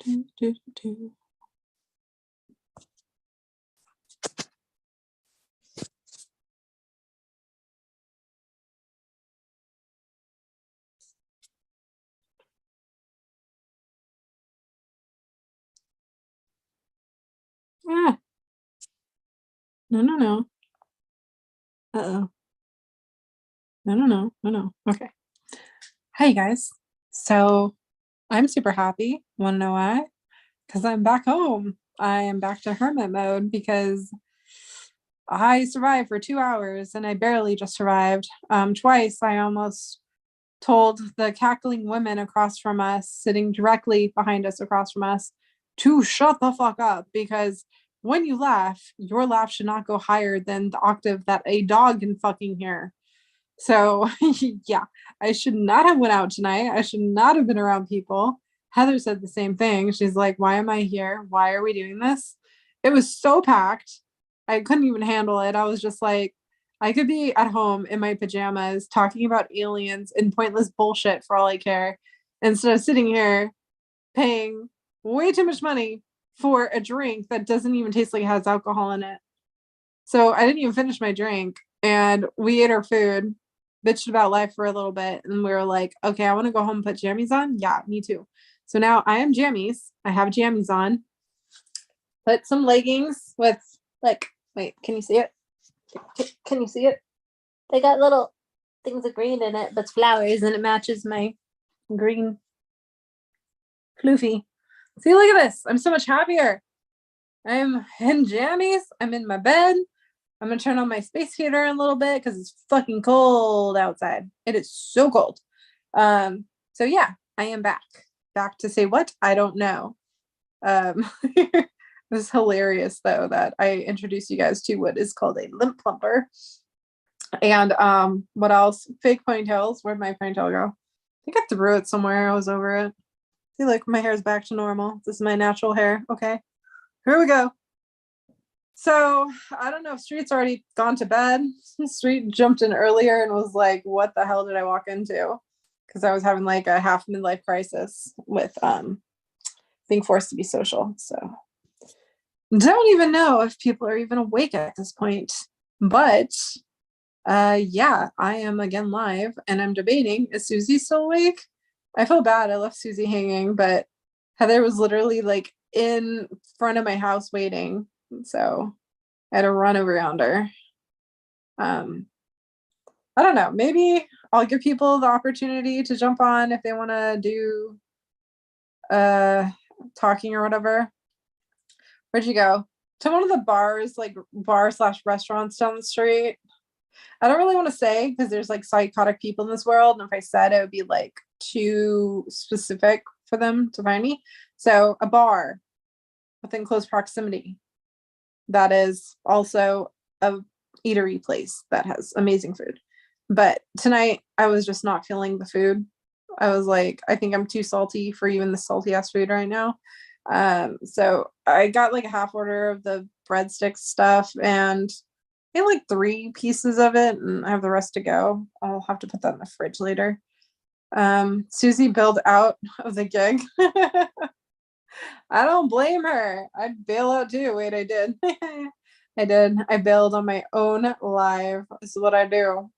Do, do, do. Ah, no, no, no. Uh-oh. No, no, no, no, no. Okay. Hi, guys. So I'm super happy. Want to know why? Because I'm back home. I am back to hermit mode because I survived for 2 hours and I barely just survived. Twice I almost told the cackling women across from us, sitting directly behind us across from us, to shut the fuck up because when you laugh, your laugh should not go higher than the octave that a dog can fucking hear. So yeah, I should not have went out tonight. I should not have been around people. Heather said the same thing. She's like, why am I here? Why are we doing this? It was so packed. I couldn't even handle it. I was just like, I could be at home in my pajamas talking about aliens and pointless bullshit for all I care, instead of sitting here paying way too much money for a drink that doesn't even taste like it has alcohol in it. So I didn't even finish my drink and we ate our food, bitched about life for a little bit, and we were like, okay, I want to go home and put jammies on. Yeah, me too. So now I am jammies. I have jammies on. Put some leggings with like, wait, can you see it? Can you see it? They got little things of green in it, but it's flowers and it matches my green floofy. See, look at this. I'm so much happier. I'm in jammies. I'm in my bed. I'm gonna turn on my space heater in a little bit because it's fucking cold outside. It is so cold. So yeah, I am back. Back to say what? I don't know. It was hilarious though that I introduced you guys to what is called a limp plumper. And what else? Fake ponytails. Where'd my ponytail go? I think I threw it somewhere. I was over it. See, like my hair's back to normal. This is my natural hair. Okay. Here we go. So I don't know if Street's already gone to bed. Street jumped in earlier and was like, what the hell did I walk into? Because I was having like a half midlife crisis with being forced to be social. So don't even know if people are even awake at this point. But yeah, I am again live and I'm debating, is Susie still awake? I feel bad. I left Susie hanging, but Heather was literally like in front of my house waiting. So I had to run around her. I don't know. Maybe I'll give people the opportunity to jump on if they want to do talking or whatever. Where'd you go? To one of the bars, like bar slash restaurants down the street. I don't really want to say because there's like psychotic people in this world. And if I said it would be like too specific for them to find me. So a bar within close proximity that is also a eatery place that has amazing food. But tonight I was just not feeling the food. I was like, I think I'm too salty for even the salty ass food right now. So I got like a half order of the breadstick stuff and I had like 3 pieces of it and I have the rest to go. I'll have to put that in the fridge later. Susie bailed out of the gig. I don't blame her. I'd bail out too. Wait, I did. I did. I bailed on my own live. This is what I do.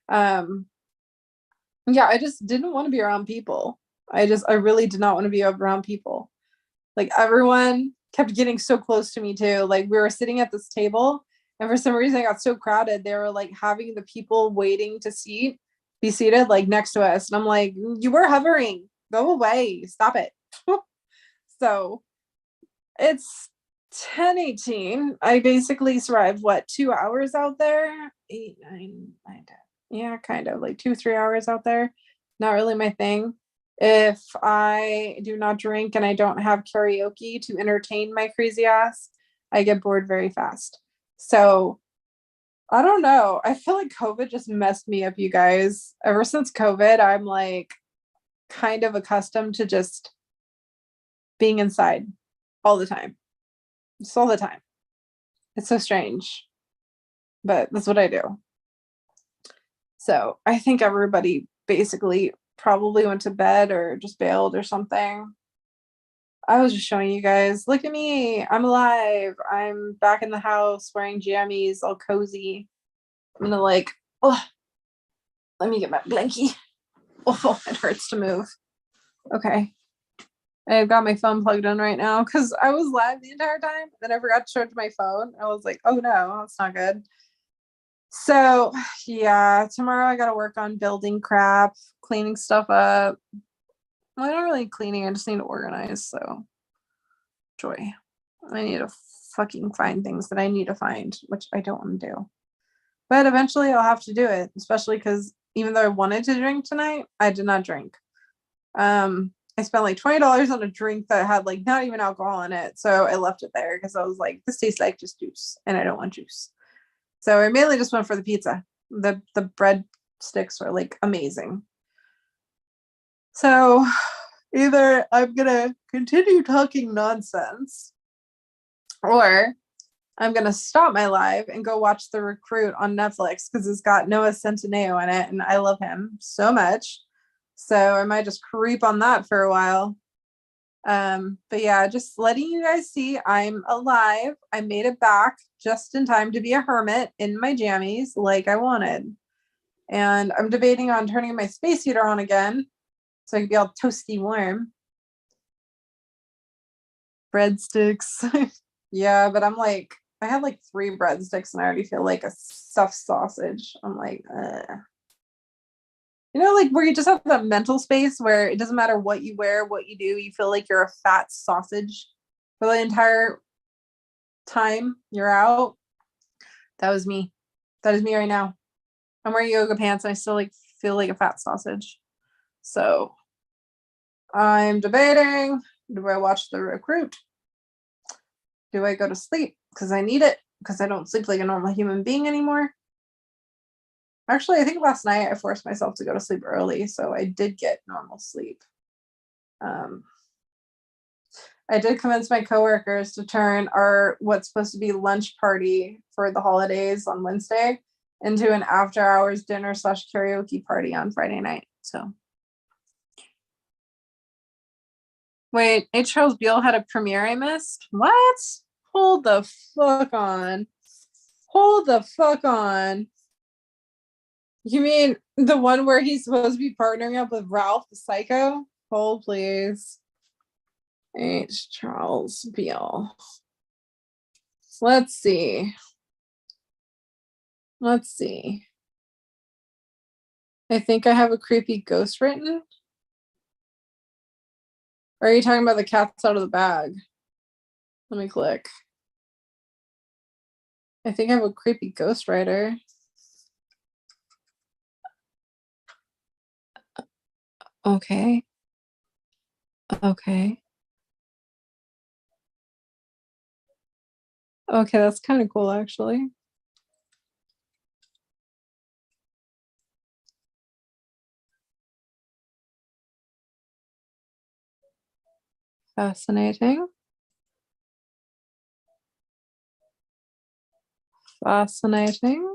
Yeah, I just didn't want to be around people. I really did not want to be around people. Like everyone kept getting so close to me too. Like we were sitting at this table and for some reason it got so crowded. They were like having the people waiting to be seated like next to us. And I'm like, you were hovering. Go away. Stop it. So it's 10:18. I basically survived what 2 hours out there? 8, 9, 9, 10. Yeah, kind of like 2, 3 hours out there. Not really my thing. If I do not drink and I don't have karaoke to entertain my crazy ass, I get bored very fast. So I don't know. I feel like COVID just messed me up, you guys. Ever since COVID, I'm like kind of accustomed to just being inside all the time. Just all the time. It's so strange. But that's what I do. So I think everybody basically probably went to bed or just bailed or something. I was just showing you guys. Look at me. I'm alive. I'm back in the house wearing jammies, all cozy. I'm gonna oh, let me get my blankie. Oh, it hurts to move. Okay. I've got my phone plugged in right now because I was live the entire time. Then I forgot to charge my phone. I was like, oh no, that's not good. So yeah, tomorrow I gotta work on building crap, cleaning stuff up. Well, I don't really cleaning, I just need to organize, so joy. I need to fucking find things that I need to find, which I don't want to do. But eventually I'll have to do it, especially because even though I wanted to drink tonight, I did not drink. I spent like $20 on a drink that had like not even alcohol in it. So I left it there because I was like, this tastes like just juice and I don't want juice. So I mainly just went for the pizza. The bread sticks are like amazing. So either I'm gonna continue talking nonsense or I'm gonna stop my live and go watch The Recruit on Netflix because it's got Noah Centineo in it and I love him so much. So I might just creep on that for a while. But yeah, just letting you guys see I'm alive. I made it back just in time to be a hermit in my jammies like I wanted. And I'm debating on turning my space heater on again so I can be all toasty warm. Breadsticks. Yeah, but I'm like, I had like 3 breadsticks and I already feel like a stuffed sausage. I'm like, ugh. You know, like where you just have that mental space where it doesn't matter what you wear, what you do, you feel like you're a fat sausage for the entire time you're out. That was me. That is me right now. I'm wearing yoga pants and I still like feel like a fat sausage. So I'm debating, do I watch The Recruit? Do I go to sleep? Because I need it, because I don't sleep like a normal human being anymore. Actually, I think last night I forced myself to go to sleep early, so I did get normal sleep. I did convince my coworkers to turn our what's supposed to be lunch party for the holidays on Wednesday into an after hours dinner / karaoke party on Friday night. So wait, H. Charles Beale had a premiere I missed? What? Hold the fuck on. Hold the fuck on. You mean the one where he's supposed to be partnering up with Ralph the Psycho? Hold please. H. Charles Beale. Let's see. Let's see. I think I have a creepy ghost written. Or are you talking about the cat's out of the bag? Let me click. I think I have a creepy ghostwriter. Okay. Okay. Okay, that's kind of cool, actually. Fascinating. Fascinating.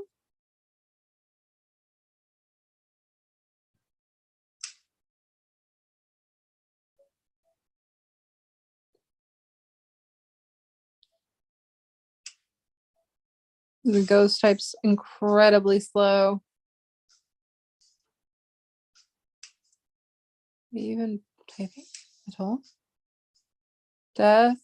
The ghost type's incredibly slow. Are you even typing at all? Death.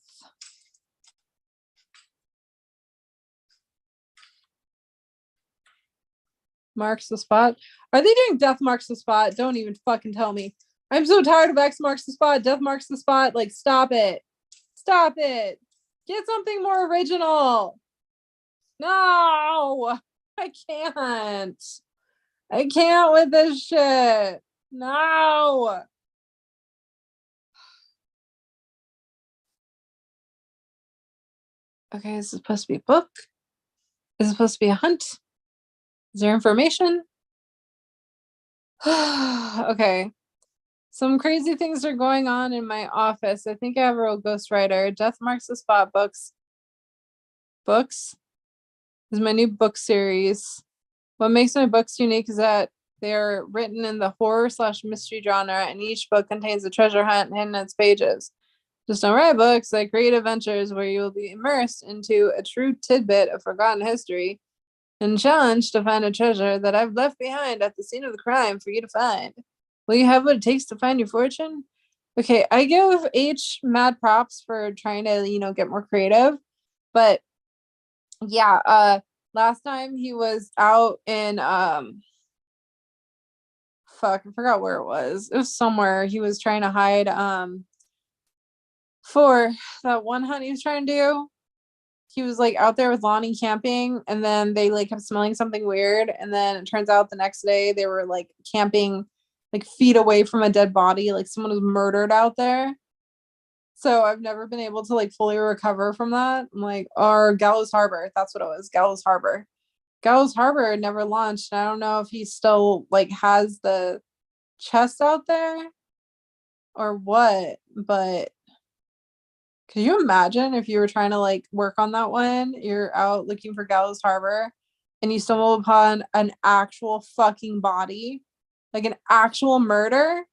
Marks the spot. Are they doing death marks the spot? Don't even fucking tell me. I'm so tired of X marks the spot, death marks the spot. Like, stop it. Stop it. Get something more original. No, I can't. I can't with this shit. No. Okay, is it supposed to be a book? Is it supposed to be a hunt? Is there information? Okay. Some crazy things are going on in my office. I think I have a real ghostwriter. Death Marks the Spot books. Books is my new book series. What makes my books unique is that they're written in the horror / mystery genre, and each book contains a treasure hunt hidden in its pages. Just don't write books that create adventures where you will be immersed into a true tidbit of forgotten history and challenged to find a treasure that I've left behind at the scene of the crime for you to find. Will you have what it takes to find your fortune? Okay, I give H mad props for trying to, get more creative. But yeah, last time he was out in fuck, I forgot where it was. It was somewhere he was trying to hide for that one hunt he was trying to do. He was like out there with Lonnie camping, and then they like kept smelling something weird, and then it turns out the next day they were like camping like feet away from a dead body, like someone was murdered out there. So I've never been able to like fully recover from that. I'm like, or Gallows Harbor, that's what it was. Gallows Harbor. Gallows Harbor never launched. I don't know if he still like has the chest out there or what, but could you imagine if you were trying to like work on that one? You're out looking for Gallows Harbor and you stumble upon an actual fucking body, like an actual murder,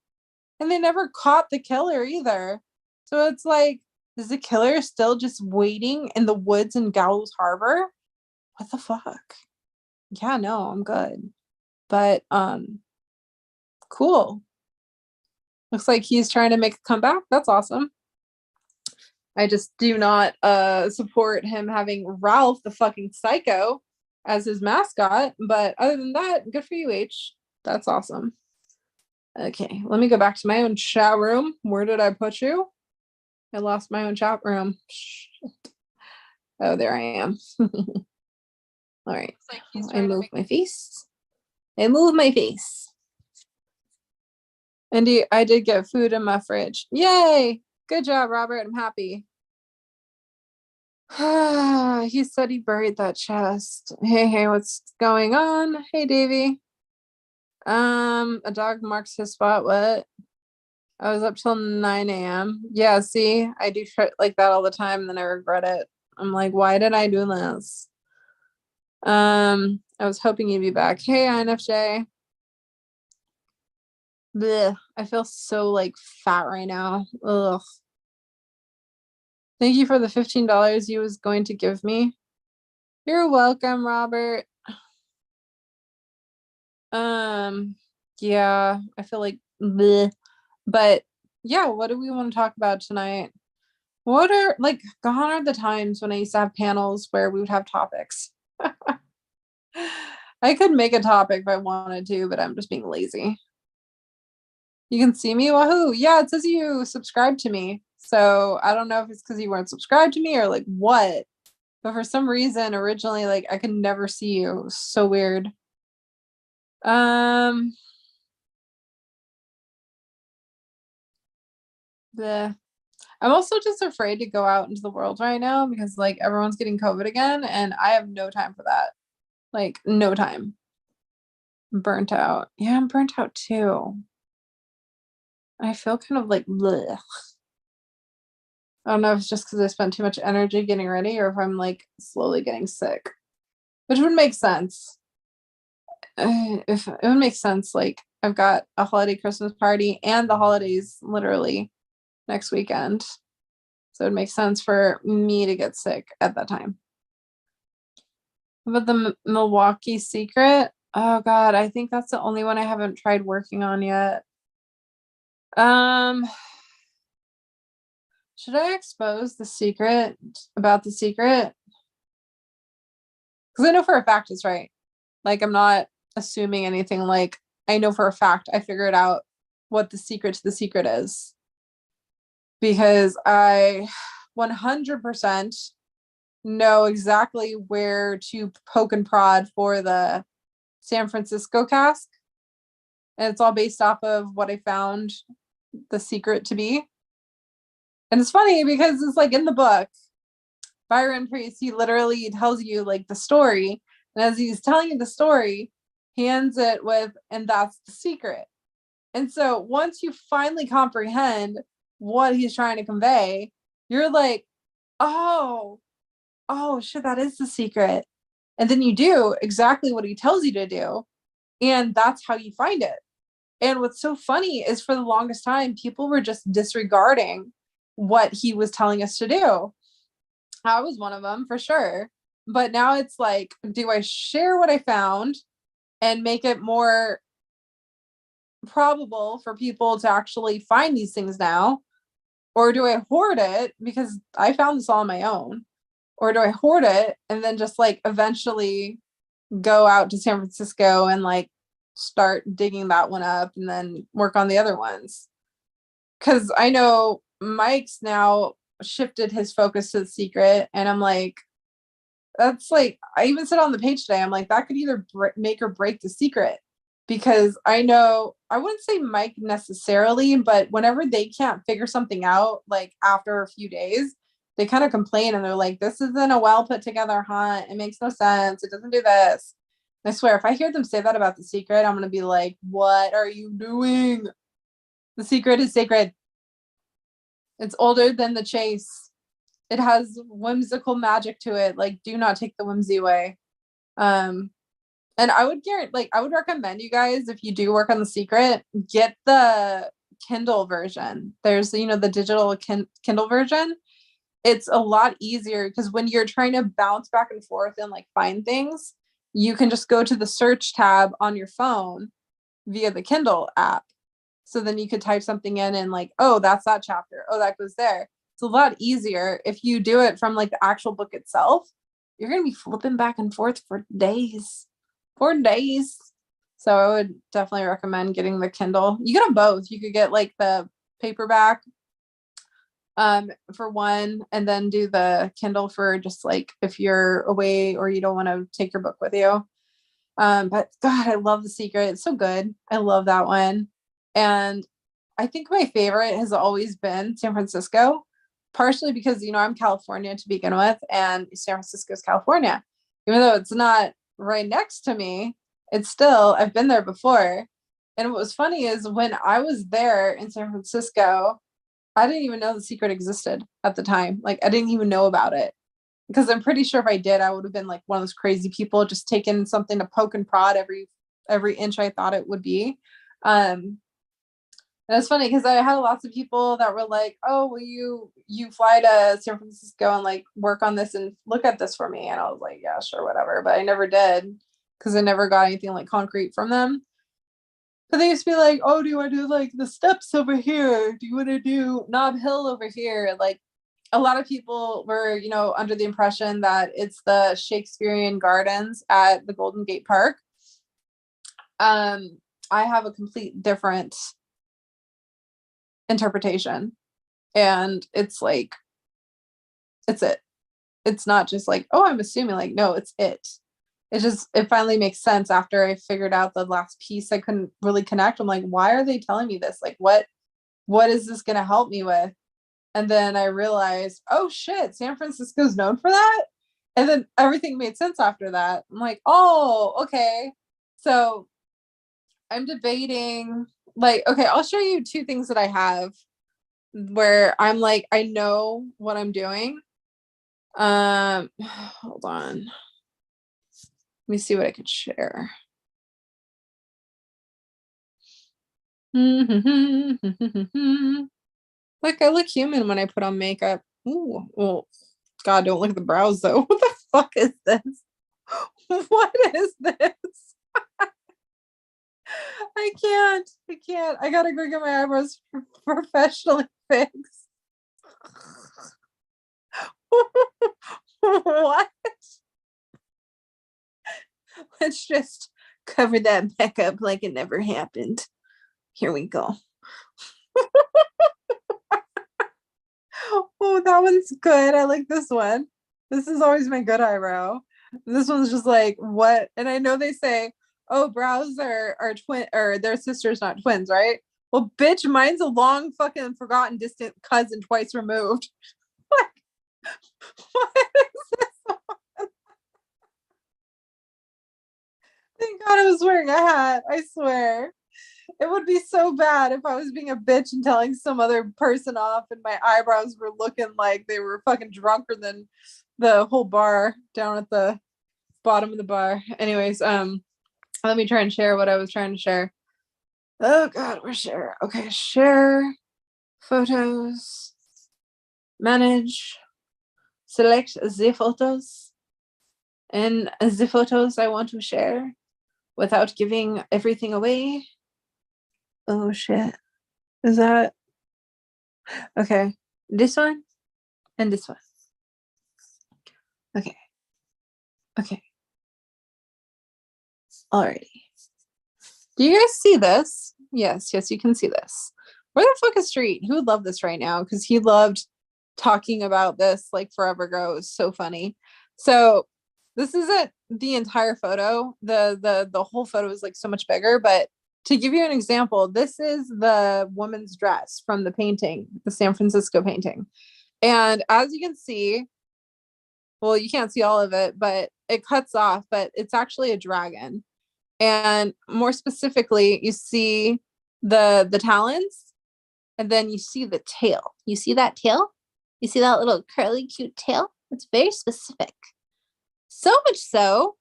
and they never caught the killer either. So it's like, is the killer still just waiting in the woods in Gallows Harbor? What the fuck? Yeah, no, I'm good. But cool. Looks like he's trying to make a comeback. That's awesome. I just do not support him having Ralph the fucking psycho as his mascot. But other than that, good for you, H. That's awesome. Okay, let me go back to my own chat room. Where did I put you? I lost my own chat room. Shit. Oh, there I am. All right. I move my face. I move my face. And I did get food in my fridge. Yay! Good job, Robert. I'm happy. He said he buried that chest. Hey, what's going on? Hey, Davy. A dog marks his spot. What? I was up till 9 a.m. Yeah, see, I do shit like that all the time, and then I regret it. I'm like, why did I do this? I was hoping you'd be back. Hey, INFJ. Blech, I feel so like fat right now. Ugh. Thank you for the $15 you was going to give me. You're welcome, Robert. Yeah, I feel like bleh. But yeah, what do we want to talk about tonight? What are like gone are the times when I used to have panels where we would have topics. I could make a topic if I wanted to, but I'm just being lazy. You can see me, wahoo! Yeah, it says you subscribed to me. So I don't know if it's because you weren't subscribed to me or like what. But for some reason, originally, like I could never see you. It was so weird. The I'm also just afraid to go out into the world right now because like everyone's getting COVID again, and I have no time for that. Like no time. I'm burnt out. Yeah, I'm burnt out too. I feel kind of like bleh. I don't know if it's just because I spent too much energy getting ready or if I'm like slowly getting sick, which would make sense. If it would make sense, like I've got a holiday Christmas party and the holidays literally next weekend. So it makes sense for me to get sick at that time. But the Milwaukee Secret, oh God, I think that's the only one I haven't tried working on yet. Should I expose the secret about the secret? Because I know for a fact it's right. Like I'm not assuming anything. Like I know for a fact I figured out what the secret to the secret is. Because I 100% know exactly where to poke and prod for the San Francisco cask. And it's all based off of what I found the secret to be. And it's funny because it's like in the book, Byron Priest, he literally tells you like the story. And as he's telling you the story, he ends it with, and that's the secret. And so once you finally comprehend what he's trying to convey, you're like, oh shit, that is the secret. And then you do exactly what he tells you to do. And that's how you find it. And what's so funny is for the longest time, people were just disregarding what he was telling us to do. I was one of them for sure. But now it's like, do I share what I found and make it more probable for people to actually find these things now? Or do I hoard it because I found this all on my own? Or do I hoard it and then just like eventually go out to San Francisco and like start digging that one up and then work on the other ones? Because I know Mike's now shifted his focus to the secret, and I'm like, that's like, I even said on the page today, I'm like, that could either make or break the secret. Because I know, I wouldn't say Mike necessarily, but whenever they can't figure something out, like after a few days, they kind of complain and they're like, this isn't a well put together hunt. It makes no sense. It doesn't do this. I swear, if I hear them say that about the secret, I'm going to be like, what are you doing? The secret is sacred. It's older than the chase. It has whimsical magic to it. Like, do not take the whimsy away. And I would I would recommend you guys, if you do work on the secret, get the Kindle version. There's, the digital Kindle version. It's a lot easier because when you're trying to bounce back and forth and like find things, you can just go to the search tab on your phone via the Kindle app. So then you could type something in and like, oh, that's that chapter. Oh, that goes there. It's a lot easier. If you do it from like the actual book itself, you're going to be flipping back and forth for days. 4 days. So I would definitely recommend getting the Kindle. You get them both. You could get like the paperback for one, and then do the Kindle for just like if you're away or you don't want to take your book with you. But God, I love The Secret. It's so good. I love that one. And I think my favorite has always been San Francisco, partially because, I'm California to begin with, and San Francisco is California. Even though it's not right next to me, it's still, I've been there before. And what was funny is when I was there in San Francisco, I didn't even know The Secret existed at the time. Like, I didn't even know about it, because I'm pretty sure if I did, I would have been like one of those crazy people just taking something to poke and prod every inch I thought it would be. And it's funny because I had lots of people that were like, oh, will you fly to San Francisco and like work on this and look at this for me? And I was like, yeah, sure, whatever. But I never did, because I never got anything like concrete from them. But they used to be like, oh, do you want to do like the steps over here? Do you want to do Nob Hill over here? Like, a lot of people were, under the impression that it's the Shakespearean Gardens at the Golden Gate Park. I have a complete different interpretation, and it's like, it's it. It's not just like, oh, I'm assuming, like, no, it's it. It finally makes sense after I figured out the last piece I couldn't really connect. I'm like, why are they telling me this? Like, what is this going to help me with? And then I realized, oh shit, San Francisco's known for that. And then everything made sense after that. I'm like, oh, okay. So I'm debating, like, okay, I'll show you two things that I have where I'm like, I know what I'm doing. Hold on. Let me see what I could share. Look, I look human when I put on makeup. Ooh, well, God, don't look at the brows though. What the fuck is this? What is this? I can't. I gotta go get my eyebrows professionally fixed. What? Let's just cover that back up like it never happened. Here we go. Oh, that one's good. I like this one. This is always my good eyebrow. This one's just like, what? And I know they say, oh, brows are twin, or they're sisters, not twins, right? Well, bitch, mine's a long fucking forgotten distant cousin twice removed. What is this one? Thank God I was wearing a hat. I swear. It would be so bad if I was being a bitch and telling some other person off and my eyebrows were looking like they were fucking drunker than the whole bar down at the bottom of the bar. Anyways, let me try and share what I was trying to share. Oh God, where's share? Okay, share photos. manage, select the photos, and the photos I want to share without giving everything away. Oh shit. Is that okay? This one and this one. Okay. Okay. Alrighty. Do you guys see this? Yes, yes, you can see this. Where the fuck is Street? He would love this right now because he loved talking about this like forever ago. It was so funny. So this isn't the entire photo. The whole photo is like so much bigger, but to give you an example, this is the woman's dress from the painting, the San Francisco painting. And as you can see, well, you can't see all of it, but it cuts off, but it's actually a dragon. And more specifically, you see the talons, and then you see the tail. You see that tail? You see that little curly cute tail? It's very specific. So much so,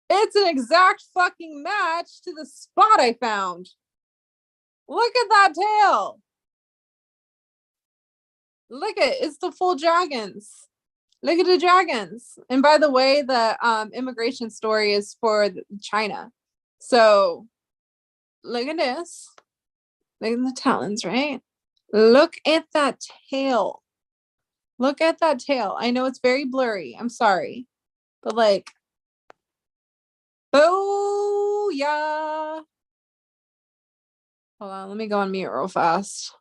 it's an exact fucking match to the spot I found. Look at that tail. Look at it. It's the full dragons. Look at the dragons. And by the way, the immigration story is for China. So look at this. Look at the talons, right? Look at that tail. Look at that tail. I know it's very blurry. I'm sorry. But like, oh yeah. Hold on, let me go on mute real fast.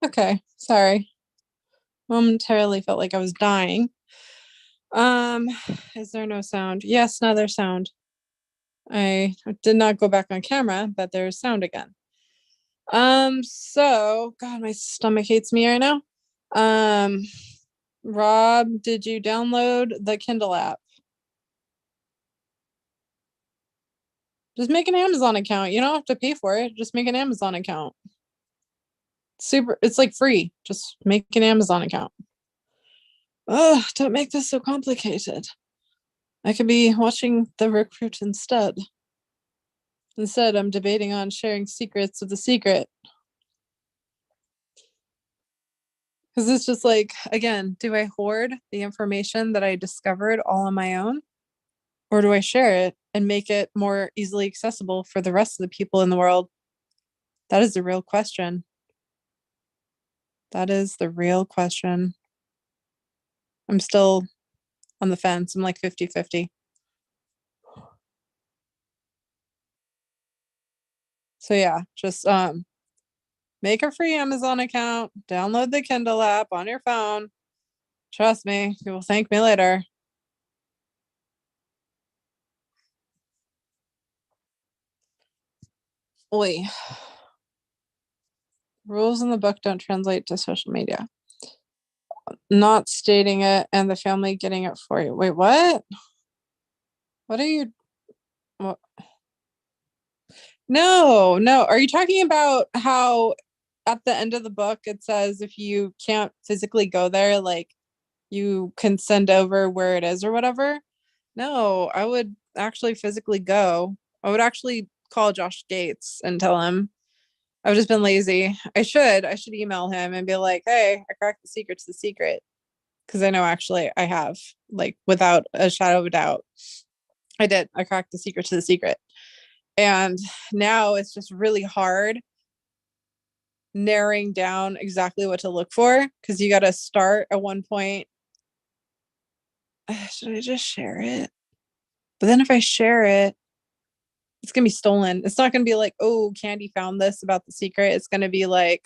Okay, sorry. Momentarily felt like I was dying. Um, is there no sound? Yes, now there's sound. I did not go back on camera, but there's sound again. So God, my stomach hates me right now. Um, Rob, did you download the Kindle app? Just make an Amazon account. You don't have to pay for it. Just make an Amazon account. Super, it's like free. Just make an Amazon account. Oh, don't make this so complicated. I could be watching The Recruit instead. Instead, I'm debating on sharing secrets of the secret. Because it's just like, again, do I hoard the information that I discovered all on my own? Or do I share it and make it more easily accessible for the rest of the people in the world? That is the real question. That is the real question. I'm still on the fence. I'm like 50-50. So yeah, just make a free Amazon account, download the Kindle app on your phone. Trust me, you will thank me later. Oi. Rules in the book don't translate to social media. Not stating it and the family getting it for you. Wait, what? What are you? What? No, no. Are you talking about how at the end of the book it says if you can't physically go there, like you can send over where it is or whatever? No, I would actually physically go. I would actually call Josh Gates and tell him. I've just been lazy. I should email him and be like, hey, I cracked the secret to the secret. Because I know actually I have, like, without a shadow of a doubt. I did. I cracked the secret to the secret. And now it's just really hard narrowing down exactly what to look for because you got to start at one point. Should I just share it? But then if I share it, it's going to be stolen. It's not going to be like, oh, Candy found this about the secret. It's going to be like,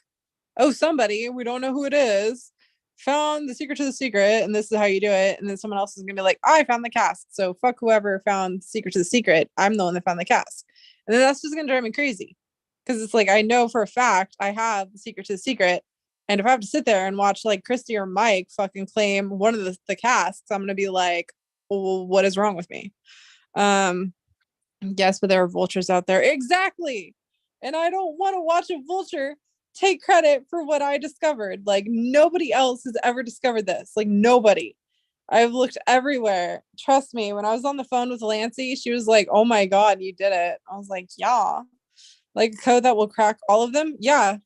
oh, somebody, we don't know who it is, found the secret to the secret, and this is how you do it. And then someone else is gonna be like, I found the cask. So fuck whoever found the secret to the secret. I'm the one that found the cask. And then that's just gonna drive me crazy. Because it's like I know for a fact I have the secret to the secret. And if I have to sit there and watch like Christy or Mike fucking claim one of the casks, I'm gonna be like, well, what is wrong with me? Um, yes, but there are vultures out there. Exactly. And I don't want to watch a vulture take credit for what I discovered. Like nobody else has ever discovered this. Like nobody. I've looked everywhere. Trust me, when I was on the phone with Lancy, she was like, "Oh my god, you did it." I was like, "Yeah." Like a code that will crack all of them? Yeah.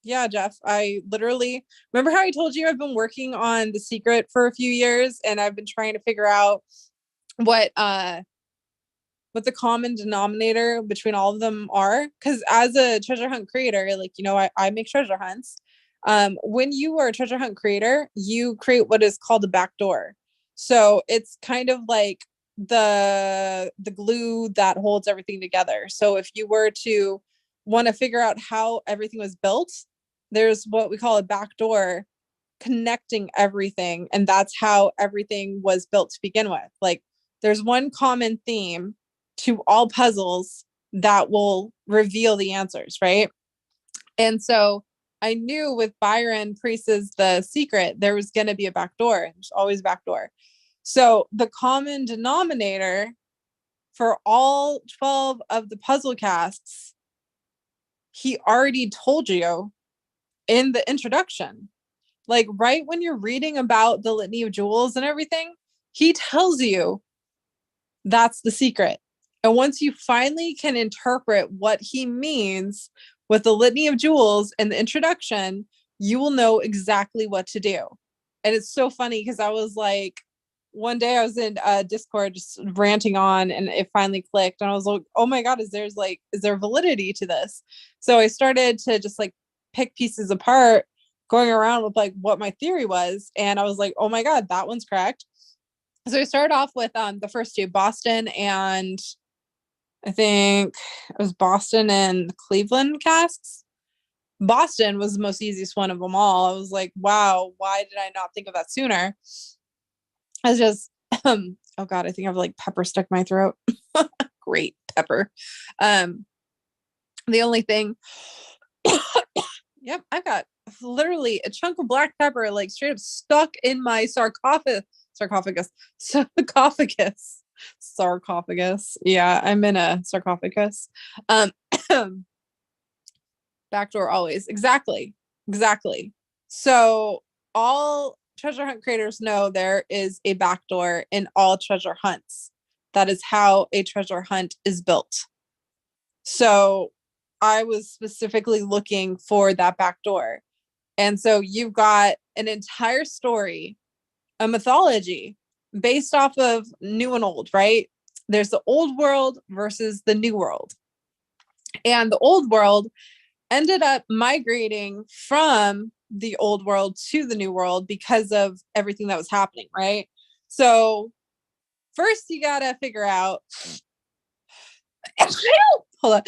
Yeah, Jeff. I literally remember how I told you I've been working on The Secret for a few years and I've been trying to figure out what what the common denominator between all of them are. Because as a treasure hunt creator, like, you know, I make treasure hunts. When you are a treasure hunt creator, you create what is called a backdoor. So it's kind of like the glue that holds everything together. So if you were to want to figure out how everything was built, there's what we call a backdoor connecting everything, and that's how everything was built to begin with. Like there's one common theme to all puzzles that will reveal the answers, right? And so I knew with Byron Priest's The Secret there was going to be a back door. There's always a back door. So the common denominator for all 12 of the puzzle casts, he already told you in the introduction. Like right when you're reading about the Litany of Jewels and everything, he tells you that's the secret. And once you finally can interpret what he means with the Litany of Jewels and the introduction, you will know exactly what to do. And it's so funny because I was like, one day I was in Discord just ranting on and it finally clicked. And I was like, oh my God, is there validity to this? So I started to just like pick pieces apart, going around with like what my theory was. And I was like, oh my God, that one's correct. So we started off with the first two, Boston and I think it was Boston and Cleveland casks. Boston was the most easiest one of them all. I was like, wow, why did I not think of that sooner? I was just, oh God, I think I have like pepper stuck in my throat. Great pepper. Um, the only thing, yep, I've got literally a chunk of black pepper like straight up stuck in my sarcophagus. Yeah, I'm in a sarcophagus. Um, backdoor always. Exactly. So all treasure hunt creators know there is a backdoor in all treasure hunts. That is how a treasure hunt is built. So I was specifically looking for that backdoor. And so you've got an entire story, a mythology based off of new and old, right? There's the old world versus the new world. And the old world ended up migrating from the old world to the new world because of everything that was happening, right? So first you got to figure out hold on.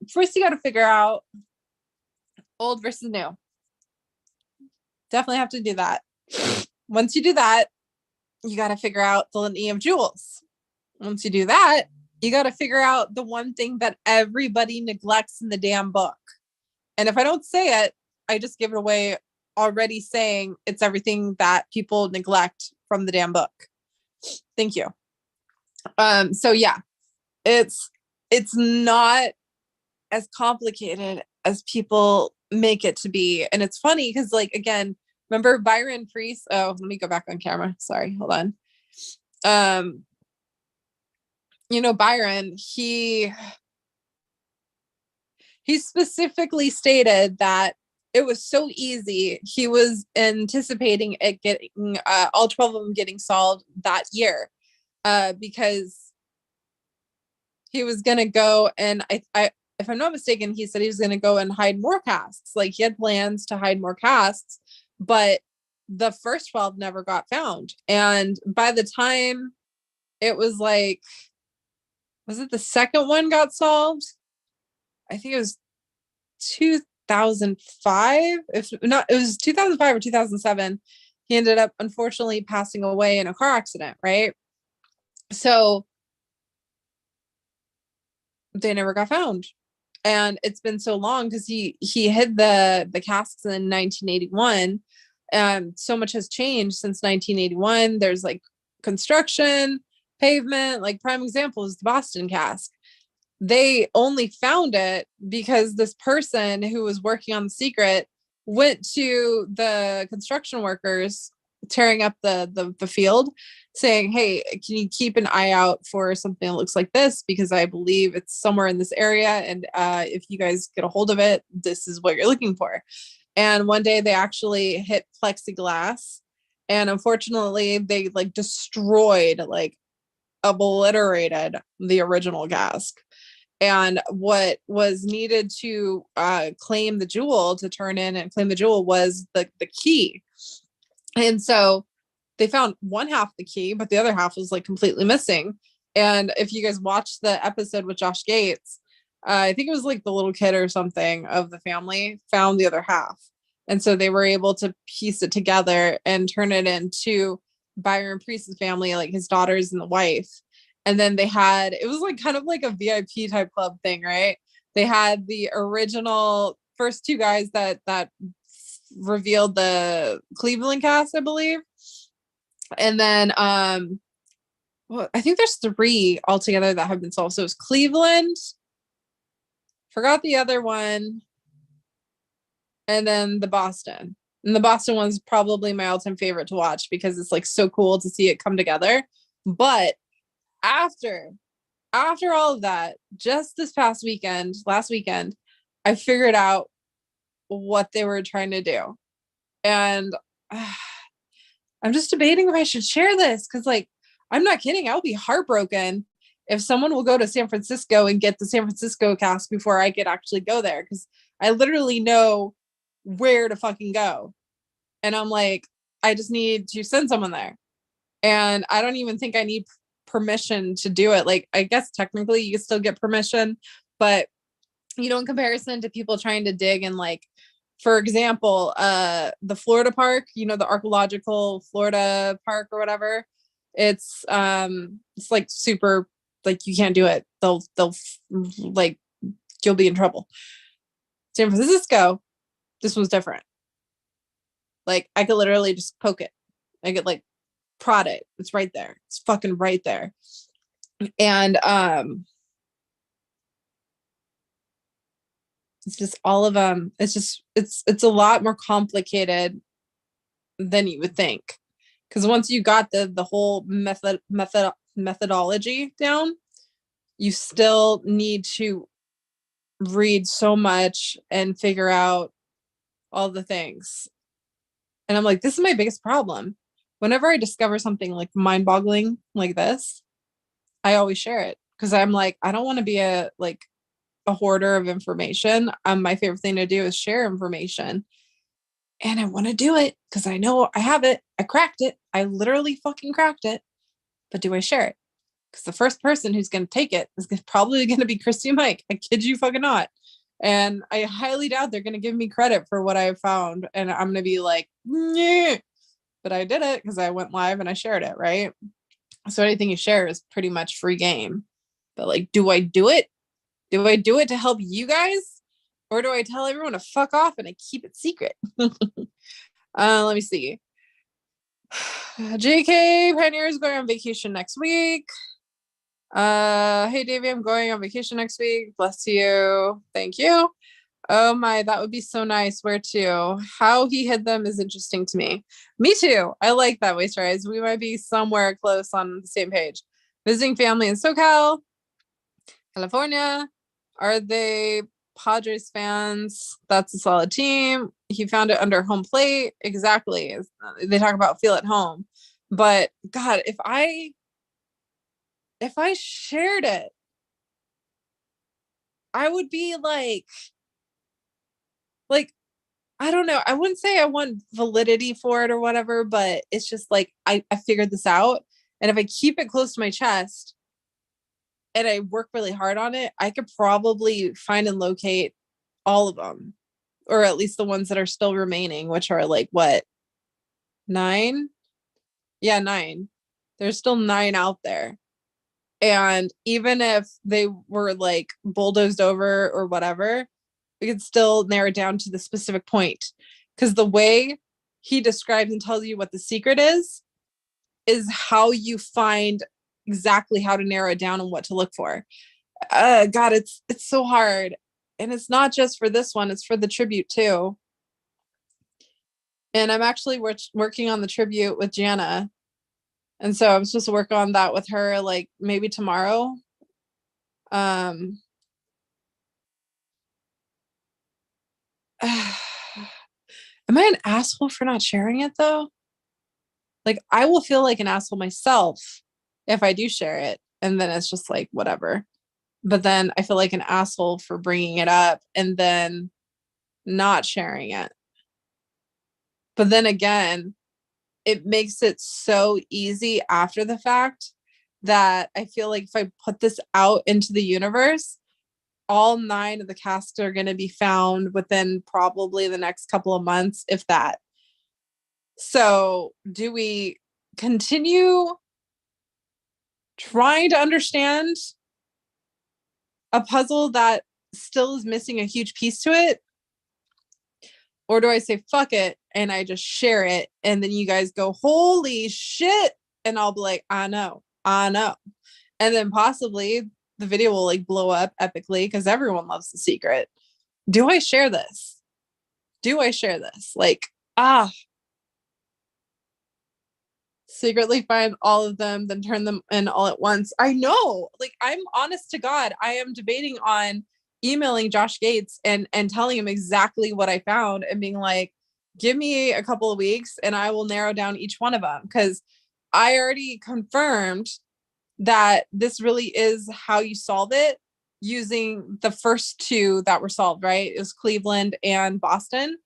First you got to figure out old versus new. Definitely have to do that. Once you do that, you got to figure out the litany of jewels. Once you do that, you got to figure out the one thing that everybody neglects in the damn book. And if I don't say it, I just give it away already saying it's everything that people neglect from the damn book. Thank you. So yeah, it's not as complicated as people make it to be. And it's funny because, like, again, remember Byron Priest? Oh, let me go back on camera. Sorry, hold on. Byron, he specifically stated that it was so easy. He was anticipating it getting all 12 of them getting solved that year, because he was going to go and I if I'm not mistaken, he said he was going to go and hide more casts. Like, he had plans to hide more casts, but the first 12 never got found. And by the time it was like, was it the second one got solved? I think it was 2005. If not, it was 2005 or 2007. He ended up unfortunately passing away in a car accident, right? So they never got found. And it's been so long because he hid the casks in 1981. So much has changed since 1981. There's like construction, pavement. Like, prime example is the Boston cask. They only found it because this person who was working on the secret went to the construction workers tearing up the field, saying, hey, can you keep an eye out for something that looks like this, because I believe it's somewhere in this area, and if you guys get a hold of it, this is what you're looking for. And one day they actually hit plexiglass, and unfortunately they like destroyed, like obliterated the original cask. And what was needed to claim the jewel, to turn in and claim the jewel, was the key. And so they found one half of the key, but the other half was like completely missing. And if you guys watched the episode with Josh Gates, I think it was like the little kid or something of the family found the other half. And so they were able to piece it together and turn it into Byron Priest's family, like his daughters and the wife. And then they had, it was like kind of like a VIP type club thing, right? They had the original first two guys that revealed the Cleveland cast, I believe. And then well, I think there's 3 altogether that have been solved. So it's Cleveland, forgot the other one, and then the Boston. And the Boston one's probably my all-time favorite to watch because it's like so cool to see it come together. But after all of that, just this last weekend, I figured out what they were trying to do. And I'm just debating if I should share this, because, like, I'm not kidding. I'll be heartbroken if someone will go to San Francisco and get the San Francisco cast before I could actually go there, because I literally know where to fucking go. And I'm like, I just need to send someone there. And I don't even think I need permission to do it. Like, I guess technically you still get permission, but you know, in comparison to people trying to dig and like, for example, the Florida park, you know, the archaeological Florida park or whatever, it's like super, like you can't do it. They'll like, you'll be in trouble. San Francisco, this was different. Like I could literally just poke it. I could like prod it. It's right there. It's fucking right there. And it's just all of them. It's just it's a lot more complicated than you would think. Because once you got the whole methodology down, you still need to read so much and figure out all the things. And I'm like, this is my biggest problem. Whenever I discover something like mind-boggling like this, I always share it because I'm like, I don't want to be a hoarder of information. My favorite thing to do is share information. And I want to do it because I know I have it. I cracked it. I literally fucking cracked it. But do I share it? Because the first person who's going to take it is probably going to be Christy and Mike. I kid you fucking not. And I highly doubt they're going to give me credit for what I found. And I'm going to be like, yeah. But I did it because I went live and I shared it, right? So anything you share is pretty much free game. But like, do I do it? Do I do it to help you guys? Or do I tell everyone to fuck off and I keep it secret? Let me see. JK Pioneer is going on vacation next week. Hey Davey, I'm going on vacation next week. Bless you. Thank you. Oh my, that would be so nice. Where to? How he hid them is interesting to me. Me too. I like that, Waste Rise. We might be somewhere close on the same page. Visiting family in SoCal, California. Are they Padres fans? That's a solid team. He found it under home plate. Exactly. They talk about feel at home. But God, if I shared it, I would be like, I don't know. I wouldn't say I want validity for it or whatever, but it's just like I figured this out. And if I keep it close to my chest and I work really hard on it, I could probably find and locate all of them. Or at least the ones that are still remaining, which are like what? 9? Yeah, 9. There's still 9 out there. And even if they were like bulldozed over or whatever, we could still narrow it down to the specific point. Because the way he describes and tells you what the secret is how you find exactly how to narrow it down and what to look for. God, it's so hard. And it's not just for this one, it's for the tribute too. And I'm actually working on the tribute with Jana. And so I'm supposed to work on that with her like maybe tomorrow. Am I an asshole for not sharing it though? Like I will feel like an asshole myself if I do share it. And then it's just like, whatever. But then I feel like an asshole for bringing it up and then not sharing it. But then again, it makes it so easy after the fact that I feel like if I put this out into the universe, all 9 of the casts are going to be found within probably the next couple of months, if that. So do we continue trying to understand a puzzle that still is missing a huge piece to it? Or do I say, fuck it, and I just share it, and then you guys go, holy shit, and I'll be like, I know. And then possibly the video will like blow up epically because everyone loves the secret. Do I share this? Like, secretly find all of them, then turn them in all at once. I know, like, I'm honest to God, I am debating on emailing Josh Gates and telling him exactly what I found and being like, give me a couple of weeks and I will narrow down each one of them, because I already confirmed that this really is how you solve it using the first 2 that were solved, right? It was Cleveland and Boston.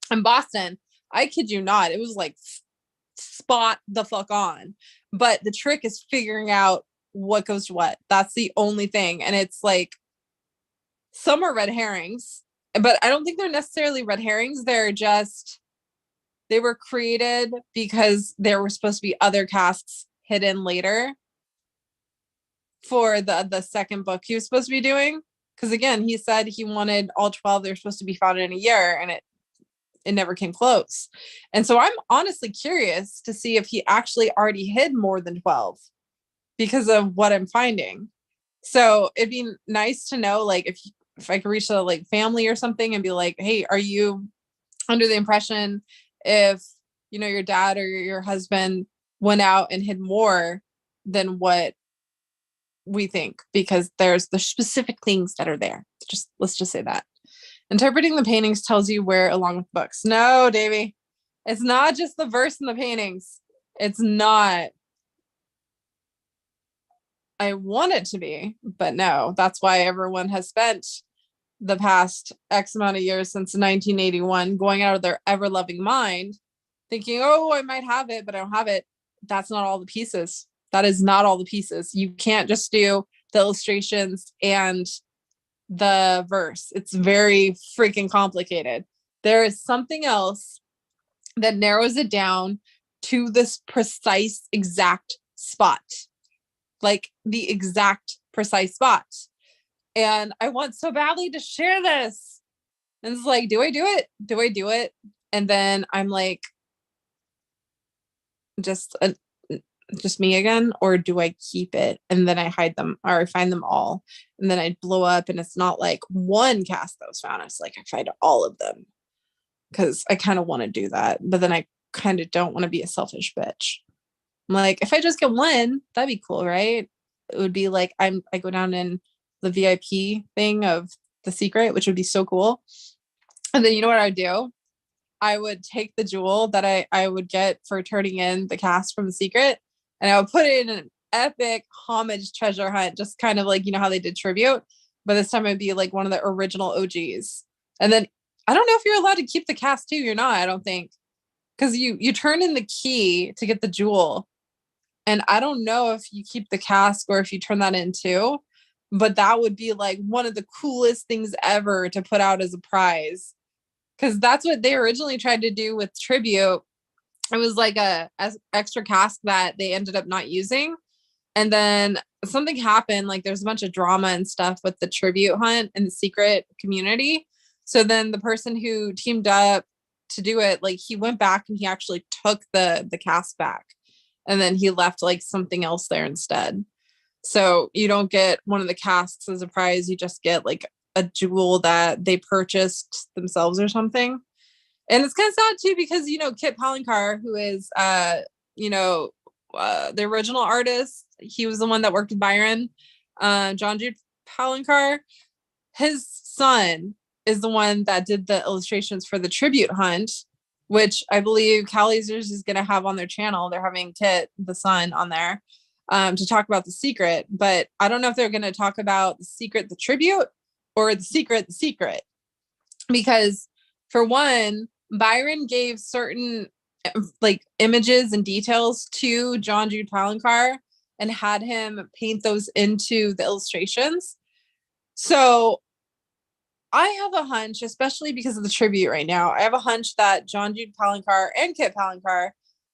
And Boston, I kid you not, it was like spot the fuck on. But the trick is figuring out what goes to what. That's the only thing. And it's like, some are red herrings, but I don't think they're necessarily red herrings. They were created because there were supposed to be other casts hidden later for the second book he was supposed to be doing. Because again, he said he wanted all 12. They're supposed to be found in a year, and it never came close. And so I'm honestly curious to see if he actually already hid more than 12 because of what I'm finding. So it'd be nice to know, like, if I could reach a like family or something and be like, hey, are you under the impression if your dad or your husband went out and hid more than what we think, because there's the specific things that are there. Let's just say that. Interpreting the paintings tells you where along with books. No, Davey, it's not just the verse in the paintings. It's not. I want it to be, but no, that's why everyone has spent the past X amount of years since 1981 going out of their ever loving mind thinking, oh, I might have it, but I don't have it. That's not all the pieces. That is not all the pieces. You can't just do the illustrations and the verse. It's very freaking complicated. There is something else that narrows it down to this precise exact spot, like the exact precise spot. And I want so badly to share this. And it's like, do I do it? Do I do it? And then I'm like, just me again, or do I keep it and then I hide them, or I find them all and then I blow up and it's not like one cast that was found, it's like I find all of them, because I kind of want to do that, but then I kind of don't want to be a selfish bitch. I'm like, if I just get one, that'd be cool, right? It would be like I go down in the VIP thing of the secret, which would be so cool. And then you know what I would do? I would take the jewel that I would get for turning in the cast from the secret, and I would put it in an epic homage treasure hunt, just kind of like, how they did tribute, but this time it'd be like one of the original OGs. And then I don't know if you're allowed to keep the cast too. You're not, I don't think, because you turn in the key to get the jewel. And I don't know if you keep the cask or if you turn that in too, but that would be like one of the coolest things ever to put out as a prize. Because that's what they originally tried to do with tribute. It was like a extra cask that they ended up not using. And then something happened, like there's a bunch of drama and stuff with the tribute hunt and the secret community. So then the person who teamed up to do it, like he went back and he actually took the cask back. And then he left like something else there instead. So you don't get one of the casks as a prize. You just get like a jewel that they purchased themselves or something. And it's kind of sad too, because, Kit Palencar, who is, the original artist, he was the one that worked with Byron, John Jude Palencar. His son is the one that did the illustrations for the tribute hunt, which I believe Cal Lasers is going to have on their channel. They're having Kit, the son, on there to talk about the secret. But I don't know if they're going to talk about the secret, the tribute, or the secret, because for one, Byron gave certain like images and details to John Jude Palencar and had him paint those into the illustrations. So I have a hunch, especially because of the tribute right now, I have a hunch that John Jude Palencar and Kit Palencar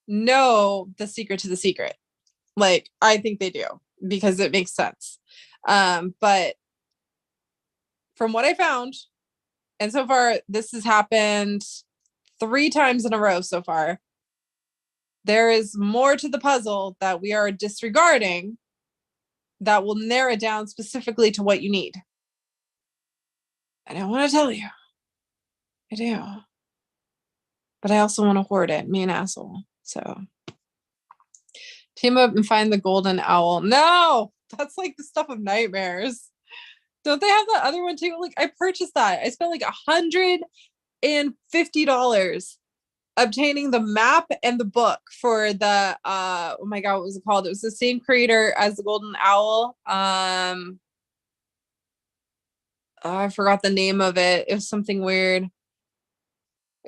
know the secret to the secret. Like, I think they do, because it makes sense. But from what I found, and so far, this has happened 3 times in a row so far, there is more to the puzzle that we are disregarding that will narrow it down specifically to what you need. And I want to tell you, I do. But I also want to hoard it, me an asshole. So team up and find the golden owl. No, that's like the stuff of nightmares. Don't they have that other one too? Like, I purchased that. I spent like $150 obtaining the map and the book for the oh my god, what was it called? It was the same creator as the golden owl. I forgot the name of it. It was something weird.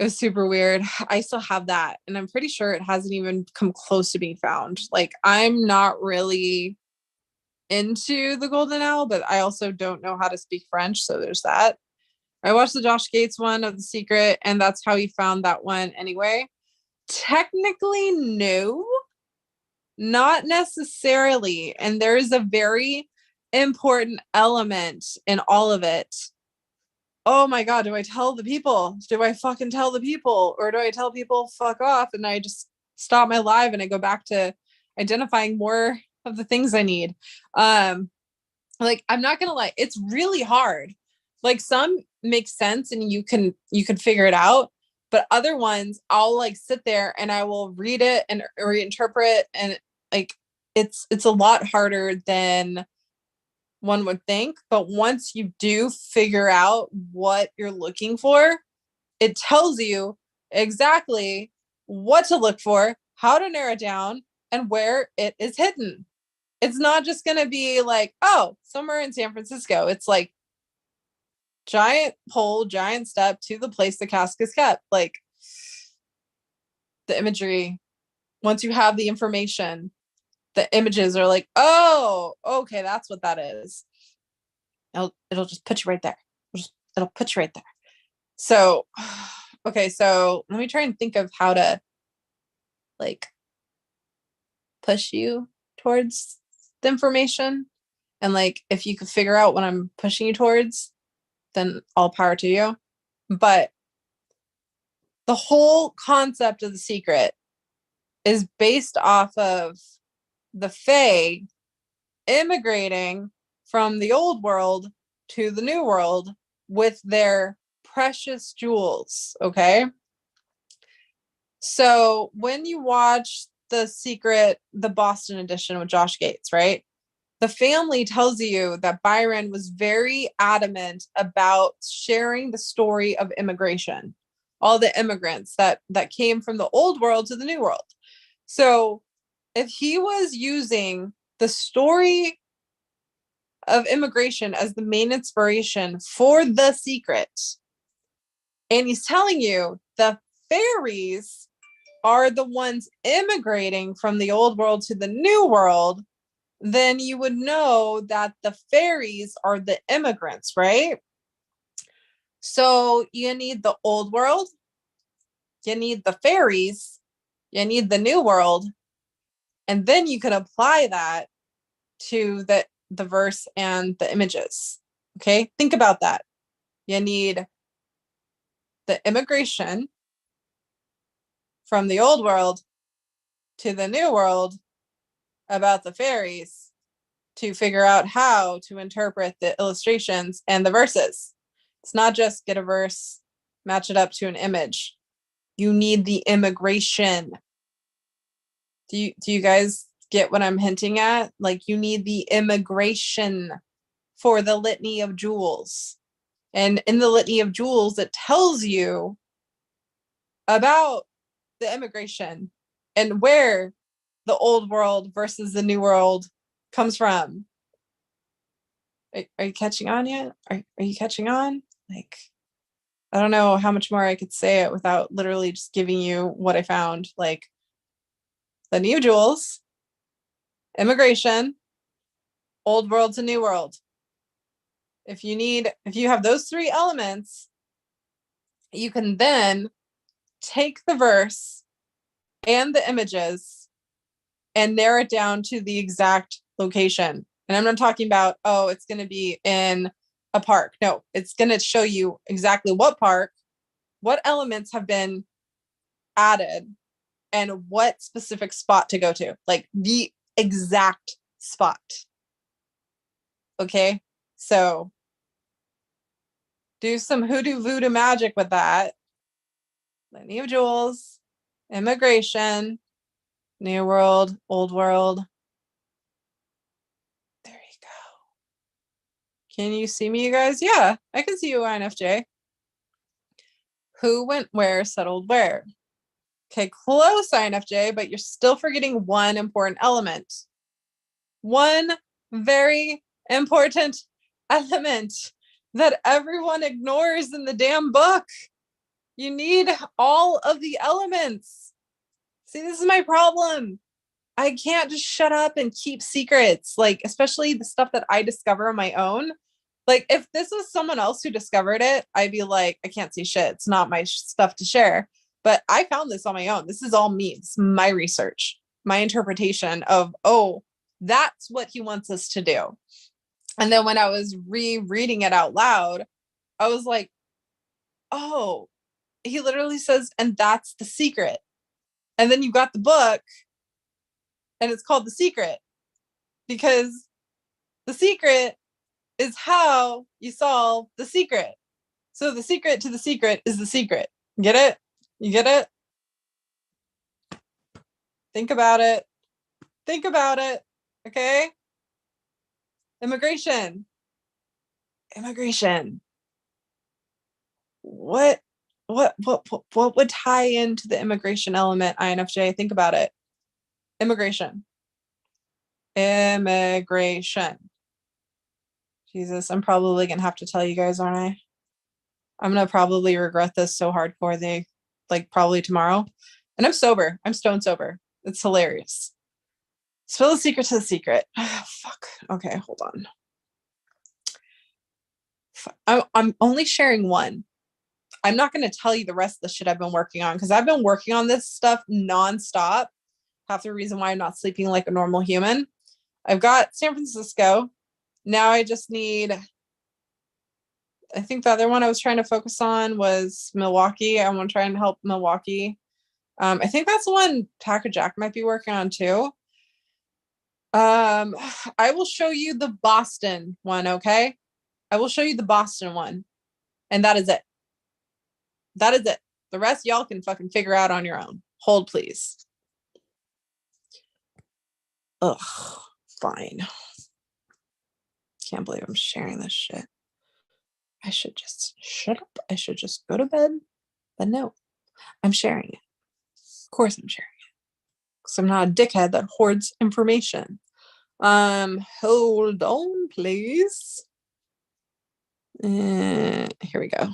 It was super weird. I still have that, and I'm pretty sure it hasn't even come close to being found. Like, I'm not really into the Golden Owl, but I also don't know how to speak French, so there's that. I watched the Josh Gates one of The Secret, and that's how he found that one anyway. Technically, no, not necessarily. And there is a very important element in all of it. Oh my God, do I tell the people? Do I fucking tell the people? Or do I tell people fuck off and I just stop my live and I go back to identifying more of the things I need? Like, I'm not gonna lie, it's really hard. Like, some make sense and you can figure it out, but other ones I'll like sit there and I will read it and reinterpret, and like it's a lot harder than one would think. But once you do figure out what you're looking for, it tells you exactly what to look for, how to narrow it down, and where it is hidden. It's not just going to be like, oh, somewhere in San Francisco. It's like giant pole, giant step to the place the cask is kept. Like, the imagery, once you have the information, the images are like, oh, okay, that's what that is. It'll just put you right there. It'll put you right there. So, okay, so let me try and think of how to like push you towards the information. And like, if you could figure out what I'm pushing you towards, then all power to you. But the whole concept of The Secret is based off of the Fae immigrating from the old world to the new world with their precious jewels. Okay. So when you watch The Secret, the Boston edition with Josh Gates, right? The family tells you that Byron was very adamant about sharing the story of immigration, all the immigrants that came from the old world to the new world. So if he was using the story of immigration as the main inspiration for The Secret, and he's telling you the fairies are the ones immigrating from the old world to the new world, then you would know that the fairies are the immigrants, right? So you need the old world, you need the fairies, you need the new world, and then you can apply that to the verse and the images. Okay, think about that. You need the immigration from the old world to the new world about the fairies to figure out how to interpret the illustrations and the verses. It's not just get a verse, match it up to an image. You need the immigration. Do you guys get what I'm hinting at? Like, you need the immigration for the litany of jewels. And in the litany of jewels, it tells you about the immigration and where the old world versus the new world comes from. Are you catching on yet? Are you catching on? Like, I don't know how much more I could say it without literally just giving you what I found. Like, the new jewels, immigration, old world to new world. If you have those three elements, you can then take the verse and the images and narrow it down to the exact location. And I'm not talking about, oh, it's going to be in a park. No, it's going to show you exactly what park, what elements have been added, and what specific spot to go to. Like, the exact spot. Okay? So do some hoodoo voodoo magic with that. Litany of Jewels, immigration, new world, old world. There you go. Can you see me, you guys? Yeah, I can see you, INFJ. Who went where, settled where? Okay, close, INFJ, but you're still forgetting one important element. One very important element that everyone ignores in the damn book. You need all of the elements. See, this is my problem. I can't just shut up and keep secrets, like, especially the stuff that I discover on my own. Like, if this was someone else who discovered it, I'd be like, I can't see shit. It's not my stuff to share. But I found this on my own. This is all me. It's my research, my interpretation of, oh, that's what he wants us to do. And then when I was rereading it out loud, I was like, oh, he literally says, and that's the secret. And then you got the book and it's called The Secret, because the secret is how you solve the secret. So the secret to the secret is the secret. Get it? You get it? Think about it. Think about it. Okay? Immigration. Immigration. What would tie into the immigration element, INFJ? Think about it. Immigration. Immigration. Jesus, I'm probably gonna have to tell you guys, aren't I? I'm gonna probably regret this so hardcore, like probably tomorrow. And I'm sober. I'm stone sober. It's hilarious. Spill the secret to the secret. Fuck. Okay, hold on. I'm only sharing one. I'm not going to tell you the rest of the shit I've been working on, because I've been working on this stuff nonstop. Half the reason why I'm not sleeping like a normal human. I've got San Francisco. Now I just need, I think the other one I was trying to focus on was Milwaukee. I want to try and help Milwaukee. I think that's the one Tacker Jack might be working on too. I will show you the Boston one, okay? I will show you the Boston one. And that is it. That is it. The rest y'all can fucking figure out on your own. Hold, please. Ugh, fine. Can't believe I'm sharing this shit. I should just shut up. I should just go to bed. But no, I'm sharing it. Of course I'm sharing it. Because I'm not a dickhead that hoards information. Hold on, please. Here we go.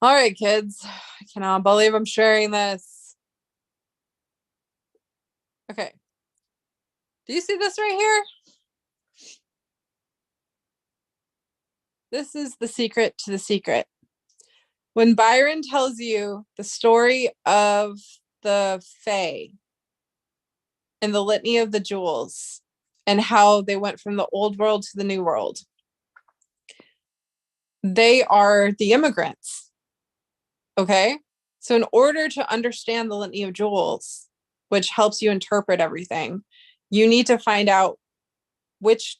All right, kids. I cannot believe I'm sharing this. Okay. Do you see this right here? This is the secret to the secret. When Byron tells you the story of the Fae and the litany of the jewels and how they went from the old world to the new world, they are the immigrants. Okay? So in order to understand the litany of jewels, which helps you interpret everything, you need to find out which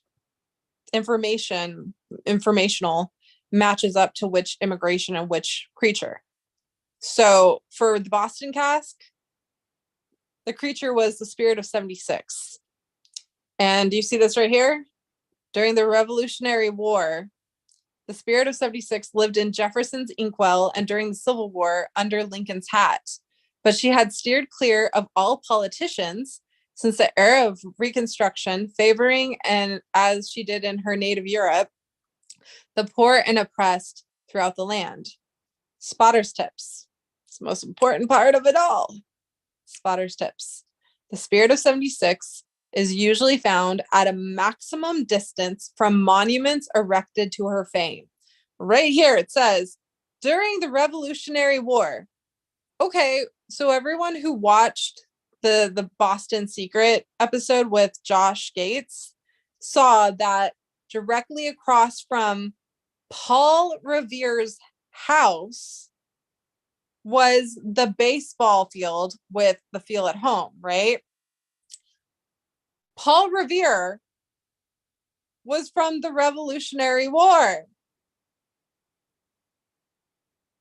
informational matches up to which immigration and which creature. So for the Boston cask, the creature was the spirit of 76. And do you see this right here? During the Revolutionary War, the spirit of 76 lived in Jefferson's inkwell and during the Civil War under Lincoln's hat. But she had steered clear of all politicians since the era of Reconstruction, favoring, and as she did in her native Europe, the poor and oppressed throughout the land. Spotter's tips. It's the most important part of it all. Spotter's tips. The spirit of 76 is usually found at a maximum distance from monuments erected to her fame. Right here it says, during the Revolutionary War. Okay, so everyone who watched the Boston Secret episode with Josh Gates saw that directly across from Paul Revere's house was the baseball field with the field at home, right? Paul Revere was from the Revolutionary War.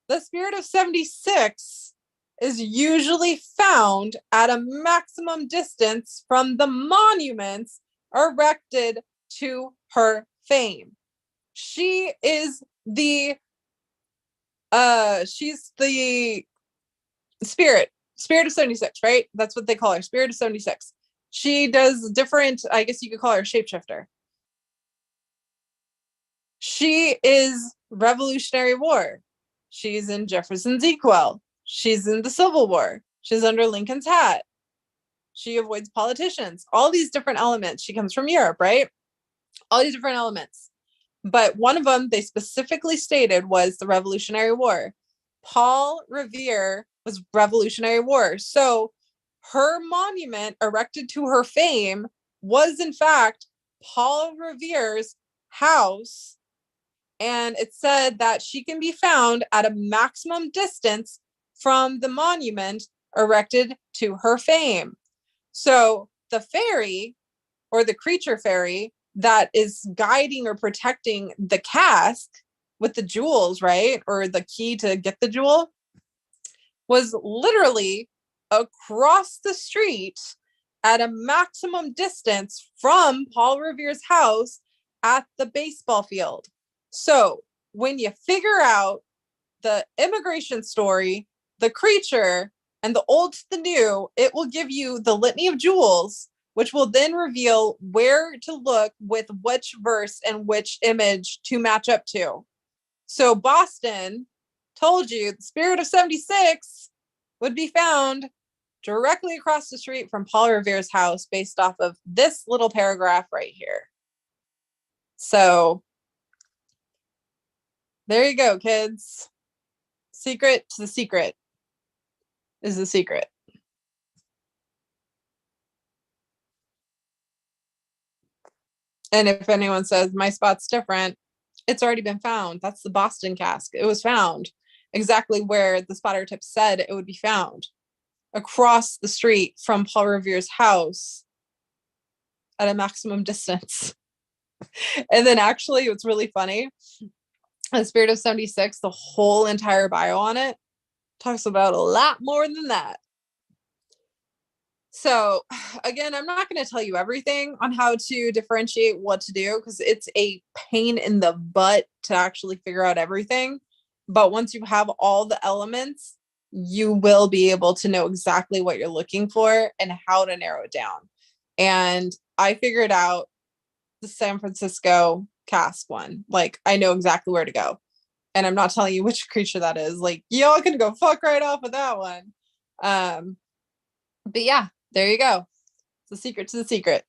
The spirit of 76 is usually found at a maximum distance from the monuments erected to her fame. She is the she's the spirit of 76, right? That's what they call her, spirit of 76. She does different, I guess you could call her shapeshifter. She is Revolutionary War. She's in Jefferson's Equal. She's in the Civil War. She's under Lincoln's hat. She avoids politicians. All these different elements. She comes from Europe, right? All these different elements. But one of them they specifically stated was the Revolutionary War. Paul Revere was Revolutionary War. So her monument erected to her fame was in fact Paul Revere's house. And it said that she can be found at a maximum distance from the monument erected to her fame. So the fairy or the creature fairy that is guiding or protecting the cask with the jewels, right? Or the key to get the jewel was literally across the street at a maximum distance from Paul Revere's house at the baseball field. So when you figure out the immigration story, the creature, and the old to the new, it will give you the litany of jewels, which will then reveal where to look with which verse and which image to match up to. So Boston told you the spirit of 76 would be found directly across the street from Paul Revere's house based off of this little paragraph right here. So there you go, kids. Secret to the secret is the secret. And if anyone says my spot's different, it's already been found. That's the Boston cask. It was found exactly where the spotter tip said it would be found, across the street from Paul Revere's house at a maximum distance. And then actually, it's really funny. The Spirit of 76, the whole entire bio on it talks about a lot more than that. So again, I'm not going to tell you everything on how to differentiate what to do because it's a pain in the butt to actually figure out everything. But once you have all the elements, you will be able to know exactly what you're looking for and how to narrow it down. And I figured out the San Francisco cask one. Like, I know exactly where to go. And I'm not telling you which creature that is. Like, y'all can go fuck right off with that one. But yeah, there you go. It's the secret to the secret.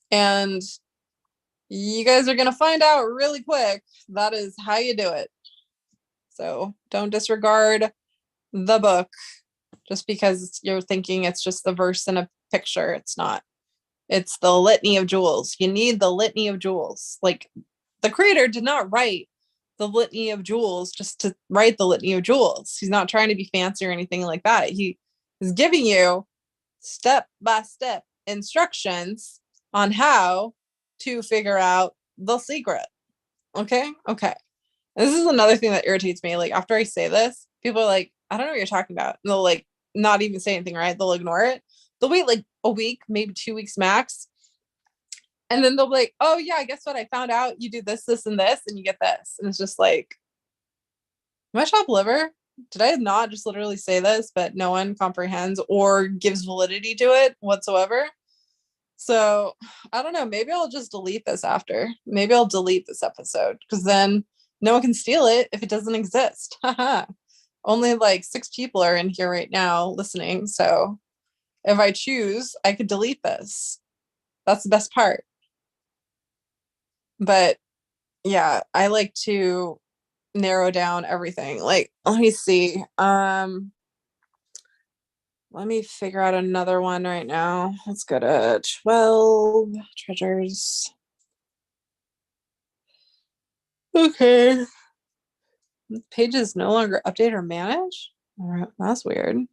And you guys are going to find out really quick. That is how you do it. So don't disregard the book just because you're thinking it's just the verse in a picture. It's not. It's the litany of jewels. You need the litany of jewels. Like, the creator did not write the litany of jewels just to write the litany of jewels. He's not trying to be fancy or anything like that. He is giving you step-by-step instructions on how to figure out the secret. Okay? Okay. This is another thing that irritates me. Like, after I say this, people are like, I don't know what you're talking about. And they'll like not even say anything, right? They'll ignore it. They'll wait like a week, maybe 2 weeks max. And then they'll be like, oh yeah, guess what? I found out you do this, this, and this, and you get this. And it's just like, am I chopped liver? Did I not just literally say this, but no one comprehends or gives validity to it whatsoever? So I don't know. Maybe I'll just delete this after. Maybe I'll delete this episode because then no one can steal it if it doesn't exist. Only like 6 people are in here right now listening. So if I choose, I could delete this. That's the best part. But yeah, I like to narrow down everything. Like, let me see. Let me figure out another one right now. Let's go to 12 treasures. Okay. Pages no longer update or manage? That's weird.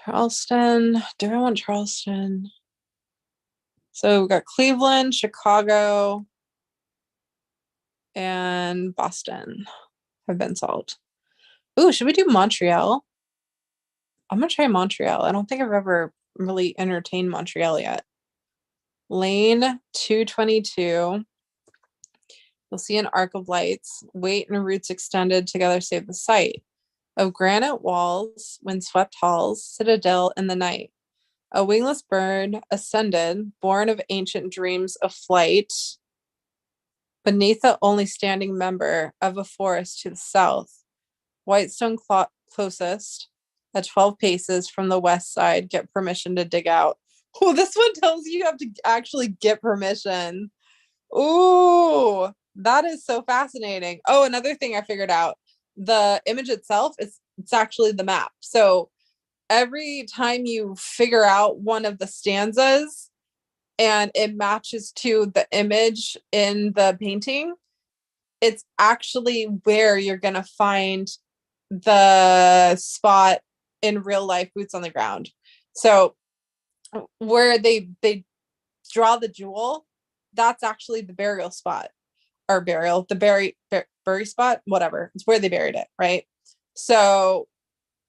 Charleston. Do I want Charleston? So we've got Cleveland, Chicago, and Boston have been solved. Ooh, should we do Montreal? I'm gonna try Montreal. I don't think I've ever really entertained Montreal yet. Lane 222. You'll see an arc of lights. Weight and roots extended together save the sight. Of granite walls, windswept halls, citadel in the night. A wingless bird ascended, born of ancient dreams of flight. Beneath the only standing member of a forest to the south, Whitestone closest, at 12 paces from the west side, get permission to dig out. Oh, this one tells you have to actually get permission. Ooh, that is so fascinating. Oh, another thing I figured out, the image itself is it's actually the map. So every time you figure out one of the stanzas and it matches to the image in the painting, it's actually where you're going to find the spot in real life, boots on the ground. So where they draw the jewel, that's actually the burial spot, or burial, the bury spot, whatever. It's where they buried it, right? So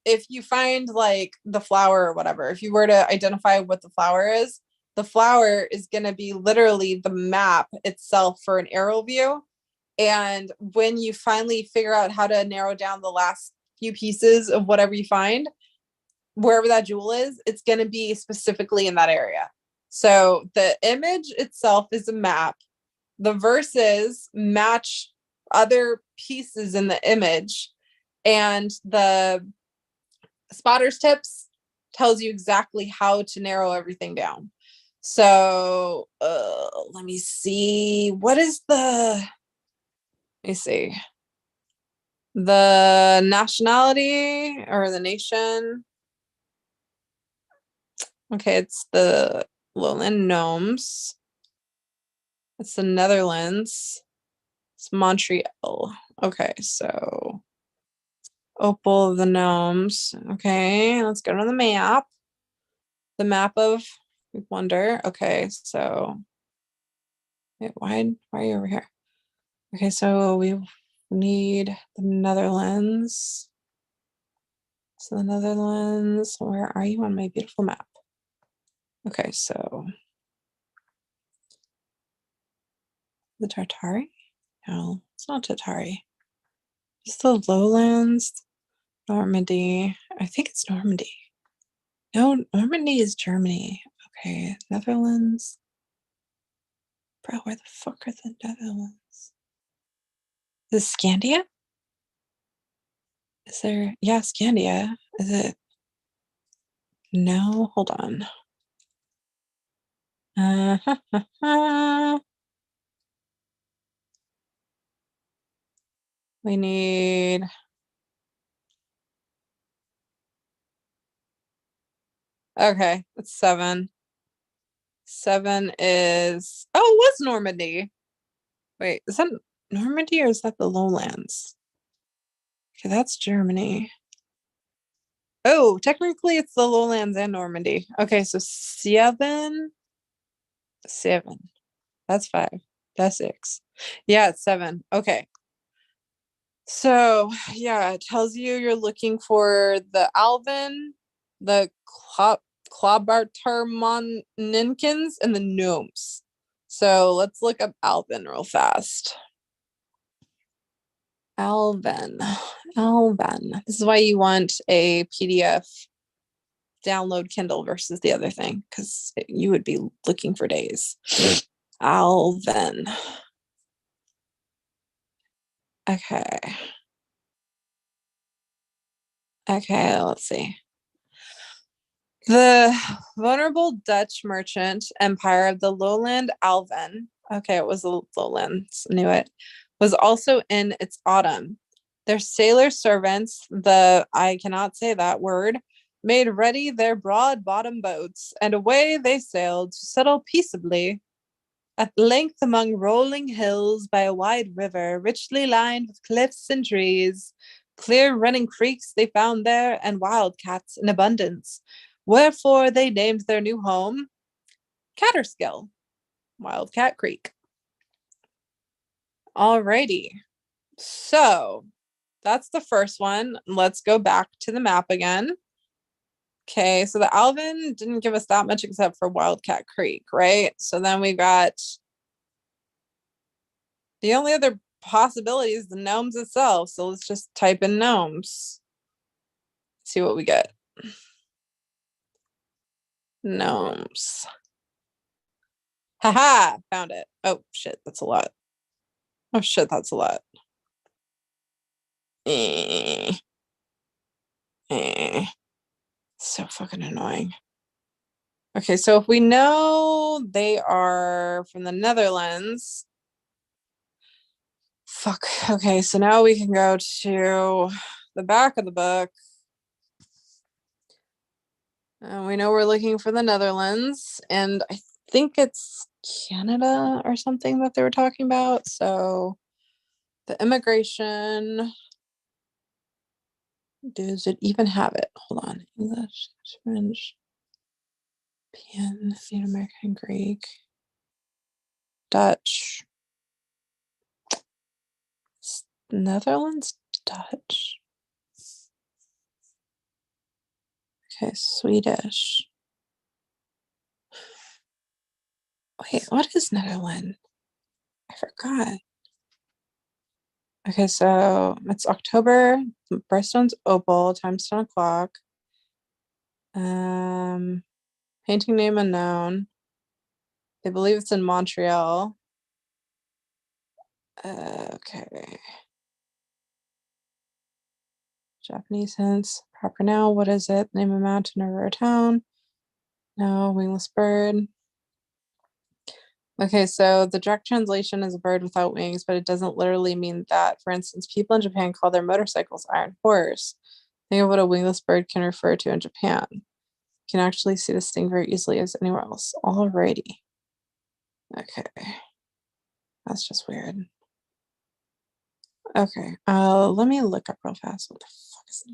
if you find like the flower or whatever, if you were to identify what the flower is, the flower is going to be literally the map itself for an aerial view. And when you finally figure out how to narrow down the last few pieces of whatever you find, wherever that jewel is, it's going to be specifically in that area. So the image itself is a map. The verses match other pieces in the image, and the spotter's tips tells you exactly how to narrow everything down. So let me see. Let me see. The nationality or the nation. Okay, it's the Lowland Gnomes. It's the Netherlands. It's Montreal. Okay, so Opal of the Gnomes. Okay, let's go to the map. The map of Wonder. Okay, so wait, why are you over here? Okay, so we need the Netherlands. So the Netherlands, where are you on my beautiful map? Okay, so the Tartari? No, it's not Tartari. It's the Lowlands, Normandy. I think it's Normandy. No, Normandy is Germany. Okay, Netherlands. Bro, where the fuck are the Netherlands? Is it Scandia? Is there? Yeah, Scandia. Is it? No, hold on. We need. Okay, it's 7. 7 is. Oh, it was Normandy. Wait, is that Normandy or is that the Lowlands? Okay, that's Germany. Oh, technically it's the Lowlands and Normandy. Okay, so 7. 7. That's 5. That's 6. Yeah, it's 7. Okay. So yeah, it tells you you're looking for the Alvin, the Clabartermoninkins, and the Gnomes. So let's look up Alvin real fast. Alvin. Alvin. This is why you want a PDF download Kindle versus the other thing, because you would be looking for days. Alvin. Okay. Okay, let's see. The vulnerable Dutch merchant empire of the lowland Alvin, okay, it was the lowlands, knew it, was also in its autumn. Their sailor servants, the, I cannot say that word, made ready their broad bottom boats, and away they sailed to settle peaceably at length among rolling hills by a wide river, richly lined with cliffs and trees. Clear running creeks they found there, and wildcats in abundance. Wherefore they named their new home Catterskill, Wildcat Creek. Alrighty. So that's the first one. Let's go back to the map again. Okay, so the Alvin didn't give us that much except for Wildcat Creek, right? So then we got the only other possibility is the gnomes itself. So let's just type in gnomes. See what we get. Gnomes. Haha, found it. Oh shit, that's a lot. Oh shit, that's a lot. Eh, eh. So fucking annoying. Okay, so if we know they are from the Netherlands, fuck. Okay, so now we can go to the back of the book. And we know we're looking for the Netherlands, and I think it's Canada or something that they were talking about. So the immigration, does it even have it? Hold on. English, French, Pan, Native American, Greek, Dutch, Netherlands, Dutch. Okay, Swedish. Wait, what is Netherlands? I forgot. Okay, so it's October. Birthstone's opal. Time's 10 o'clock. Painting name unknown. They believe it's in Montreal. Okay. Japanese hints. Proper noun. What is it? Name of mountain or a town. No, wingless bird. Okay, so the direct translation is a bird without wings, but it doesn't literally mean that. For instance, people in Japan call their motorcycles iron horse. Think of what a wingless bird can refer to in Japan. You can actually see the sting very easily as anywhere else. Alrighty. Okay. That's just weird. Okay. Let me look up real fast. What the fuck is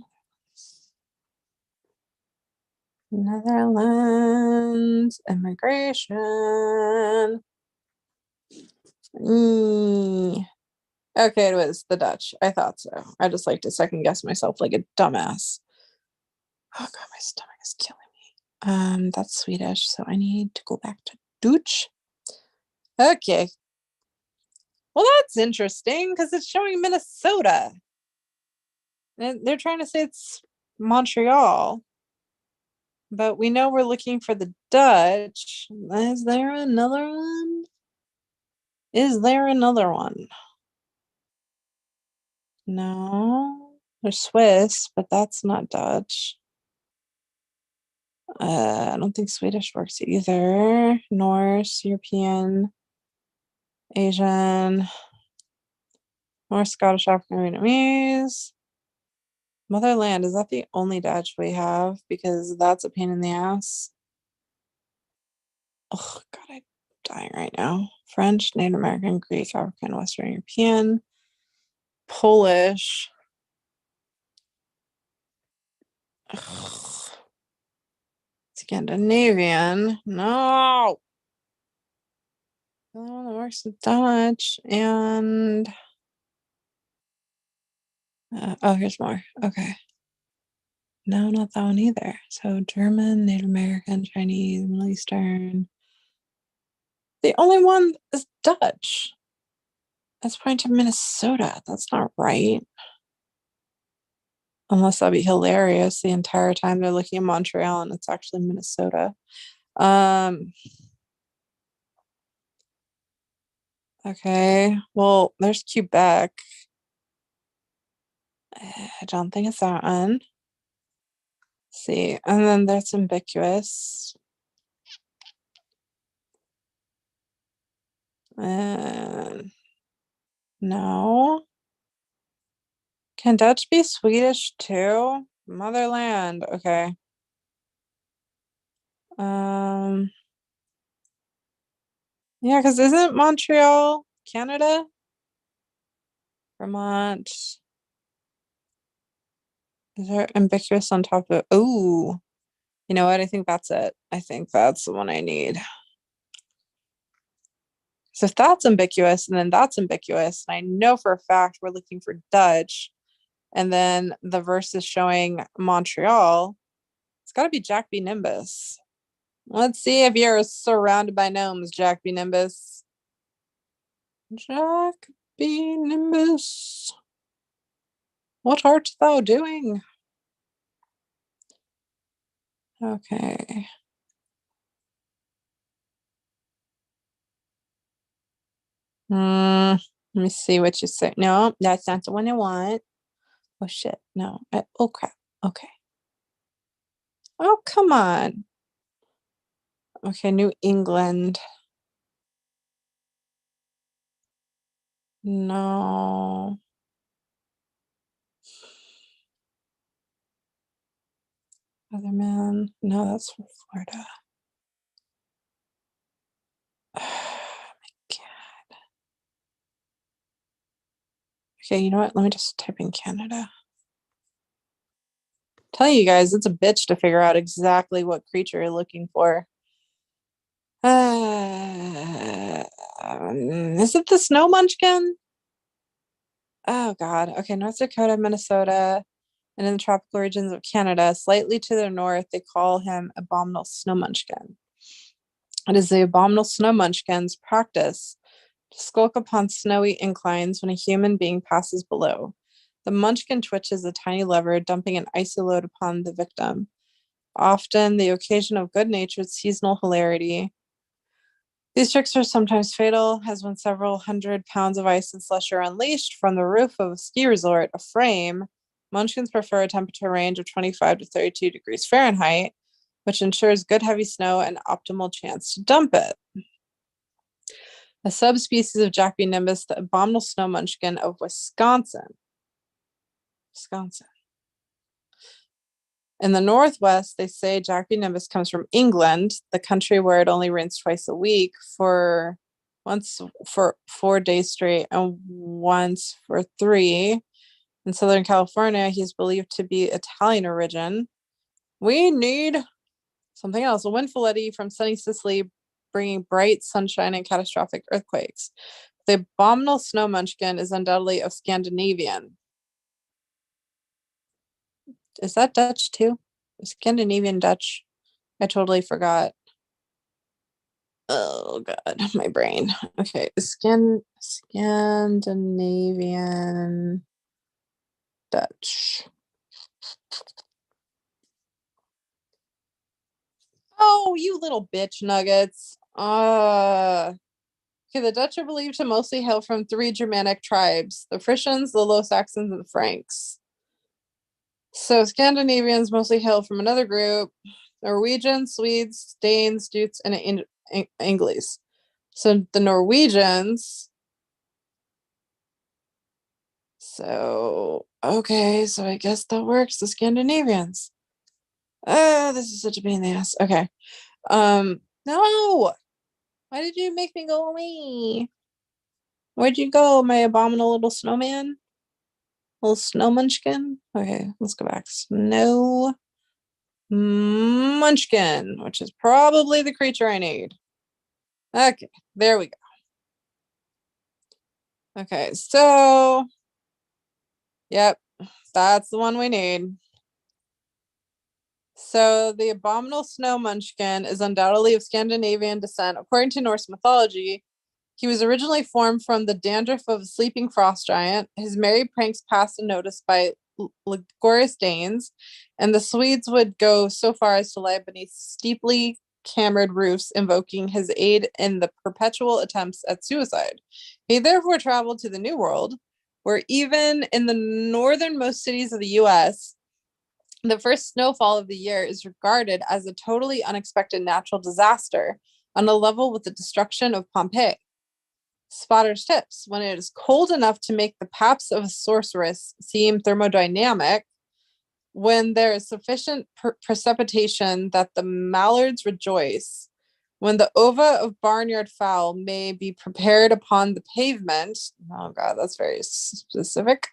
Netherlands immigration? Okay, it was the Dutch. I thought so. I just like to second guess myself like a dumbass. Oh god, my stomach is killing me. That's Swedish, so I need to go back to Dutch. Okay. Well, that's interesting because it's showing Minnesota. And they're trying to say it's Montreal. But we know we're looking for the Dutch. Is there another one? Is there another one? No. There's Swiss, but that's not Dutch. I don't think Swedish works either. Norse, European, Asian, North Scottish, African, Vietnamese. Motherland, is that the only Dutch we have? Because that's a pain in the ass. Oh, God, I'm dying right now. French, Native American, Greek, African, Western European, Polish. Ugh. Scandinavian. No. Oh, that works with Dutch. And oh, here's more. Okay. No, not that one either. So German, Native American, Chinese, Middle Eastern. The only one is Dutch. That's pointing to Minnesota. That's not right. Unless that'd be hilarious the entire time they're looking at Montreal and it's actually Minnesota. Okay. Well, there's Quebec. I don't think it's that one. Let's see, and then there's ambiguous. And no. Can Dutch be Swedish too? Motherland. Okay. Yeah, because isn't Montreal Canada? Vermont. Is there ambiguous on top of it? Ooh. You know what? I think that's it. I think that's the one I need. So if that's ambiguous and then that's ambiguous, and I know for a fact we're looking for Dutch, and then the verse is showing Montreal, it's got to be Jack B. Nimbus. Let's see if you're surrounded by gnomes, Jack B. Nimbus. Jack B. Nimbus. What art thou doing? Okay. Let me see what you say. No, that's not the one I want. Oh shit. No. Oh crap. Okay. Oh, come on. Okay, New England. No. Otherman. No, that's from Florida. Oh my God. Okay, you know what? Let me just type in Canada. Tell you guys, it's a bitch to figure out exactly what creature you're looking for. Is it the snow munchkin? Oh God. Okay, North Dakota, Minnesota, and in the tropical regions of Canada, slightly to the north, they call him abominable snow munchkin. It is the abominable snow munchkin's practice to skulk upon snowy inclines when a human being passes below. The munchkin twitches a tiny lever, dumping an icy load upon the victim, often the occasion of good-natured seasonal hilarity. These tricks are sometimes fatal, as when several hundred pounds of ice and slush are unleashed from the roof of a ski resort, a frame. Munchkins prefer a temperature range of 25 to 32 degrees Fahrenheit, which ensures good heavy snow and optimal chance to dump it. A subspecies of Jack B. nimbus, the abominable snow munchkin of Wisconsin. In the Northwest, they say Jack B. nimbus comes from England, the country where it only rains twice a week for 4 days straight and once for 3. In Southern California, he's believed to be Italian origin. We need something else. A windful eddy from sunny Sicily, bringing bright sunshine and catastrophic earthquakes. The abominable snow munchkin is undoubtedly of Scandinavian. Is that Dutch too? Scandinavian Dutch. I totally forgot. Oh God, my brain. Okay, Scandinavian Dutch. Oh, you little bitch nuggets. Okay, the Dutch are believed to mostly hail from 3 Germanic tribes: the Frisians, the Low Saxons, and the Franks. So Scandinavians mostly hail from another group: Norwegians, Swedes, Danes, Jutes, and Angles. So the Norwegians. So okay, so I guess that works. The Scandinavians. This is such a pain in the ass. Okay. No. Why did you make me go away? Where'd you go, my abominable little snowman? Little snow munchkin? Okay, let's go back. Snow munchkin, which is probably the creature I need. Okay, there we go. Okay, so yep, that's the one we need. So the abominable snow munchkin is undoubtedly of Scandinavian descent. According to Norse mythology, he was originally formed from the dandruff of a sleeping frost giant. His merry pranks passed unnoticed by laborious Danes, and the Swedes would go so far as to lie beneath steeply cambered roofs, invoking his aid in the perpetual attempts at suicide. He therefore traveled to the New World, where even in the northernmost cities of the US, the first snowfall of the year is regarded as a totally unexpected natural disaster on a level with the destruction of Pompeii. Spotter's tips: when it is cold enough to make the paps of a sorceress seem thermodynamic, when there is sufficient precipitation that the mallards rejoice, when the ova of barnyard fowl may be prepared upon the pavement. Oh God, that's very specific.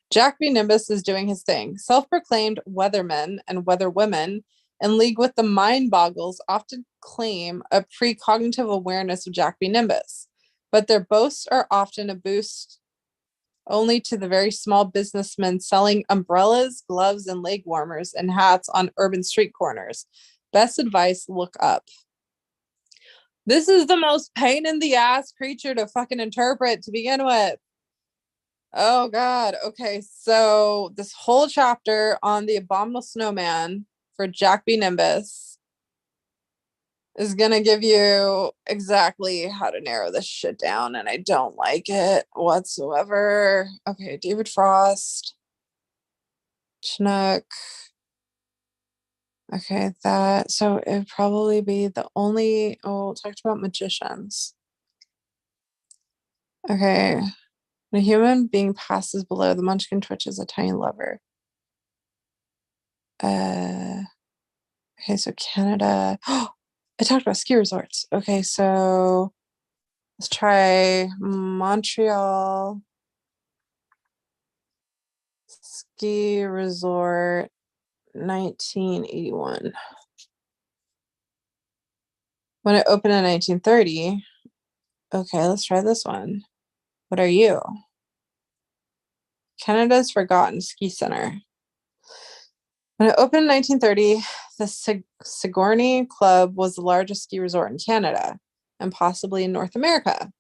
Jack B. Nimbus is doing his thing. Self-proclaimed weathermen and weatherwomen in league with the mind boggles often claim a precognitive awareness of Jack B. Nimbus, but their boasts are often a boost only to the very small businessmen selling umbrellas, gloves, and leg warmers and hats on urban street corners. Best advice: look up. This is the most pain in the ass creature to fucking interpret to begin with. Oh God. Okay, so this whole chapter on the abominable snowman for Jack B. Nimbus is gonna give you exactly how to narrow this shit down, and I don't like it whatsoever. Okay, David Frost, Chinook. Okay, that so it'd probably be the only talked about magicians. Okay. When a human being passes below, the munchkin twitches a tiny lever. Okay, so Canada. I talked about ski resorts. Okay, so let's try Montreal ski resort 1981. When it opened in 1930. Okay, let's try this one. What are you? Canada's Forgotten Ski Center. When it opened in 1930, the Sigourney Club was the largest ski resort in Canada and possibly in North America.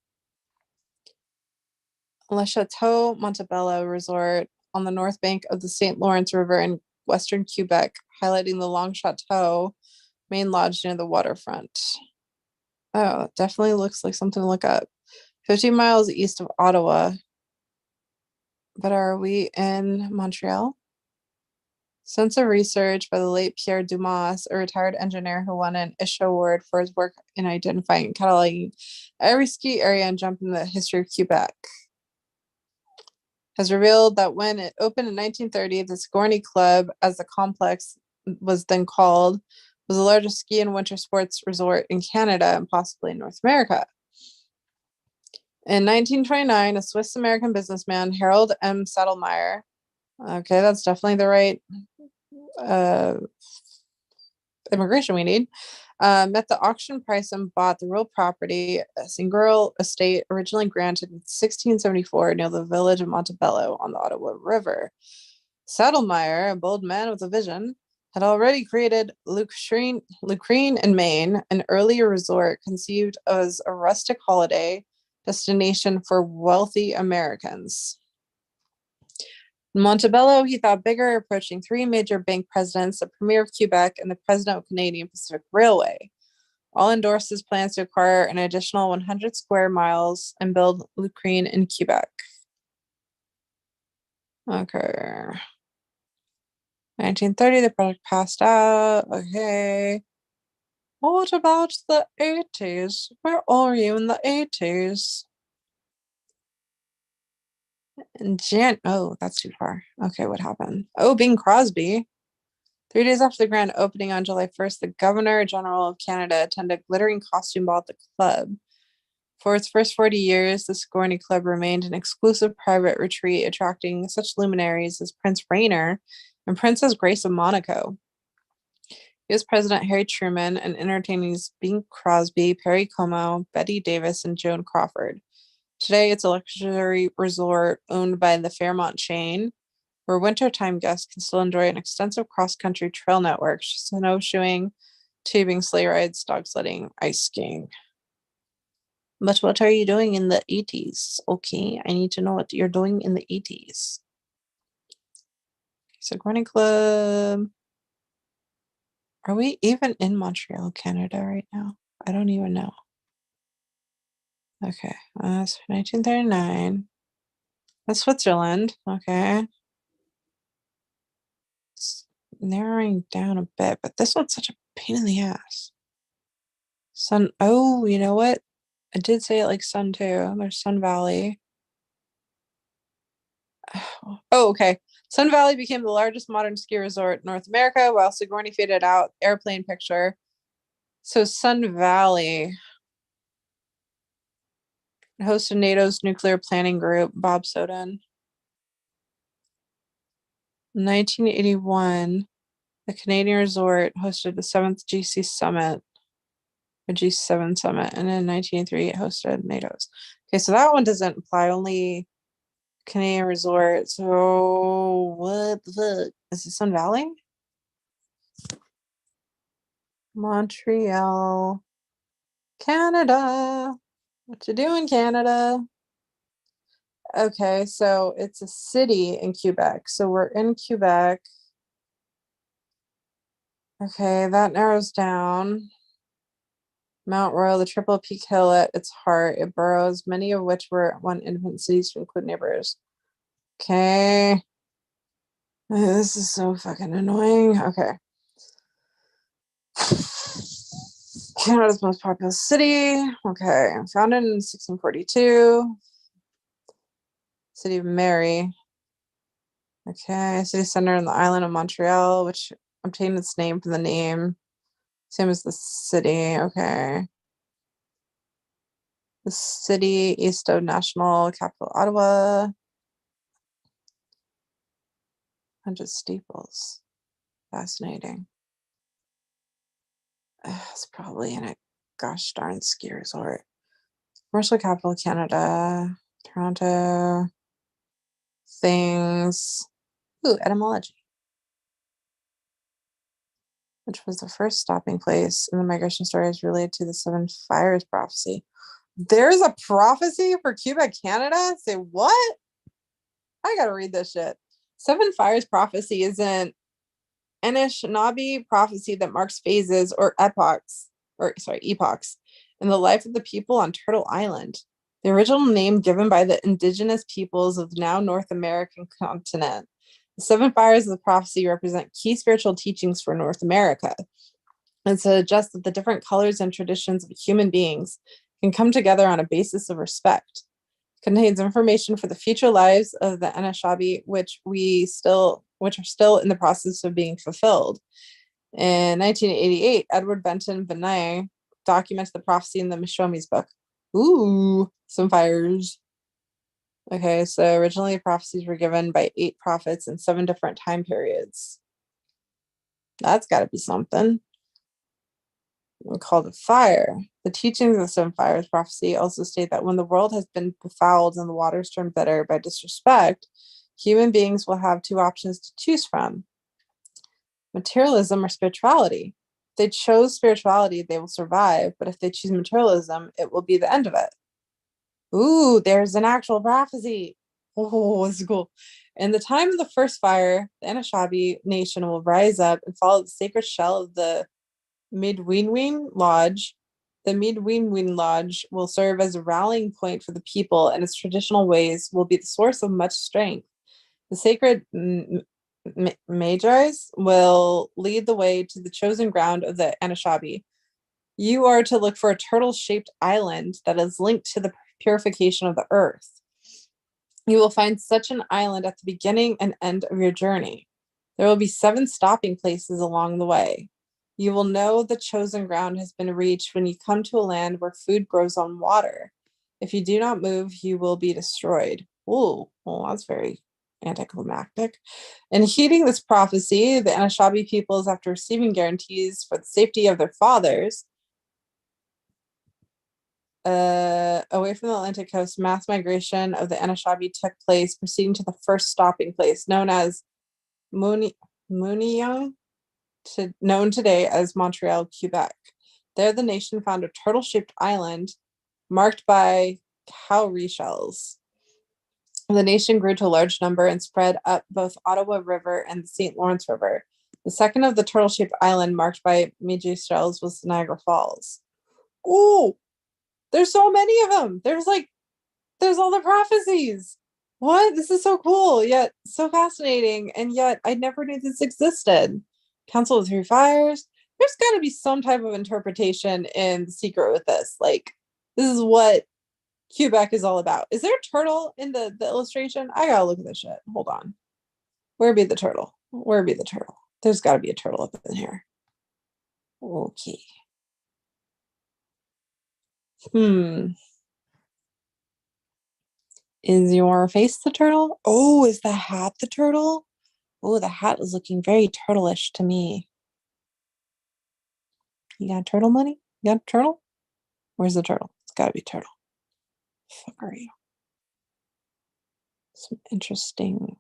Le Chateau Montebello Resort on the north bank of the St. Lawrence River in western Quebec, highlighting the Long Chateau main lodge near the waterfront. Oh, it definitely looks like something to look up. 50 miles east of Ottawa. But are we in Montreal? Sense of research by the late Pierre Dumas, a retired engineer who won an ISHA award for his work in identifying and cataloging every ski area and jump in the history of Quebec, has revealed that when it opened in 1930, the Sigourney Club, as the complex was then called, was the largest ski and winter sports resort in Canada and possibly in North America. In 1929, a Swiss-American businessman, Harold M. Saddlemeyer, okay, that's definitely the right immigration we need, met the auction price and bought the real property, a single estate originally granted in 1674 near the village of Montebello on the Ottawa River. Saddlemeyer, a bold man with a vision, had already created Lucrene in Maine, an earlier resort conceived as a rustic holiday destination for wealthy Americans. In Montebello, he thought bigger, approaching three major bank presidents, the Premier of Quebec and the President of Canadian Pacific Railway. All endorsed his plans to acquire an additional 100 square miles and build Lucrene in Quebec. Okay. 1930, the project passed out. Okay. What about the 80s? Where are you in the 80s? Oh, that's too far. Okay, what happened? Oh, Bing Crosby. 3 days after the grand opening on July 1st, the Governor General of Canada attended a glittering costume ball at the club. For its first 40 years, the Sigourney Club remained an exclusive private retreat, attracting such luminaries as Prince Rainier and Princess Grace of Monaco. US President Harry Truman and entertainers Bing Crosby, Perry Como, Betty Davis, and Joan Crawford. Today, it's a luxury resort owned by the Fairmont chain, where wintertime guests can still enjoy an extensive cross-country trail network, snowshoeing, tubing, sleigh rides, dog sledding, ice skiing. But what are you doing in the 80s? Okay, I need to know what you're doing in the 80s. Sigourney Club. Are we even in Montreal, Canada right now? I don't even know. Okay, that's 1939. That's Switzerland. Okay. It's narrowing down a bit, but this one's such a pain in the ass. Sun. Oh, you know what? I did say it like Sun too. There's Sun Valley. Oh, okay. Sun Valley became the largest modern ski resort in North America, while Sigourney faded out. Airplane picture. So Sun Valley hosted NATO's nuclear planning group, Bob Soden. 1981, the Canadian resort hosted the 7th GC Summit, a G7 summit, and in 1983 it hosted NATO's. Okay, so that one doesn't apply, only Canadian resort. So what the fuck? Is it Sun Valley? Montreal, Canada. What you doing, Canada? Okay, so it's a city in Quebec. So we're in Quebec. Okay, that narrows down. Mount Royal, the triple peak hill at its heart. It burrows, many of which were at one independent cities to include neighbors. Okay. This is so fucking annoying. Okay. Canada's most populous city. Okay. Founded in 1642. City of Mary. Okay. City center in the island of Montreal, which obtained its name from the name. Same as the city. Okay. The city east of national capital, Ottawa. 100 steeples. Fascinating. It's probably in a gosh darn ski resort. Commercial capital of Canada. Toronto. Things. Ooh, etymology. Which was the first stopping place in the migration stories related to the Seven Fires prophecy. There's a prophecy for Quebec, Canada? Say what? I gotta read this shit. Seven Fires prophecy is an Anishinaabe prophecy that marks phases or epochs in the life of the people on Turtle Island, the original name given by the indigenous peoples of the now North American continent. The seven fires of the prophecy represent key spiritual teachings for North America and suggest that the different colors and traditions of human beings can come together on a basis of respect. It contains information for the future lives of the Anishinaabe, which are still in the process of being fulfilled. In 1988, Edward Benton Benay documents the prophecy in the Mishomi's book. Ooh, some fires. Okay, so originally prophecies were given by 8 prophets in 7 different time periods. That's got to be something. Called a fire. The teachings of the seven fires prophecy also state that when the world has been befouled and the waters turn bitter by disrespect, human beings will have 2 options to choose from: materialism or spirituality. If they chose spirituality, they will survive, but if they choose materialism, it will be the end of it. Ooh, there's an actual prophecy. Oh, this is cool. In the time of the first fire, the Anishinaabe nation will rise up and follow the sacred shell of the Midwinwin Lodge. The Midwinwin Lodge will serve as a rallying point for the people, and its traditional ways will be the source of much strength. The sacred Magi's will lead the way to the chosen ground of the Anishinaabe. You are to look for a turtle-shaped island that is linked to the purification of the earth. You will find such an island at the beginning and end of your journey. There will be 7 stopping places along the way. You will know the chosen ground has been reached when you come to a land where food grows on water. If you do not move, you will be destroyed. Ooh, well, that's very anticlimactic. In heeding this prophecy, the Anishinaabe peoples, after receiving guarantees for the safety of their fathers, away from the Atlantic coast, mass migration of the Anishinaabe took place, proceeding to the first stopping place, known as Mooniyang, known today as Montreal, Quebec. There, the nation found a turtle-shaped island marked by cowrie shells. The nation grew to a large number and spread up both Ottawa River and the St. Lawrence River. The second of the turtle-shaped island marked by Meiji shells was Niagara Falls. Oh, there's so many of them. There's all the prophecies. What? This is so cool, yet so fascinating, and yet I never knew this existed. Council of Three Fires. There's got to be some type of interpretation in the secret with this. Like, this is what Quebec is all about. Is there a turtle in the illustration? I gotta look at this shit. Hold on. Where be the turtle? Where be the turtle? There's got to be a turtle up in here. Okay. Is your face the turtle? Oh, is the hat the turtle? Oh, the hat is looking very turtle-ish to me. You got turtle money? You got a turtle? Where's the turtle? It's gotta be turtle. Fuck are you? Some interesting.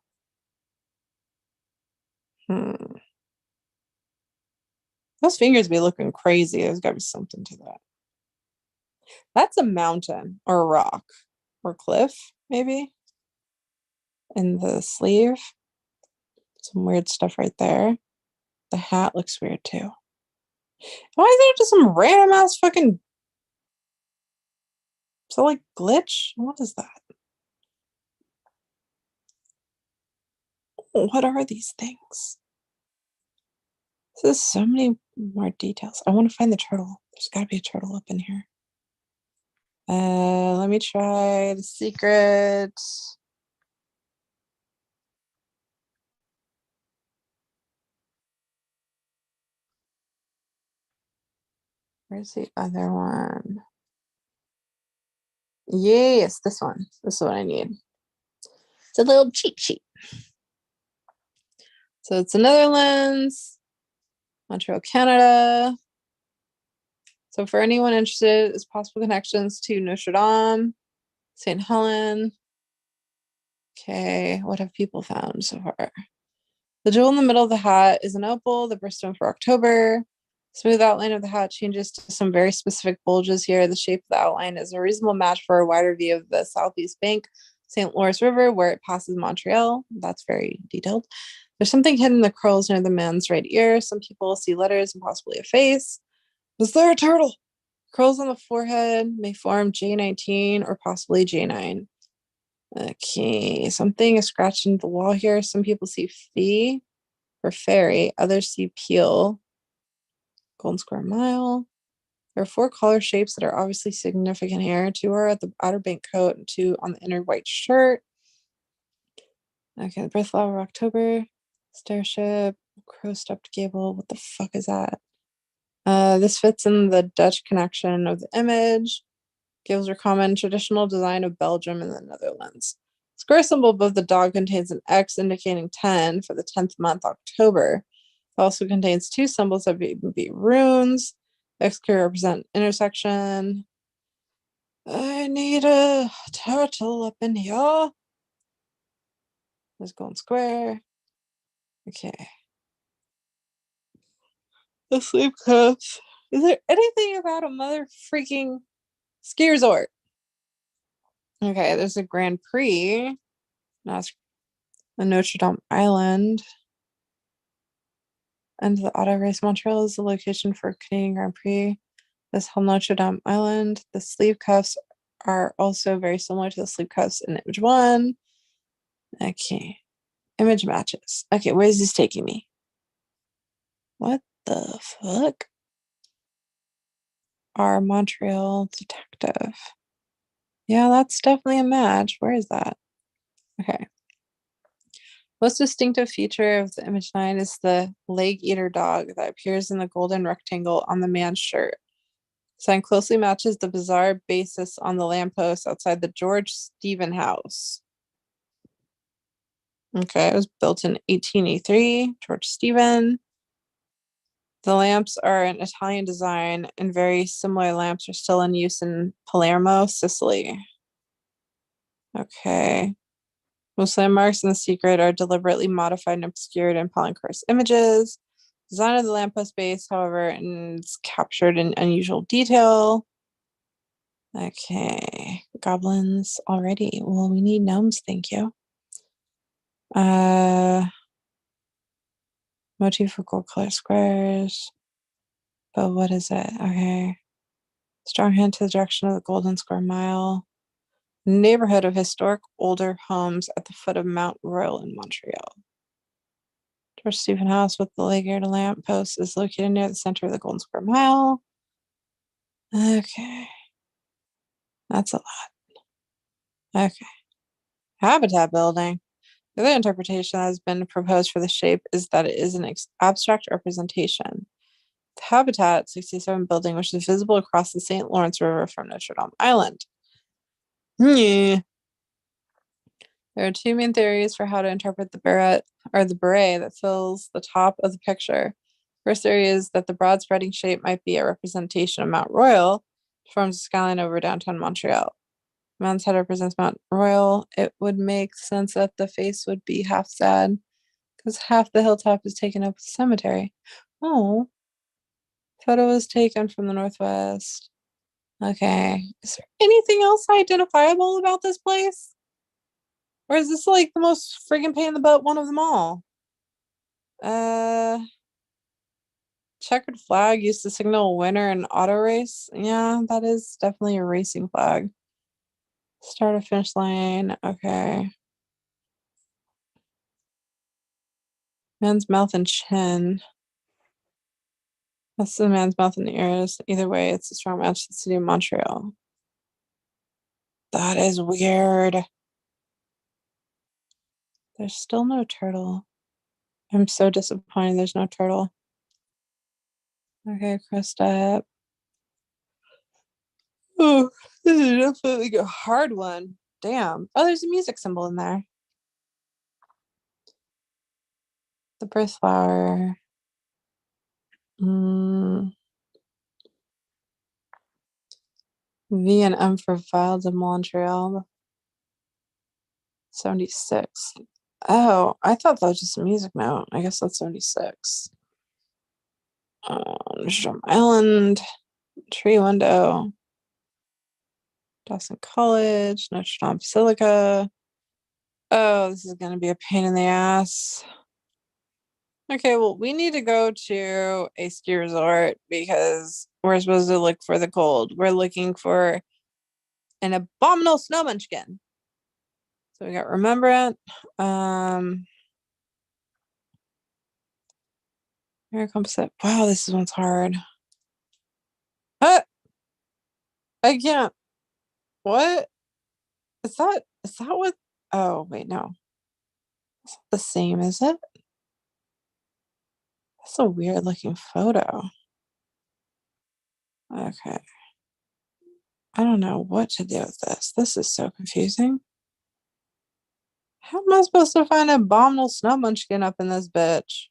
Those fingers be looking crazy. There's gotta be something to that. That's a mountain or a rock or cliff, maybe. In the sleeve. Some weird stuff right there. The hat looks weird too. Why is there just some random ass fucking So like glitch? What is that? What are these things? There's so many more details. I want to find the turtle. There's got to be a turtle up in here. Let me try the secret. Where's the other one? Yes, this one. This is what I need. It's a little cheat sheet. So it's the Netherlands, Montreal, Canada. So for anyone interested, it's possible connections to Notre Dame, St. Helen. Okay, what have people found so far? The jewel in the middle of the hat is an opal, the birthstone for October. Smooth outline of the hat changes to some very specific bulges here. The shape of the outline is a reasonable match for a wider view of the southeast bank, St. Lawrence River, where it passes Montreal. That's very detailed. There's something hidden in the curls near the man's right ear. Some people see letters and possibly a face. Is there a turtle? Curls on the forehead may form J19 or possibly J9. Okay, something is scratched into the wall here. Some people see fee or fairy. Others see peel. Golden square mile. There are 4 collar shapes that are obviously significant here. 2 are at the outer bank coat and 2 on the inner white shirt. Okay, the birth flower of October. Stairship. Crow stepped gable. What the fuck is that? This fits in the Dutch connection of the image. Gables are common traditional design of Belgium and the Netherlands. Square symbol above the dog contains an X indicating 10 for the 10th month, October. It also contains 2 symbols that be runes. X could represent intersection. I need a turtle up in here. There's golden square. Okay. The sleep cups. Is there anything about a mother freaking ski resort? Okay, there's a Grand Prix. That's the Notre Dame Island. And the auto race Montreal is the location for Canadian Grand Prix. This whole Notre Dame Island. The sleeve cuffs are also very similar to the sleeve cuffs in image 1. Okay. Image matches. Okay, where is this taking me? What the fuck? Our Montreal detective. Yeah, that's definitely a match. Where is that? Okay. Most distinctive feature of the image 9 is the leg eater dog that appears in the golden rectangle on the man's shirt. Sign closely matches the bizarre basis on the lamppost outside the George Stephen house. Okay, it was built in 1883, George Stephen. The lamps are an Italian design, and very similar lamps are still in use in Palermo, Sicily. Okay. Most landmarks in the secret are deliberately modified and obscured in Palincourse images. Design of the lamppost base, however, is captured in unusual detail. Okay, goblins already. Well, we need gnomes, thank you. Motif of gold color squares. But what is it? Okay. Strong hand to the direction of the Golden Square Mile. Neighborhood of historic older homes at the foot of Mount Royal in Montreal. George Stephen House with the Laguerre lamp post is located near the center of the Golden Square Mile. Okay. That's a lot. Okay. Habitat building. The other interpretation that has been proposed for the shape is that it is an abstract representation. The Habitat 67 building, which is visible across the St. Lawrence River from Notre Dame Island. Yeah. There are 2 main theories for how to interpret the beret that fills the top of the picture. First theory is that the broad spreading shape might be a representation of Mount Royal, which forms a skyline over downtown Montreal. Mountain's head represents Mount Royal. It would make sense that the face would be half sad because half the hilltop is taken up with cemetery. Oh, photo was taken from the northwest. Okay. Is there anything else identifiable about this place? Or is this like the most friggin' pain in the butt one of them all? Checkered flag used to signal a winner in auto race. Yeah, that is definitely a racing flag. Start a finish line. Okay. Man's mouth and chin. That's the man's mouth and ears. Either way, it's a strong match to the city of Montreal. That is weird. There's still no turtle. I'm so disappointed there's no turtle. Okay, cross step. Oh, this is definitely a hard one. Damn. Oh, there's a music symbol in there. The birth flower. V and M for Vials of Montreal. 76. Oh, I thought that was just a music note. I guess that's 76. Drum Island, Tree Window, Dawson College, Notre Dame Basilica. Oh, this is going to be a pain in the ass. Okay, well, we need to go to a ski resort because we're supposed to look for the cold. We're looking for an abominable snow munchkin. So we got Remembrance. Here comes it. Wow, this one's hard. I can't. What? Is that what? Oh, wait, no. It's not the same, is it? That's a weird looking photo. Okay. I don't know what to do with this. This is so confusing. How am I supposed to find an abominable snow munchkin up in this bitch?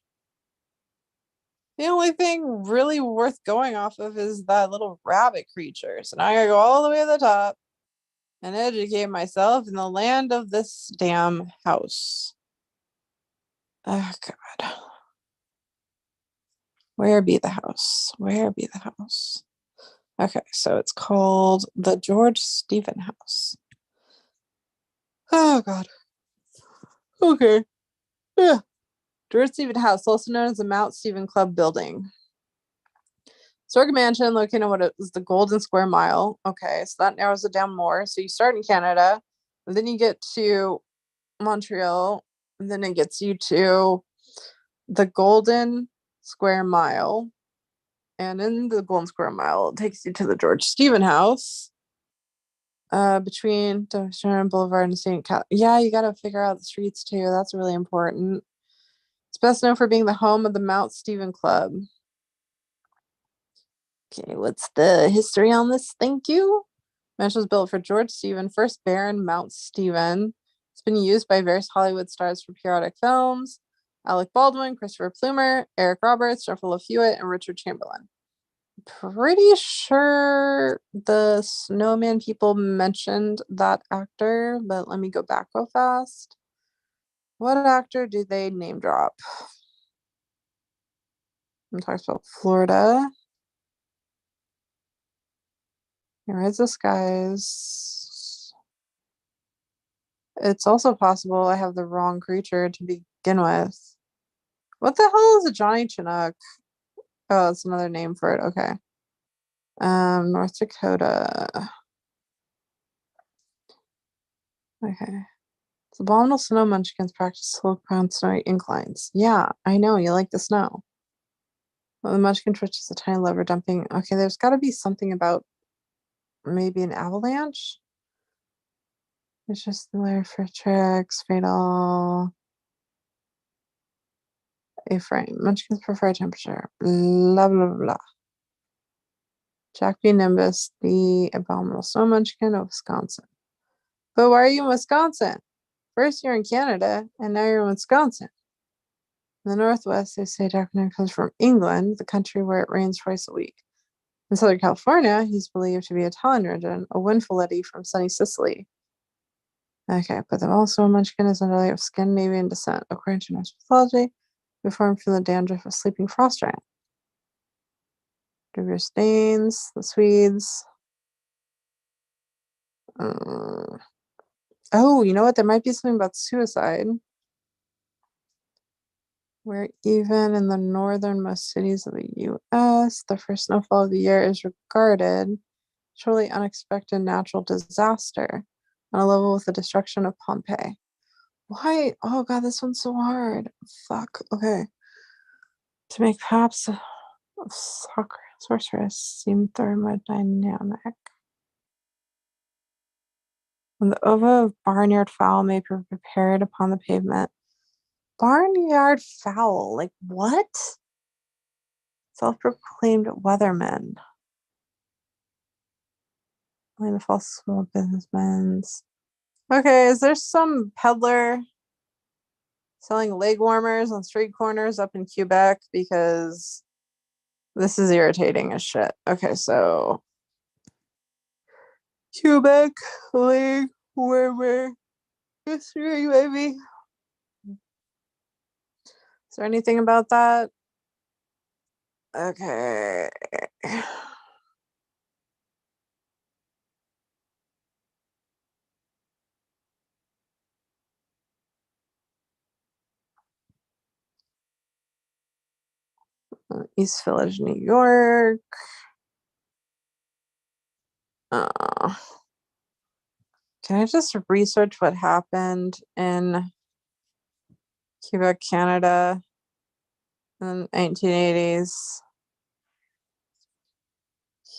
The only thing really worth going off of is that little rabbit creature. So now I gotta go all the way to the top and educate myself in the land of this damn house. Oh, God. Where be the house? Where be the house? Okay, so it's called the George Stephen House. Oh, God. Okay. Yeah. George Stephen House, also known as the Mount Stephen Club Building. Historic mansion located in what is the Golden Square Mile. Okay, so that narrows it down more. So you start in Canada, and then you get to Montreal, and then it gets you to the Golden Square Mile. And in the Golden Square Mile, it takes you to the George Stephen House. Between Sharon Boulevard and St. Cat. Yeah, you got to figure out the streets too. That's really important. It's best known for being the home of the Mount Stephen Club. Okay, what's the history on this? Thank you. Mansion was built for George Stephen, first Baron Mount Stephen. It's been used by various Hollywood stars for periodic films. Alec Baldwin, Christopher Plummer, Eric Roberts, Jennifer Love Hewitt, and Richard Chamberlain. Pretty sure the Snowman people mentioned that actor, but let me go back real fast. What actor do they name drop? I'm talking about Florida. Here is the skies. It's also possible I have the wrong creature to begin with. What the hell is a Johnny Chinook? Oh, it's another name for it. Okay. North Dakota. Okay. It's abominable snow munchkins practice slope ground snowy inclines. Yeah, I know. You like the snow. Well, the munchkin twitches a tiny lever dumping. Okay, there's got to be something about maybe an avalanche. It's just the layer for tricks, fatal. A-frame. Munchkins prefer temperature. Blah, blah, blah, blah. Jack B. Nimbus, the abominable snow munchkin of Wisconsin. But why are you in Wisconsin? First you're in Canada, and now you're in Wisconsin. In the Northwest, they say Jack B. comes from England, the country where it rains twice a week. In Southern California, he's believed to be Italian origin, a windfalletti from sunny Sicily. Okay, but the also munchkin is underlay of Scandinavian descent, according to Norse mythology, who formed from the dandruff of sleeping frost giant. Dubious Danes, the Swedes. Oh, you know what? There might be something about suicide. Where even in the northernmost cities of the U.S., the first snowfall of the year is regarded truly unexpected natural disaster. on a level with the destruction of Pompeii. Why? Oh god, this one's so hard. Fuck. Okay. To make perhaps a sorceress seem thermodynamic. When the ova of barnyard fowl may be prepared upon the pavement. Barnyard fowl? Like what? Self-proclaimed weathermen. Only the false small businessmen's. Okay, is there some peddler selling leg warmers on street corners up in Quebec? Because this is irritating as shit. Okay, so Quebec leg warmer history, maybe. Is there anything about that? Okay. East Village, New York. Uh, can I just research what happened in Quebec, Canada in the 1980s?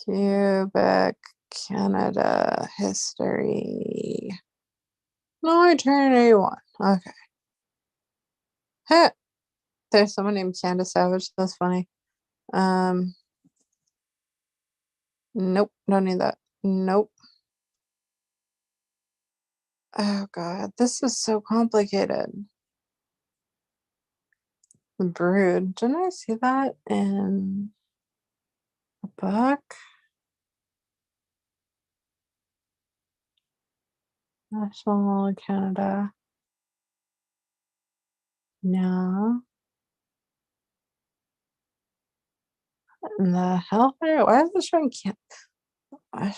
Quebec, Canada history. 1981. Okay. Hey, there's someone named Candace Savage. That's funny. Nope, don't need that. Nope. Oh god, this is so complicated. The Brood. Didn't I see that in a book? National Canada. No. And the Hellfire? Why is it showing a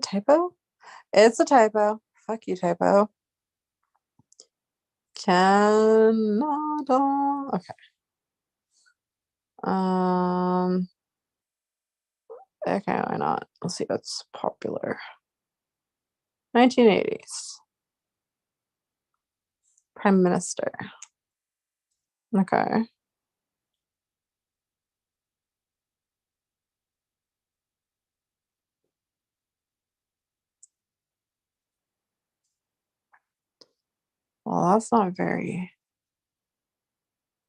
typo? It's a typo. Fuck you, typo. Canada. Okay. Okay, why not? Let's see what's popular. 1980s. Prime Minister. Okay. Well, that's not very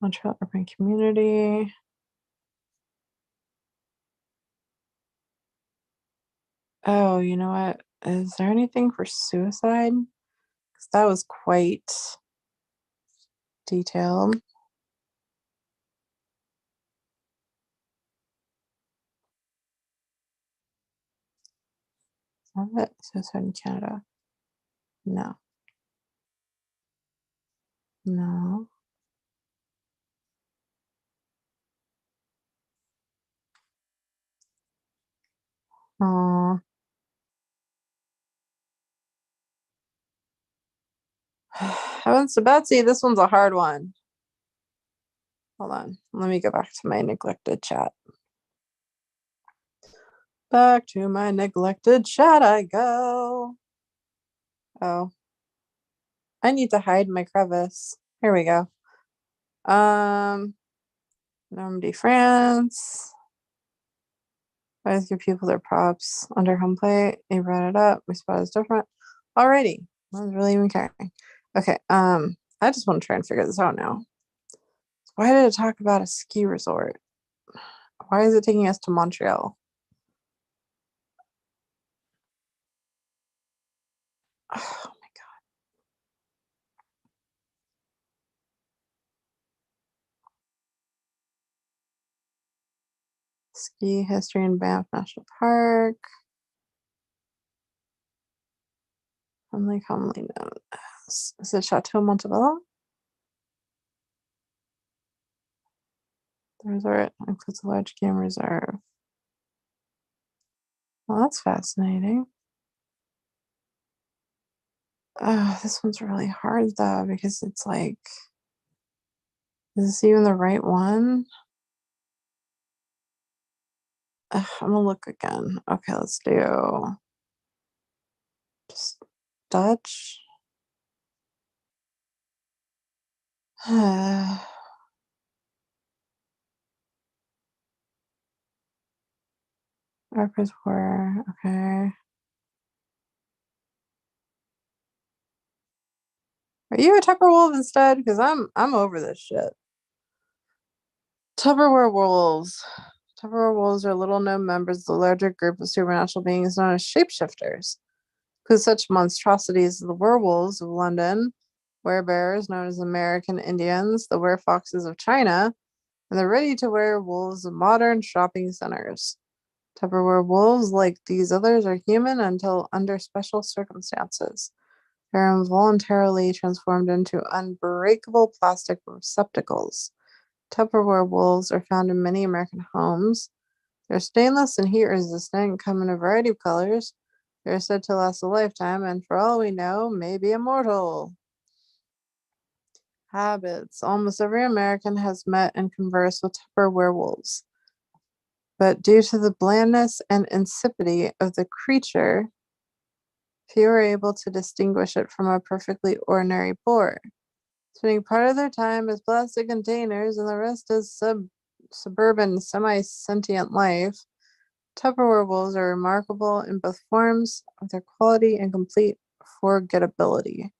Montreal urban community. Oh, you know what? Is there anything for suicide? Because that was quite detailed. Is that it? Suicide in Canada? No. No. Oh. Heavens to Betsy, this one's a hard one. Hold on. Let me go back to my neglected chat. Back to my neglected chat I go. Oh. I need to hide my crevice. Here we go. Normandy, France. Always give people their props under home plate. They brought it up. My spot is different. Alrighty. I was really even caring. Okay. I just want to try and figure this out now. Why did it talk about a ski resort? Why is it taking us to Montreal? Oh my god. Ski history in Banff National Park. Commonly known as. Is it Chateau Montebello? The resort includes a large game reserve. Well, that's fascinating. Oh, this one's really hard though, because it's like, is this even the right one? I'm gonna look again. Okay, let's do just Dutch. Our first war. Okay. Are you a Tupperwolf instead? Because I'm over this shit. Tupperware wolves. Tupperware wolves are little known members of the larger group of supernatural beings known as shapeshifters, who such monstrosities as the werewolves of London, werebears known as American Indians, the werefoxes of China, and the ready-to-wear wolves of modern shopping centers. Tupperware wolves, like these others, are human until under special circumstances. They're involuntarily transformed into unbreakable plastic receptacles. Tupperware wolves are found in many American homes. They're stainless and heat resistant, come in a variety of colors. They're said to last a lifetime, and for all we know, may be immortal. Habits. Almost every American has met and conversed with Tupperware wolves. But due to the blandness and insipidity of the creature, few are able to distinguish it from a perfectly ordinary boar. Spending part of their time as plastic containers and the rest as suburban semi-sentient life, Tupperware wolves are remarkable in both forms of their quality and complete forgettability.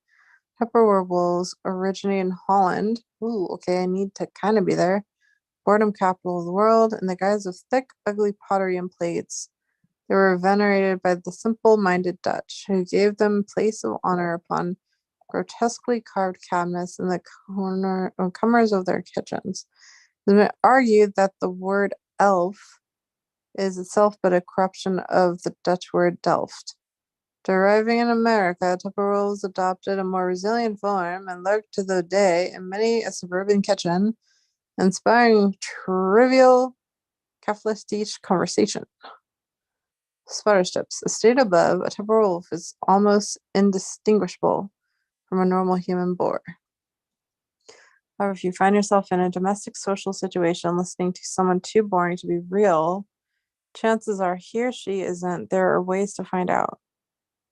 Tupperware wolves originate in Holland. Ooh, okay, I need to kind of be there. Boredom capital of the world, in the guise of thick, ugly pottery and plates. They were venerated by the simple-minded Dutch, who gave them place of honor upon grotesquely carved cabinets in the corners of their kitchens. It has been argued that the word elf is itself but a corruption of the Dutch word Delft. Deriving in America, Tupperware adopted a more resilient form and lurked to the day in many a suburban kitchen, inspiring trivial capitalist conversation. Spider strips. As stated above, a Tupperware wolf is almost indistinguishable from a normal human boar. However, if you find yourself in a domestic social situation listening to someone too boring to be real, chances are he or she isn't. There are ways to find out.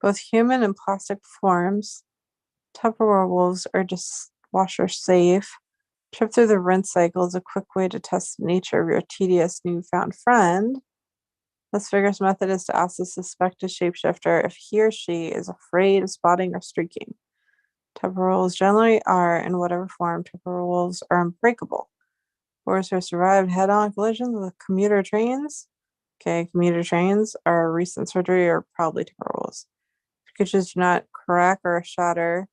Both human and plastic forms, Tupperware wolves are dishwasher safe. Trip through the rinse cycle is a quick way to test the nature of your tedious newfound friend. This vigorous method is to ask the suspected shapeshifter if he or she is afraid of spotting or streaking. Tupperware wolves generally are, in whatever form, Tupperware wolves are unbreakable. Boars who survived head-on collisions with commuter trains. Okay, commuter trains are recent surgery or probably Tupperware wolves. Creatures do not crack or shatter.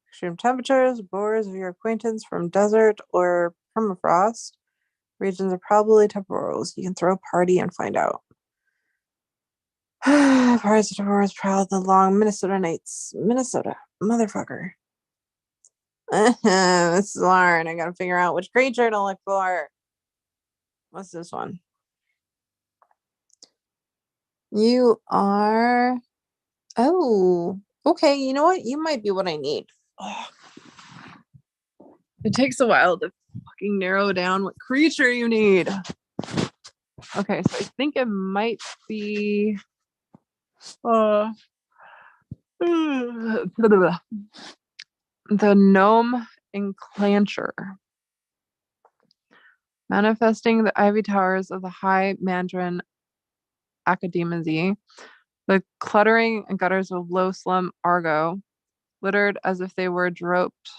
Extreme temperatures, boars of your acquaintance from desert or permafrost regions are probably Tupperware wolves. You can throw a party and find out. Parties of Tupperware proud the long Minnesota nights. Minnesota, motherfucker. This is Lauren. I gotta figure out which creature to look for. What's this one? You are. Oh, okay. You know what? You might be what I need. Oh. It takes a while to fucking narrow down what creature you need. Okay, so I think it might be. The gnome enclancher. Manifesting the ivy towers of the high Mandarin Academy, the cluttering gutters of low slum Argo, littered as if they were dropped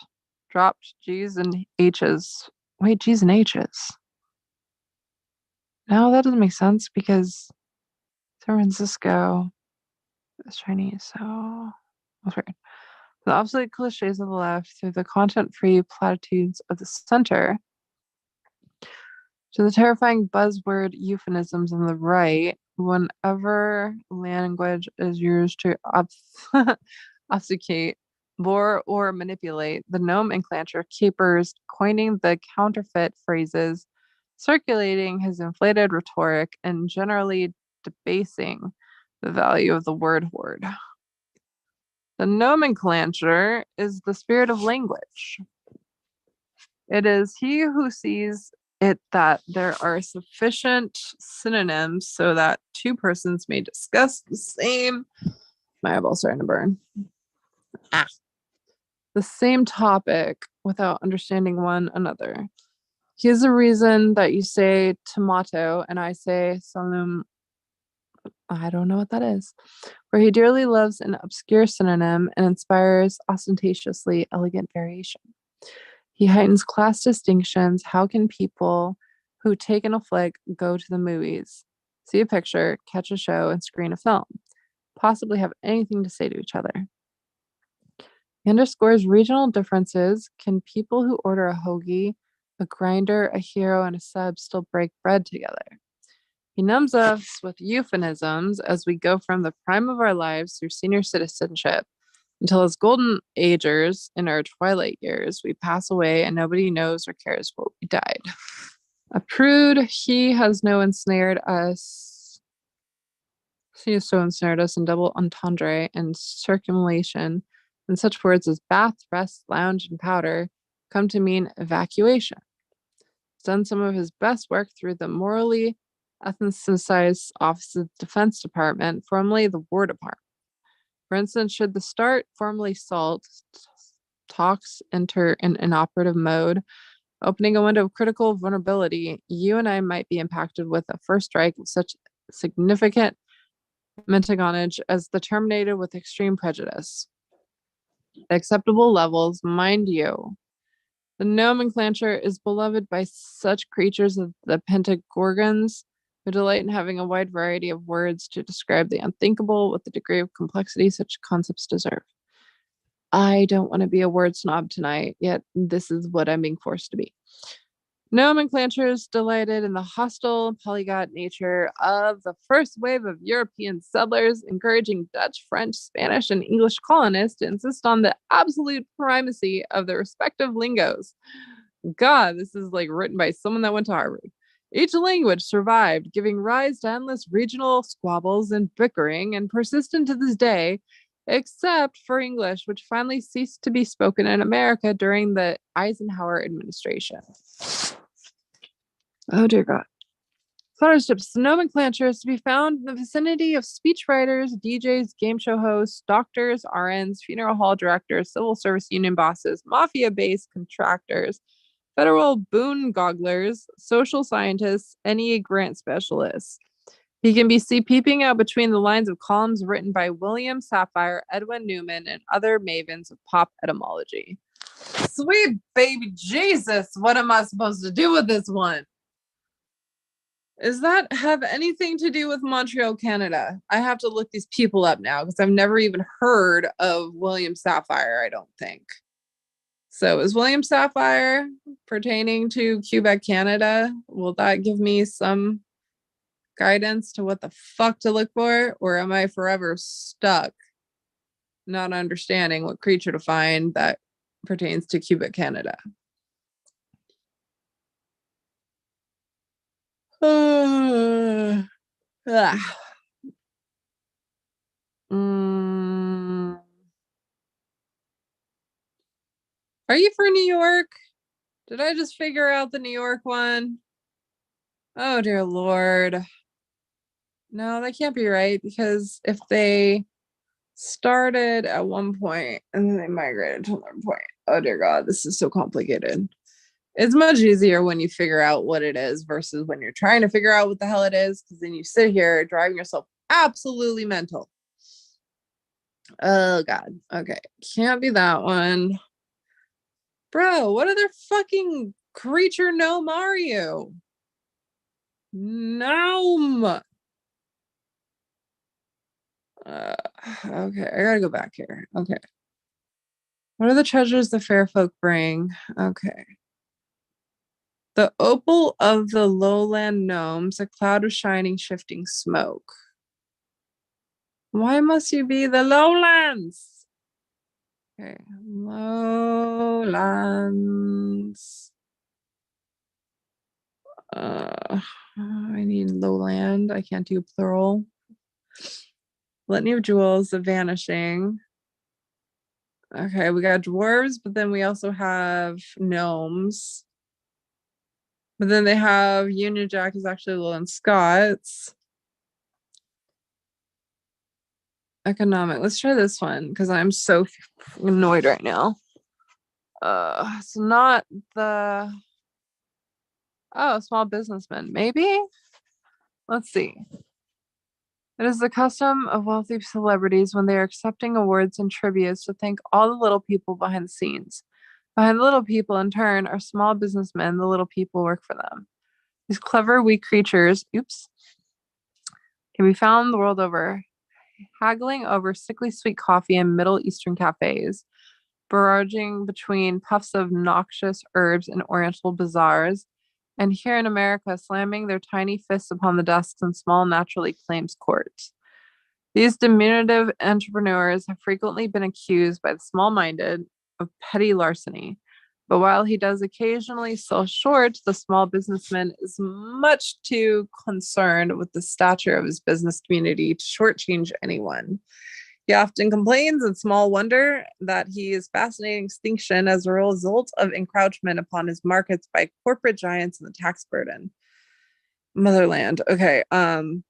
G's and H's. Wait, G's and H's. No, that doesn't make sense because San Francisco is Chinese, so that's weird. The obsolete cliches of the left through the content-free platitudes of the center to the terrifying buzzword euphemisms on the right, whenever language is used to obfuscate, bore, or manipulate, the gnome enclancher capers, coining the counterfeit phrases, circulating his inflated rhetoric, and generally debasing the value of the word hoard. The nomenclature is the spirit of language. It is he who sees it that there are sufficient synonyms so that two persons may discuss the same. My eyeball's starting to burn. the same topic without understanding one another. Here's the reason that you say tomato and I say salum. I don't know what that is. Where he dearly loves an obscure synonym and inspires ostentatiously elegant variation. He heightens class distinctions. How can people who take in a flick go to the movies, see a picture, catch a show, and screen a film, possibly have anything to say to each other? He underscores regional differences. Can people who order a hoagie, a grinder, a hero, and a sub still break bread together? He numbs us with euphemisms as we go from the prime of our lives through senior citizenship until as golden agers in our twilight years we pass away and nobody knows or cares what we died. A prude, he has ensnared us in double entendre and circumlation, and such words as bath, rest, lounge, and powder come to mean evacuation. He's done some of his best work through the morally ethnicized Office of Defense Department, formerly the War Department. For instance, should the START, formerly SALT, talks enter in inoperative mode, opening a window of critical vulnerability, you and I might be impacted with a first strike of such significant metagonage as the terminated with extreme prejudice. Acceptable levels, mind you. The nomenclature is beloved by such creatures as the pentagorgons, who delight in having a wide variety of words to describe the unthinkable with the degree of complexity such concepts deserve. I don't want to be a word snob tonight, yet this is what I'm being forced to be. Nomenclatures delighted in the hostile polyglot nature of the first wave of European settlers, encouraging Dutch, French, Spanish, and English colonists to insist on the absolute primacy of their respective lingos. God, this is like written by someone that went to Harvard. Each language survived, giving rise to endless regional squabbles and bickering, and persistent to this day, except for English, which finally ceased to be spoken in America during the Eisenhower administration. Oh dear God. Scholarships, nomenclature is to be found in the vicinity of speechwriters, DJs, game show hosts, doctors, RNs, funeral hall directors, civil service union bosses, mafia-based contractors, federal boondogglers, social scientists, any grant specialists. He can be seen peeping out between the lines of columns written by William Sapphire, Edwin Newman, and other mavens of pop etymology. Sweet baby Jesus, what am I supposed to do with this one? Does that have anything to do with Montreal, Canada? I have to look these people up now because I've never even heard of William Sapphire, I don't think. So is William Sapphire pertaining to Quebec, Canada? Will that give me some guidance to what the fuck to look for? Or am I forever stuck not understanding what creature to find that pertains to Quebec, Canada? Are you for New York? Did I just figure out the New York one? Oh, dear Lord. No, that can't be right, because if they started at one point and then they migrated to another point. Oh, dear God, this is so complicated. It's much easier when you figure out what it is versus when you're trying to figure out what the hell it is, because then you sit here driving yourself absolutely mental. Oh, God. Okay. Can't be that one. Bro, what other fucking creature gnome are you? Gnome. Okay, I gotta go back here. Okay. What are the treasures the fair folk bring? Okay. The opal of the lowland gnomes, a cloud of shining, shifting smoke. Why must you be the lowlands? Okay, lowlands. I need lowland. I can't do plural. Litany of jewels, the vanishing. Okay, we got dwarves, but then we also have gnomes. But then they have Union Jack is actually Lowland Scots. Economic. Let's try this one because I'm so annoyed right now. It's not the small businessman. Maybe. Let's see. It is the custom of wealthy celebrities when they are accepting awards and tributes to thank all the little people behind the scenes. Behind the little people, in turn, are small businessmen. The little people work for them. These clever, weak creatures, can be found the world over, haggling over sickly sweet coffee in Middle Eastern cafes, barraging between puffs of noxious herbs in Oriental bazaars, and here in America, slamming their tiny fists upon the desks in small naturally claims courts. These diminutive entrepreneurs have frequently been accused by the small minded of petty larceny. But while he does occasionally sell short, the small businessman is much too concerned with the stature of his business community to shortchange anyone. He often complains, and small wonder, that he is fascinating extinction as a result of encroachment upon his markets by corporate giants and the tax burden. Motherland. Okay. The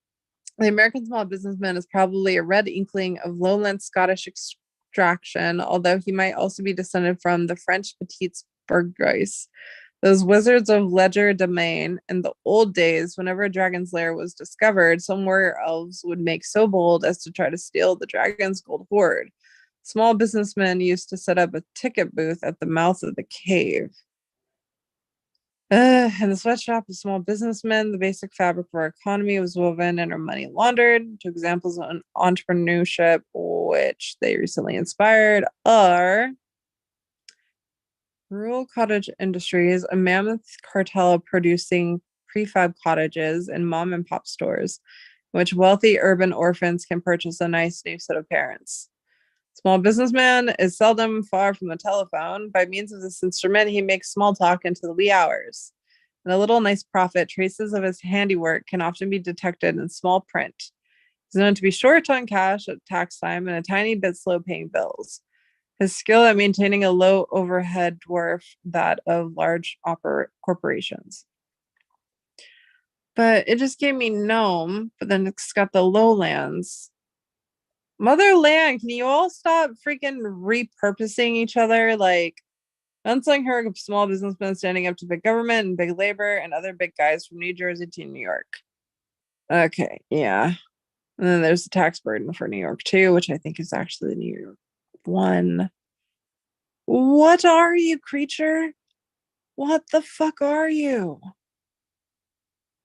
American small businessman is probably a red inkling of lowland Scottish extraction, although he might also be descended from the French petites bourgeois, those wizards of legerdemain. In the old days, whenever a dragon's lair was discovered, some warrior elves would make so bold as to try to steal the dragon's gold hoard. Small businessmen used to set up a ticket booth at the mouth of the cave. In the sweatshop of small businessmen, the basic fabric of our economy was woven and our money laundered. Two examples of entrepreneurship which they recently inspired are rural cottage industries, a mammoth cartel producing prefab cottages and mom and pop stores, in which wealthy urban orphans can purchase a nice new set of parents. Small businessman is seldom far from the telephone. By means of this instrument, he makes small talk into the wee hours. And a little nice profit, traces of his handiwork can often be detected in small print. He's known to be short on cash at tax time and a tiny bit slow paying bills. His skill at maintaining a low overhead dwarf that of large corporations. But it just gave me gnome, but then it's got the lowlands. Motherland, can you all stop freaking repurposing each other? Like, unsung hero of small businessmen standing up to big government and big labor and other big guys from New Jersey to New York. Okay, yeah. And then there's the tax burden for New York too, which I think is actually the New York one. What are you, creature? What the fuck are you?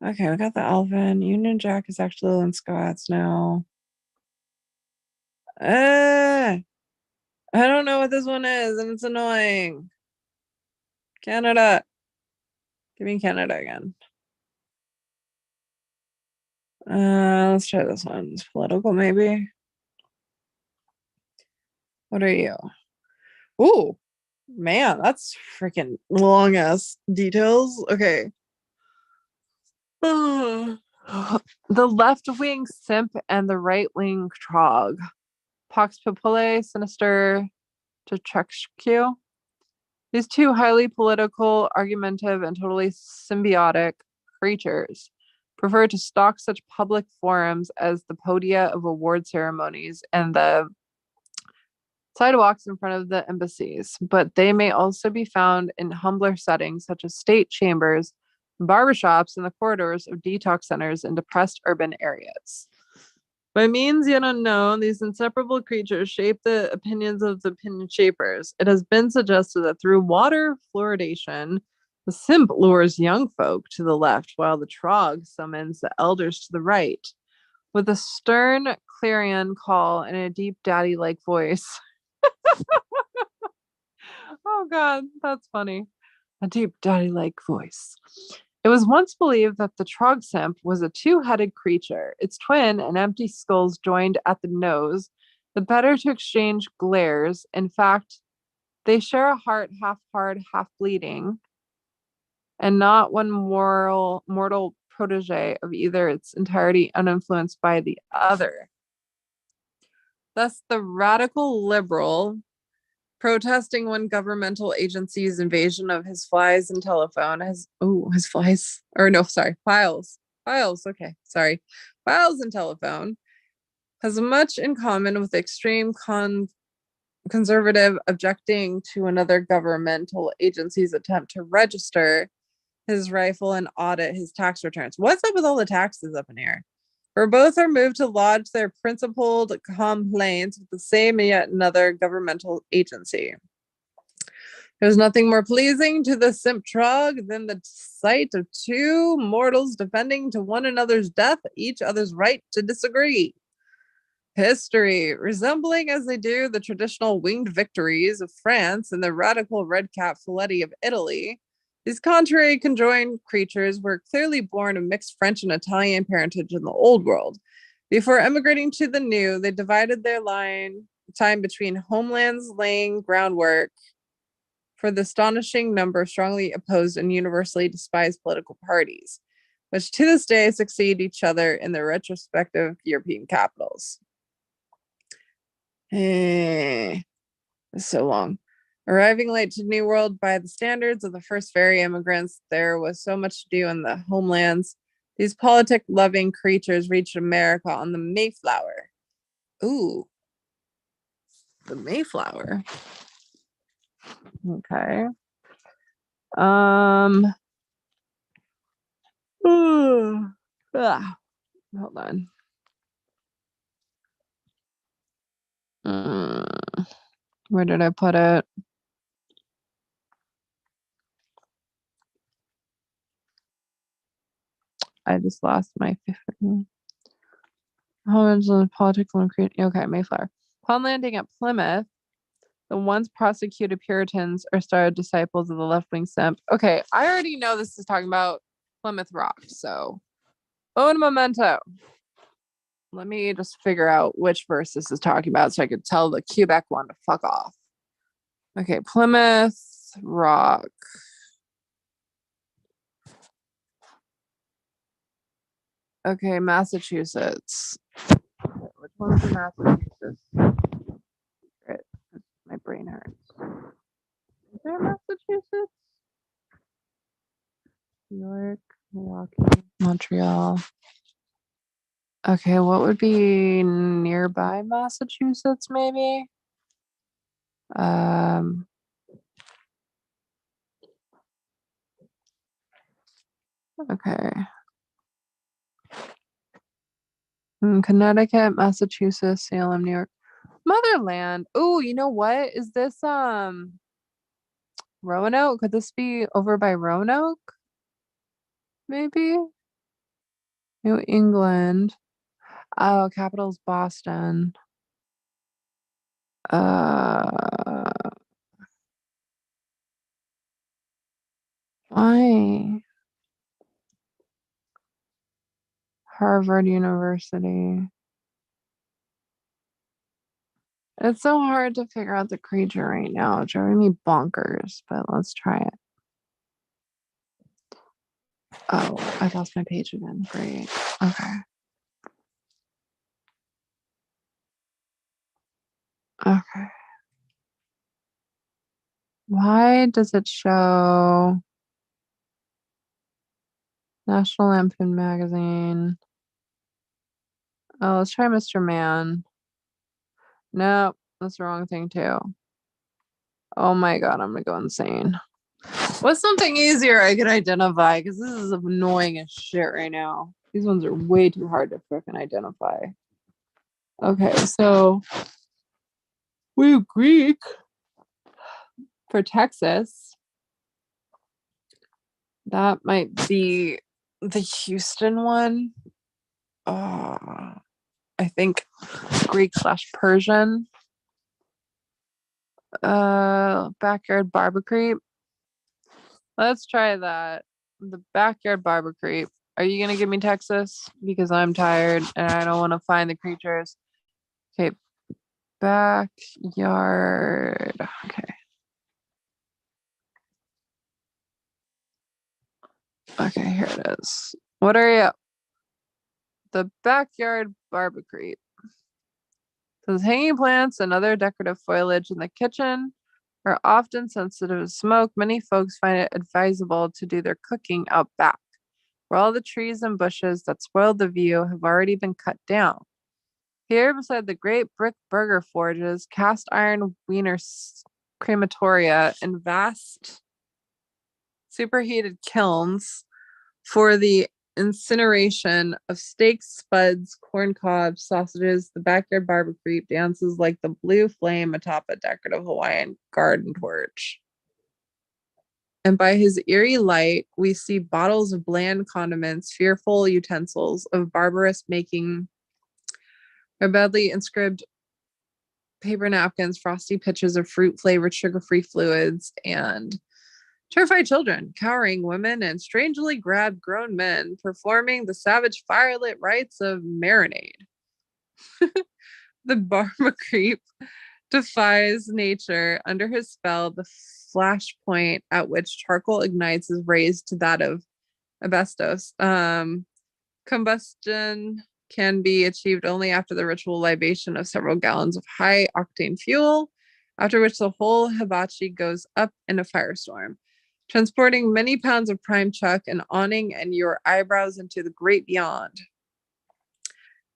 Okay, we got the Elven. Union Jack is actually in Scots now. I don't know what this one is, and it's annoying. Canada. Give me Canada again. Let's try this one. It's political, maybe. What are you? Ooh, man, that's freaking long ass details. Okay. The left wing simp and the right wing trog. Pax Populi, Sinister to These two highly political, argumentative, and totally symbiotic creatures prefer to stalk such public forums as the podia of award ceremonies and the sidewalks in front of the embassies, but they may also be found in humbler settings such as state chambers, barbershops, and the corridors of detox centers in depressed urban areas. By means yet unknown, these inseparable creatures shape the opinions of the opinion shapers. It has been suggested that through water fluoridation, the simp lures young folk to the left, while the trog summons the elders to the right. With a stern clarion call and a deep daddy-like voice. Oh God, that's funny. A deep daddy-like voice. It was once believed that the trogsimp was a two-headed creature, its twin and empty skulls joined at the nose, the better to exchange glares. In fact, they share a heart half hard, half bleeding, and not one mortal protege of either its entirety uninfluenced by the other. Thus, the radical liberal protesting one governmental agency's invasion of his flies and telephone his files, okay, sorry, files and telephone, has much in common with extreme conservative objecting to another governmental agency's attempt to register his rifle and audit his tax returns. What's up with all the taxes up in here? For both are moved to lodge their principled complaints with the same yet another governmental agency. There's nothing more pleasing to the Simptrog than the sight of two mortals defending to one another's death each other's right to disagree. History, resembling as they do the traditional winged victories of France and the radical red-cap filletti of Italy, these contrary conjoined creatures were clearly born of mixed French and Italian parentage in the Old World. Before emigrating to the New, they divided their time between homelands, laying groundwork for the astonishing number of strongly opposed and universally despised political parties, which to this day succeed each other in their retrospective European capitals. It's so long. Arriving late to New World by the standards of the first ferry immigrants, there was so much to do in the homelands. These politic-loving creatures reached America on the Mayflower. Ooh, the Mayflower. Okay. Hold on. Where did I put it? I just lost my favorite. Political and creative. Okay, Mayflower. Upon landing at Plymouth, the once prosecuted Puritans are started disciples of the left-wing simp. Okay, I already know this is talking about Plymouth Rock, so un momento. Let me just figure out which verse this is talking about so I could tell the Quebec one to fuck off. Okay, Plymouth Rock. Okay, Massachusetts. Which one's in Massachusetts? My brain hurts. Is there Massachusetts? New York, Milwaukee, Montreal. Okay, what would be nearby Massachusetts, maybe? Okay. Connecticut, Massachusetts, Salem, New York. Motherland. Oh, you know what? Is this Roanoke? Could this be over by Roanoke? Maybe? New England. Oh, capital's Boston. Why? Harvard University. It's so hard to figure out the creature right now. It's driving me bonkers, but let's try it. Oh, I lost my page again. Great. Okay. Okay. Why does it show National Lampoon Magazine? Oh, let's try Mr. Man. Nope, that's the wrong thing too. Oh my god, I'm gonna go insane. What's something easier I could identify? Because this is annoying as shit right now. These ones are way too hard to freaking identify. Okay, so we have Greek for Texas. That might be the Houston one. I think Greek/Persian. Backyard barber creep. Let's try that. The backyard barber creep. Are you gonna give me Texas? Because I'm tired and I don't want to find the creatures. Okay. Backyard. Okay. Okay, here it is. What are you? The backyard barber creep. Says hanging plants and other decorative foliage in the kitchen are often sensitive to smoke. Many folks find it advisable to do their cooking out back, where all the trees and bushes that spoiled the view have already been cut down. Here, beside the great brick burger forges, cast iron wiener crematoria, and vast superheated kilns for the incineration of steaks, spuds, corn cobs, sausages, the backyard barbecue dances like the blue flame atop a decorative Hawaiian garden torch. And by his eerie light, we see bottles of bland condiments, fearful utensils of barbarous making, or badly inscribed paper napkins, frosty pitchers of fruit flavored sugar free fluids, and terrified children, cowering women, and strangely grabbed grown men performing the savage firelit rites of marinade. The Barba creep defies nature. Under his spell, the flash point at which charcoal ignites is raised to that of asbestos. Combustion can be achieved only after the ritual libation of several gallons of high octane fuel, after which the whole hibachi goes up in a firestorm, transporting many pounds of prime chuck and awning and your eyebrows into the great beyond.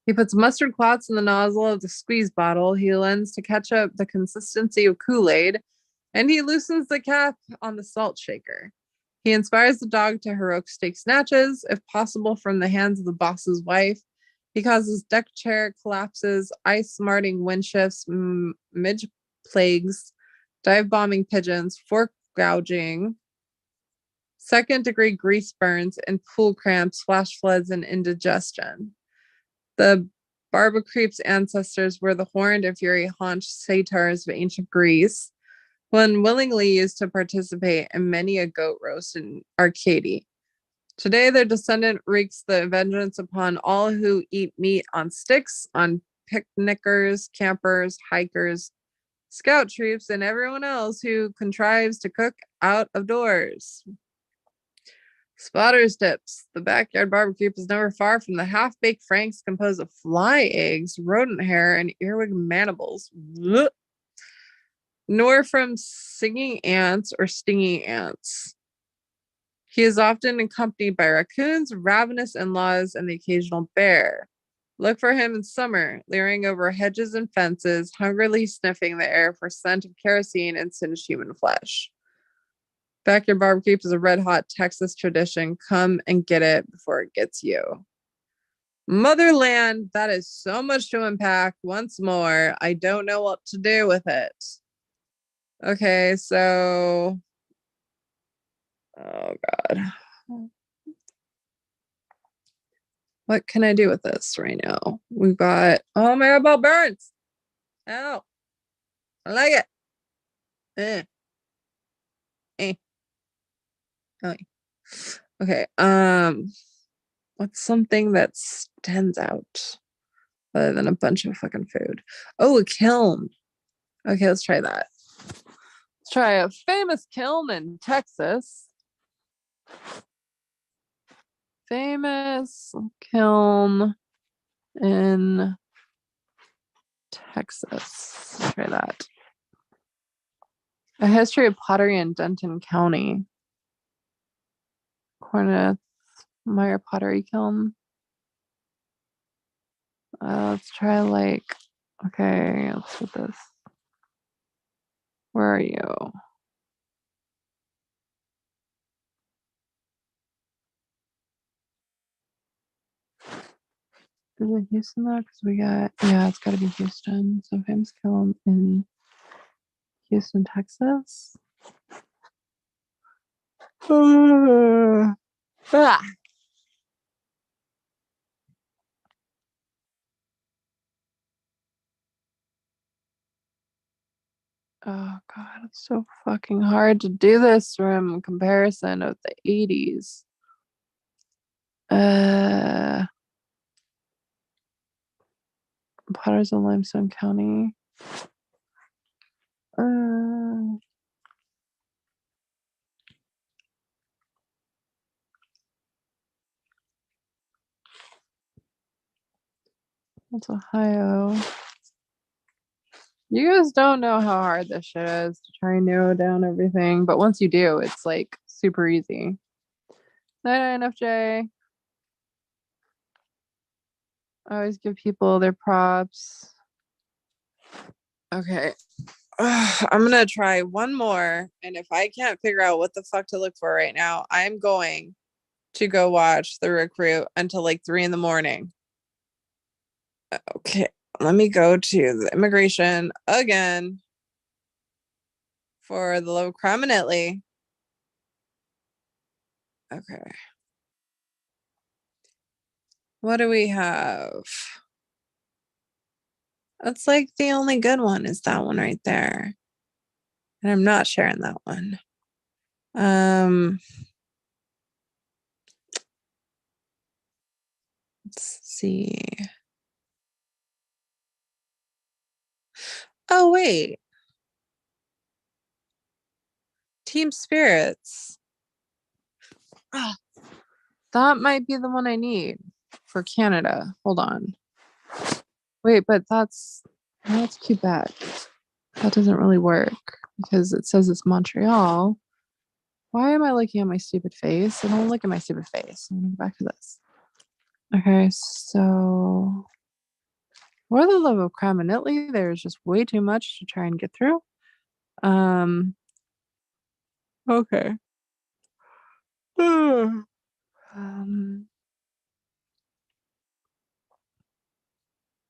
He puts mustard clots in the nozzle of the squeeze bottle. He lends to ketchup the consistency of Kool-Aid, and he loosens the cap on the salt shaker. He inspires the dog to heroic steak snatches, if possible from the hands of the boss's wife. He causes deck chair collapses, ice-smarting wind shifts, midge plagues, dive-bombing pigeons, fork gouging, second-degree grease burns, and pool cramps, flash floods, and indigestion. The Barba Creep's ancestors were the horned and fury-haunched satyrs of ancient Greece, who unwillingly used to participate in many a goat roast in Arcadia. Today, their descendant wreaks the vengeance upon all who eat meat on sticks, on picnickers, campers, hikers, scout troops, and everyone else who contrives to cook out of doors. Spotter's tips. The backyard barbecue is never far from the half-baked franks composed of fly eggs, rodent hair, and earwig mandibles. Blech. Nor from singing ants or stinging ants. He is often accompanied by raccoons, ravenous in-laws, and the occasional bear. Look for him in summer, leering over hedges and fences, hungrily sniffing the air for scent of kerosene and singed human flesh. Backyard barbecue is a red-hot Texas tradition. Come and get it before it gets you. Motherland, that is so much to unpack. Once more, I don't know what to do with it. Okay, so... Oh, God. What can I do with this right now? We've got... Oh, my God, burns! Ow! I like it! Eh. Eh. Oh. Okay, what's something that stands out other than a bunch of fucking food? Oh, a kiln. Okay, let's try that. Let's try a famous kiln in Texas. Famous kiln in Texas. Let's try that. A history of pottery in Denton County. Corneth Meyer Pottery Kiln. Let's try okay, let's put this. Where are you? Is it Houston though? Because we got, yeah, it's got to be Houston. So famous kiln in Houston, Texas. Ah. Oh God, it's so fucking hard to do this from comparison of the 80s. Potters in Limestone County. That's Ohio. You guys don't know how hard this shit is to try and narrow down everything, but once you do, it's like super easy. Night, FJ. I always give people their props. Okay. I'm gonna try one more, and if I can't figure out what the fuck to look for right now, I'm going to go watch The Recruit until like 3 in the morning. Okay, let me go to the immigration again for the love of crime and Italy. Okay. What do we have? That's like the only good one is that one right there. And I'm not sharing that one. Let's see. Oh wait. Team Spirits. Ah, that might be the one I need for Canada. Hold on. Wait, but that's Quebec. That doesn't really work because it says it's Montreal. Why am I looking at my stupid face? I don't look at my stupid face. I'm gonna go back to this. Okay, so for the love of crime and Italy, there's just way too much to try and get through. Okay. um,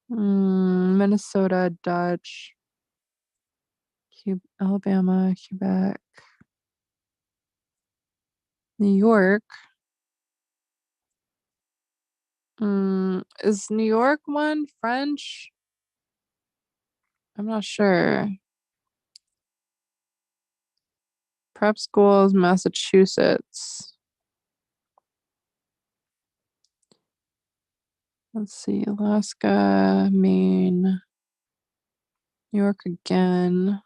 Minnesota, Dutch, Alabama, Quebec, New York. Is New York one French? I'm not sure. Prep schools, Massachusetts. Let's see, Alaska, Maine, New York again.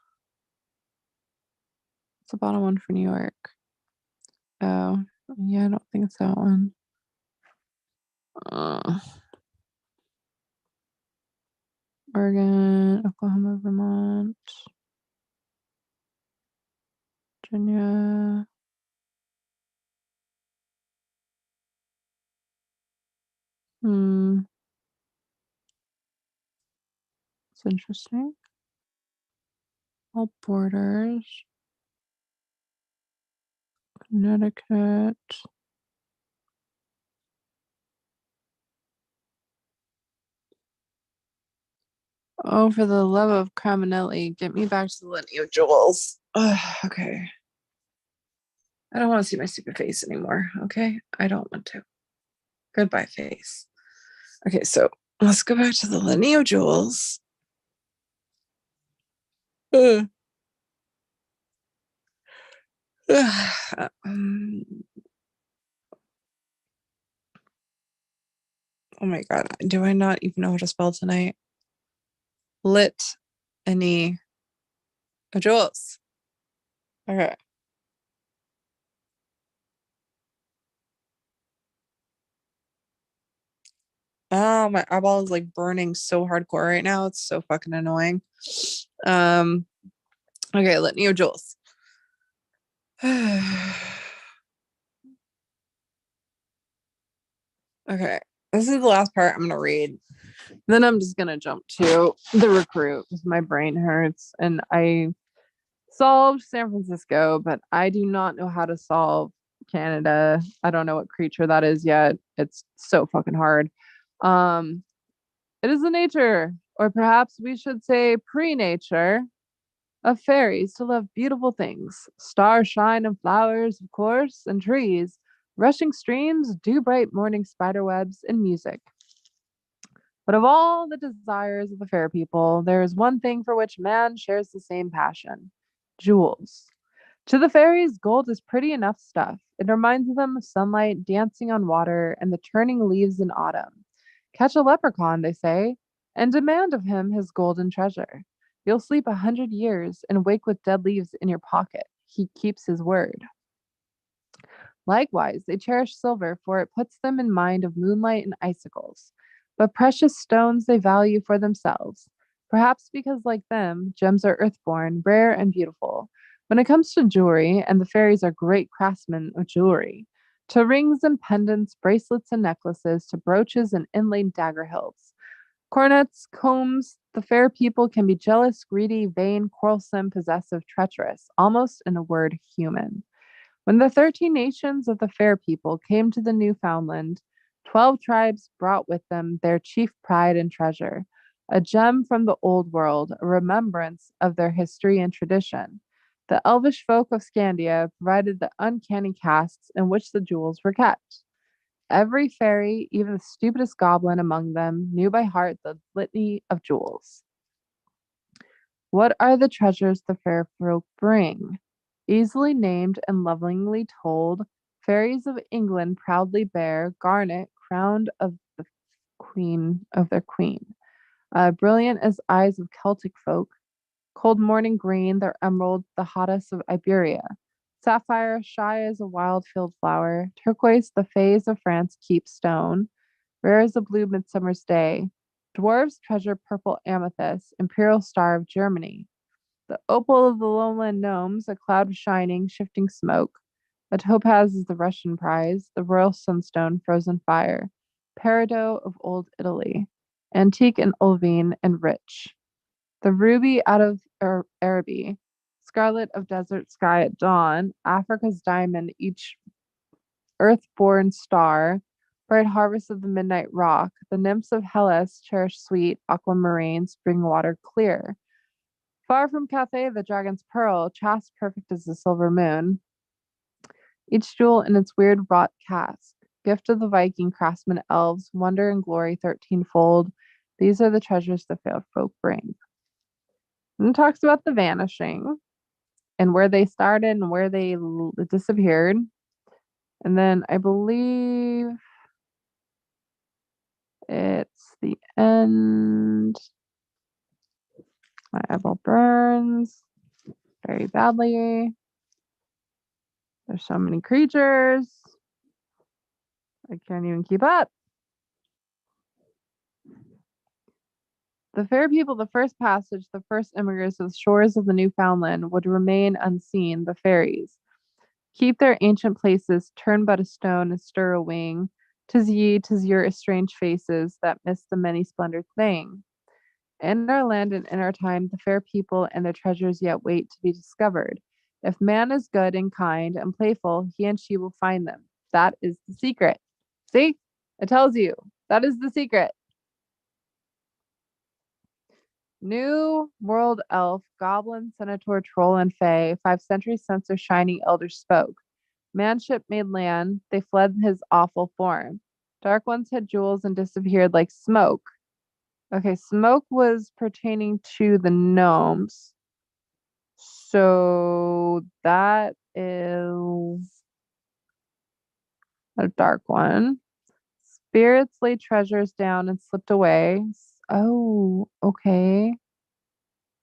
What's the bottom one for New York? Oh, yeah, I don't think it's that one. Uh, Oregon, Oklahoma, Vermont, Virginia. Hmm, it's interesting. All borders. Connecticut. Oh, for the love of criminality, get me back to the Litany of Jewels. Okay. I don't want to see my stupid face anymore. Okay. I don't want to. Goodbye, face. Okay, so let's go back to the Litany of Jewels. Um, oh my god, do I not even know how to spell tonight? Lit any of jewels. Okay. Oh, my eyeball is like burning so hardcore right now. It's so fucking annoying. Um, okay, Litany of Jewels. Okay, this is the last part I'm gonna read. Then I'm just gonna jump to the recruit because my brain hurts. And I solved San Francisco, but I do not know how to solve Canada. I don't know what creature that is yet. It's so fucking hard. Um, it is the nature, or perhaps we should say pre-nature, of fairies to love beautiful things, starshine and flowers, of course, and trees, rushing streams, dew bright morning spider webs, and music. But of all the desires of the fair people, there is one thing for which man shares the same passion: jewels. To the fairies, gold is pretty enough stuff. It reminds them of sunlight dancing on water and the turning leaves in autumn. Catch a leprechaun, they say, and demand of him his golden treasure. You'll sleep 100 years and wake with dead leaves in your pocket. He keeps his word. Likewise, they cherish silver, for it puts them in mind of moonlight and icicles. But precious stones they value for themselves, perhaps because, like them, gems are earthborn, rare, and beautiful. When it comes to jewelry, and the fairies are great craftsmen of jewelry, To rings and pendants, bracelets and necklaces, to brooches and inlaid dagger hilts. Coronets, combs, the fair people can be jealous, greedy, vain, quarrelsome, possessive, treacherous, almost in a word, human. When the 13 nations of the fair people came to the Newfoundland, 12 tribes brought with them their chief pride and treasure, a gem from the old world, a remembrance of their history and tradition. The elvish folk of Scandia provided the uncanny casks in which the jewels were kept. Every fairy, even the stupidest goblin among them, knew by heart the litany of jewels. What are the treasures the fair folk bring? Easily named and lovingly told, fairies of England proudly bear garnet crowned of the queen of their queen. Brilliant as eyes of Celtic folk, cold morning green, their emerald, the hottest of Iberia. Sapphire, shy as a wild field flower. Turquoise, the fays of France keep stone. Rare as a blue midsummer's day. Dwarves treasure purple amethyst, imperial star of Germany. The opal of the lowland gnomes, a cloud of shining, shifting smoke. A topaz is the Russian prize, the royal sunstone, frozen fire. Peridot of old Italy. Antique and olivine and rich. The ruby out of Araby, scarlet of desert sky at dawn, Africa's diamond, each earth-born star, bright harvest of the midnight rock, the nymphs of Hellas cherish sweet, aquamarine, spring water clear. Far from Cathay, the dragon's pearl, chaste perfect as the silver moon, each jewel in its weird wrought cask. Gift of the Viking craftsman elves, wonder and glory 13-fold. These are the treasures the fair folk bring. And it talks about the vanishing and where they started and where they disappeared. And then I believe it's the end. My eyeball burns very badly. There's so many creatures. I can't even keep up. The fair people, the first passage, the first immigrants to the shores of the Newfoundland would remain unseen, the fairies. Keep their ancient places, turn but a stone and stir a wing. 'Tis your estranged faces that miss the many splendored thing. In our land and in our time, the fair people and their treasures yet wait to be discovered. If man is good and kind and playful, he and she will find them. That is the secret. See? It tells you. That is the secret. New world elf, goblin, centaur, troll, and fae, 5 centuries since their shining elders spoke. Manship made land, they fled his awful form. Dark ones had jewels and disappeared like smoke. Okay, smoke was pertaining to the gnomes. So that is a dark one. Spirits laid treasures down and slipped away. Oh, okay.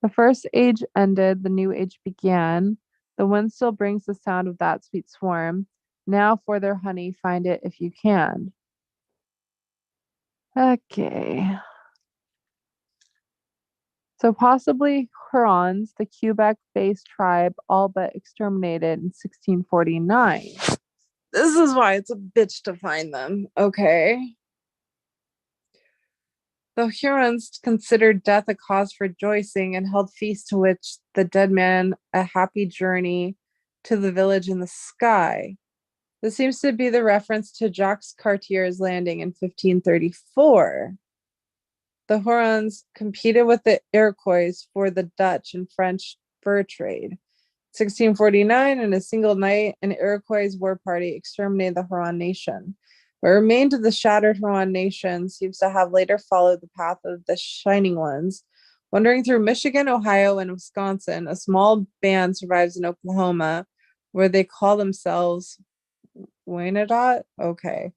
The first age ended, the new age began. The wind still brings the sound of that sweet swarm. Now for their honey, find it if you can. Okay. So possibly Hurons, the Quebec-based tribe, all but exterminated in 1649. This is why it's a bitch to find them. Okay. The Hurons considered death a cause for rejoicing and held feasts to which the dead man a happy journey to the village in the sky. This seems to be the reference to Jacques Cartier's landing in 1534. The Hurons competed with the Iroquois for the Dutch and French fur trade. 1649, in a single night, an Iroquois war party exterminated the Huron nation. What remained of the shattered Huron nation seems to have later followed the path of the Shining Ones. Wandering through Michigan, Ohio, and Wisconsin, a small band survives in Oklahoma, where they call themselves Wyandot. Okay.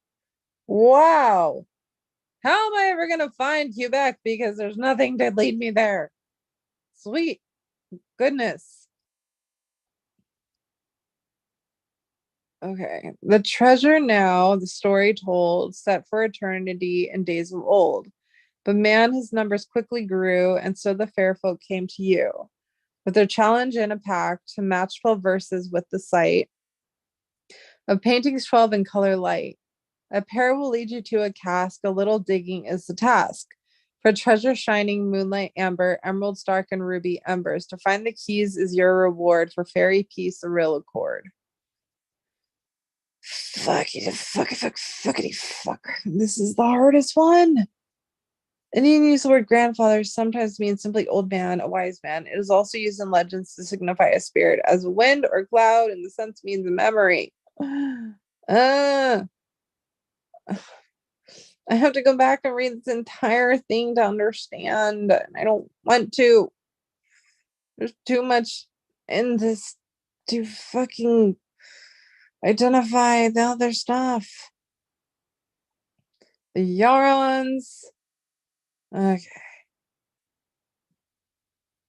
Wow. How am I ever going to find Quebec? Because there's nothing to lead me there. Sweet goodness. Okay. The treasure now, the story told, set for eternity in days of old. But man, his numbers quickly grew, and so the fair folk came to you. With their challenge and a pact to match 12 verses with the sight, Of paintings 12 in color light. A pair will lead you to a cask, a little digging is the task. For treasure shining, moonlight amber, emeralds dark, and ruby embers. To find the keys is your reward, for fairy peace, a real accord. Fuckity fuck. This is the hardest one. Indian use the word grandfather sometimes means simply old man, a wise man. It is also used in legends to signify a spirit as a wind or cloud, and the sense means a memory. Uh, I have to go back and read this entire thing to understand. And I don't want to. There's too much in this to fucking identify the other stuff. The Yarons. Okay.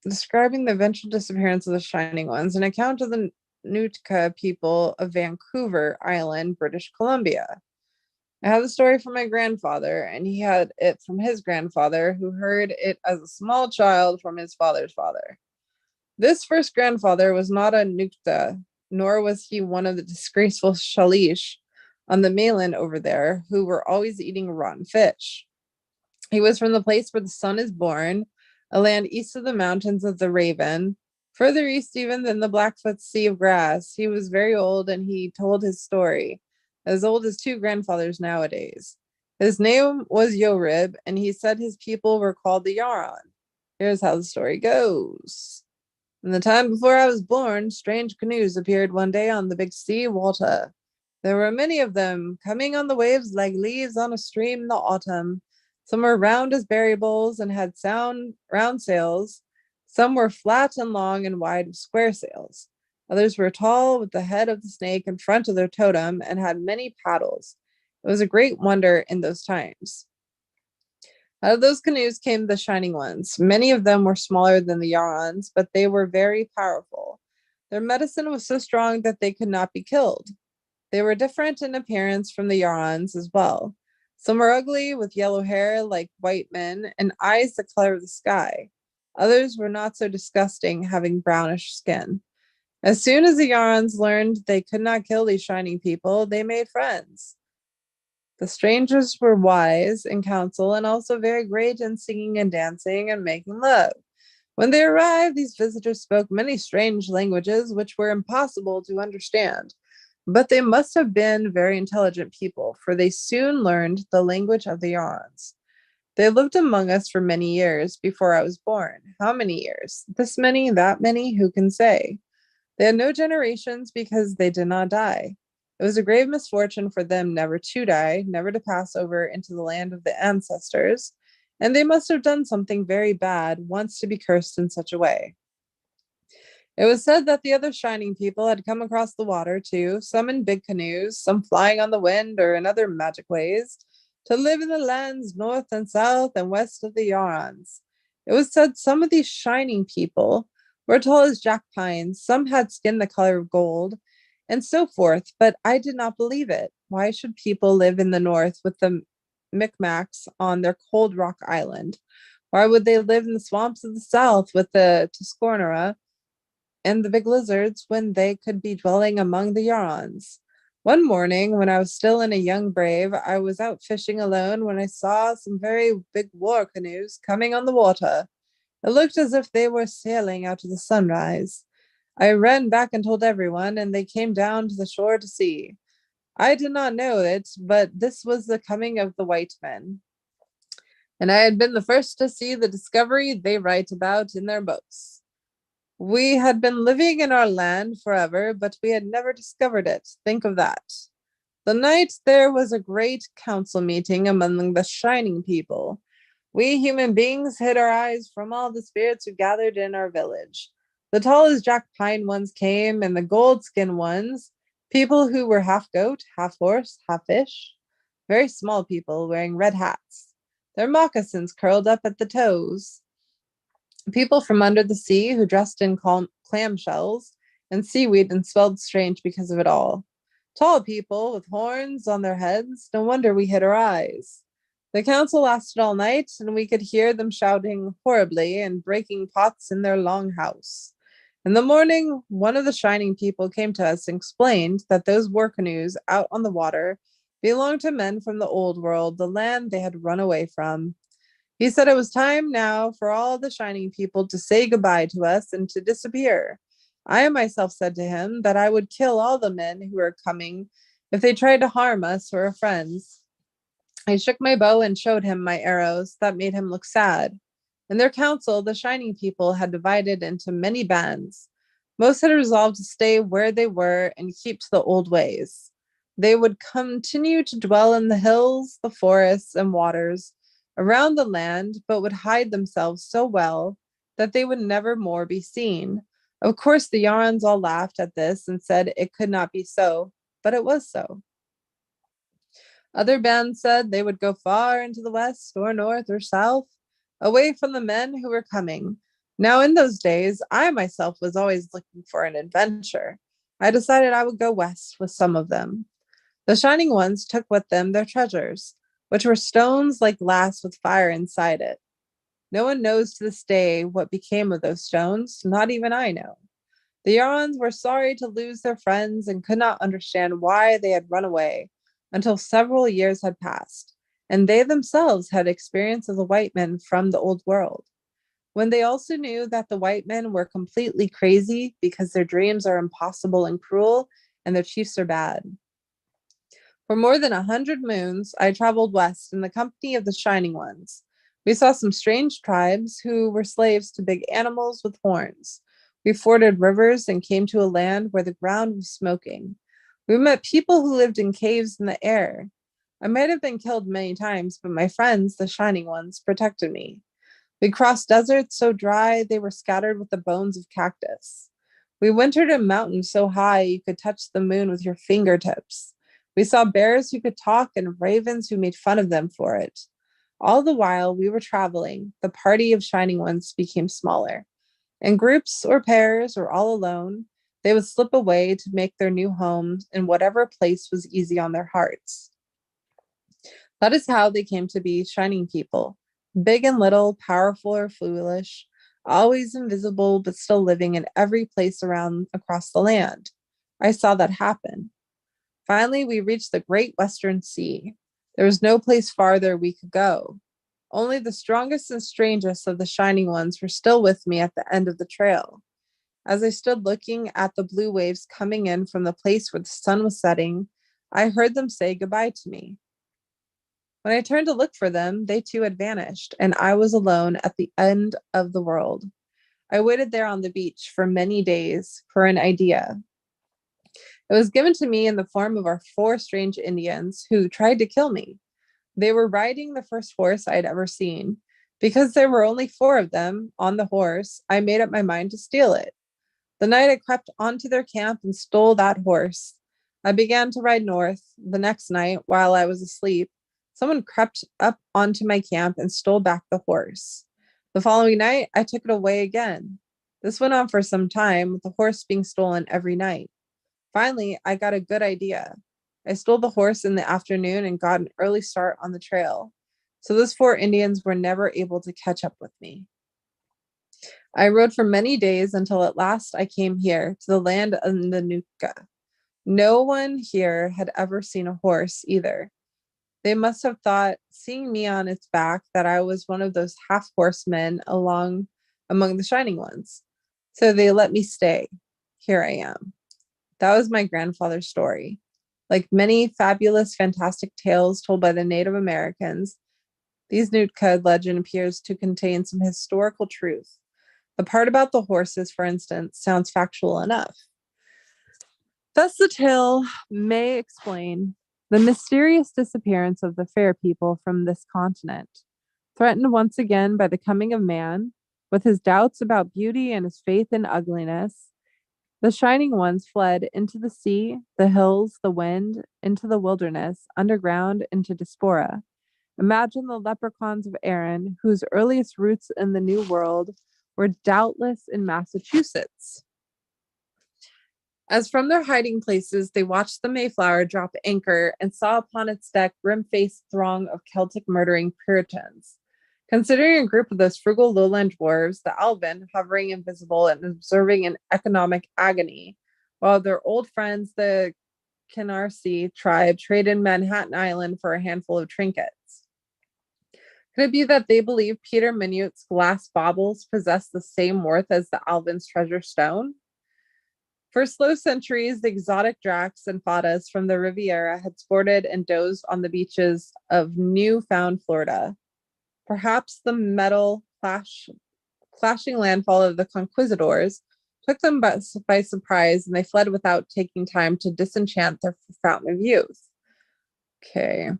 Describing the eventual disappearance of the Shining Ones, an account of the Nootka people of Vancouver Island, British Columbia. I had the story from my grandfather, and he had it from his grandfather, who heard it as a small child from his father's father. This first grandfather was not a Nukta, nor was he one of the disgraceful Shalish on the mainland over there, who were always eating rotten fish. He was from the place where the sun is born, a land east of the mountains of the Raven, further east even than the Blackfoot Sea of Grass. He was very old, and he told his story, as old as two grandfathers nowadays. His name was Yorib, and he said his people were called the Yaron. Here's how the story goes. In the time before I was born, strange canoes appeared one day on the big sea water. There were many of them, coming on the waves like leaves on a stream in the autumn. Some were round as berry bowls and had round sails. Some were flat and long and wide with square sails. Others were tall with the head of the snake in front of their totem and had many paddles. It was a great wonder in those times. Out of those canoes came the Shining Ones. Many of them were smaller than the Yarons, but they were very powerful. Their medicine was so strong that they could not be killed. They were different in appearance from the Yarons as well. Some were ugly, with yellow hair like white men and eyes the color of the sky. Others were not so disgusting, having brownish skin. As soon as the Yarons learned they could not kill these shining people, they made friends. The strangers were wise in counsel and also very great in singing and dancing and making love. When they arrived, these visitors spoke many strange languages which were impossible to understand. But they must have been very intelligent people, for they soon learned the language of the Yarons. They lived among us for many years before I was born. How many years? This many, that many, who can say? They had no generations because they did not die. It was a grave misfortune for them never to die, never to pass over into the land of the ancestors, and they must have done something very bad once to be cursed in such a way. It was said that the other shining people had come across the water too, some in big canoes, some flying on the wind or in other magic ways, to live in the lands north and south and west of the Yarons. It was said some of these shining people were tall as jack pines, some had skin the color of gold, and so forth, but I did not believe it. Why should people live in the north with the Micmacs on their cold rock island? Why would they live in the swamps of the south with the Tuscarora and the big lizards when they could be dwelling among the Yarons? One morning, when I was still in a young brave, I was out fishing alone when I saw some very big war canoes coming on the water. It looked as if they were sailing out to the sunrise. I ran back and told everyone, and they came down to the shore to see. I did not know it, but this was the coming of the white men, and I had been the first to see the discovery they write about in their books. We had been living in our land forever, but we had never discovered it. Think of that. The night there was a great council meeting among the shining people. We human beings hid our eyes from all the spirits who gathered in our village. The tallest jack pine ones came, and the gold skin ones, people who were half goat, half horse, half fish, very small people wearing red hats, their moccasins curled up at the toes, people from under the sea who dressed in clam shells and seaweed and smelled strange because of it all. Tall people with horns on their heads, no wonder we hid our eyes. The council lasted all night, and we could hear them shouting horribly and breaking pots in their long house. In the morning, one of the shining people came to us and explained that those war canoes out on the water belonged to men from the old world, the land they had run away from. He said it was time now for all the shining people to say goodbye to us and to disappear. I myself said to him that I would kill all the men who were coming if they tried to harm us or our friends. I shook my bow and showed him my arrows. That made him look sad. In their council, the shining people had divided into many bands. Most had resolved to stay where they were and keep to the old ways. They would continue to dwell in the hills, the forests, and waters around the land, but would hide themselves so well that they would never more be seen. Of course, the Yarns all laughed at this and said it could not be so, but it was so. Other bands said they would go far into the west or north or south, away from the men who were coming. Now, in those days, I myself was always looking for an adventure. I decided I would go west with some of them. The Shining Ones took with them their treasures, which were stones like glass with fire inside it. No one knows to this day what became of those stones, not even I know. The Yarons were sorry to lose their friends and could not understand why they had run away until several years had passed, and they themselves had experience of the white men from the old world. When they also knew that the white men were completely crazy because their dreams are impossible and cruel and their chiefs are bad. For more than 100 moons, I traveled west in the company of the Shining Ones. We saw some strange tribes who were slaves to big animals with horns. We forded rivers and came to a land where the ground was smoking. We met people who lived in caves in the air. I might have been killed many times, but my friends, the Shining Ones, protected me. We crossed deserts so dry they were scattered with the bones of cactus. We wintered in mountains so high you could touch the moon with your fingertips. We saw bears who could talk and ravens who made fun of them for it. All the while we were traveling, the party of Shining Ones became smaller. In groups or pairs or all alone, they would slip away to make their new homes in whatever place was easy on their hearts. That is how they came to be shining people, big and little, powerful or foolish, always invisible but still living in every place around across the land. I saw that happen. Finally, we reached the great western sea. There was no place farther we could go. Only the strongest and strangest of the shining ones were still with me at the end of the trail. As I stood looking at the blue waves coming in from the place where the sun was setting, I heard them say goodbye to me. When I turned to look for them, they too had vanished, and I was alone at the end of the world. I waited there on the beach for many days for an idea. It was given to me in the form of our four strange Indians who tried to kill me. They were riding the first horse I'd ever seen. Because there were only four of them on the horse, I made up my mind to steal it. The night I crept onto their camp and stole that horse. I began to ride north. The next night, while I was asleep, someone crept up onto my camp and stole back the horse. The following night, I took it away again. This went on for some time, with the horse being stolen every night. Finally, I got a good idea. I stole the horse in the afternoon and got an early start on the trail. So those four Indians were never able to catch up with me. I rode for many days until at last I came here to the land of the Nuka. No one here had ever seen a horse either. They must have thought, seeing me on its back, that I was one of those half horsemen among the shining ones. So they let me stay. Here I am. That was my grandfather's story. Like many fabulous, fantastic tales told by the Native Americans, these Nootka legend appears to contain some historical truth. The part about the horses, for instance, sounds factual enough. Thus, the tale may explain the mysterious disappearance of the fair people from this continent, threatened once again by the coming of man, with his doubts about beauty and his faith in ugliness. The shining ones fled into the sea, the hills, the wind, into the wilderness, underground, into diaspora. Imagine the leprechauns of Erin, whose earliest roots in the New World were doubtless in Massachusetts. As from their hiding places, they watched the Mayflower drop anchor and saw upon its deck grim-faced throng of Celtic murdering Puritans. Considering a group of those frugal lowland dwarves, the Alvin, hovering invisible and observing in economic agony, while their old friends, the Canarsie tribe, traded Manhattan Island for a handful of trinkets. Could it be that they believe Peter Minute's glass baubles possess the same worth as the Alvin's treasure stone? For slow centuries, the exotic dracs and fadas from the Riviera had sported and dozed on the beaches of Newfound Florida. Perhaps the clashing landfall of the conquistadors took them by surprise, and they fled without taking time to disenchant their fountain of youth. Okay.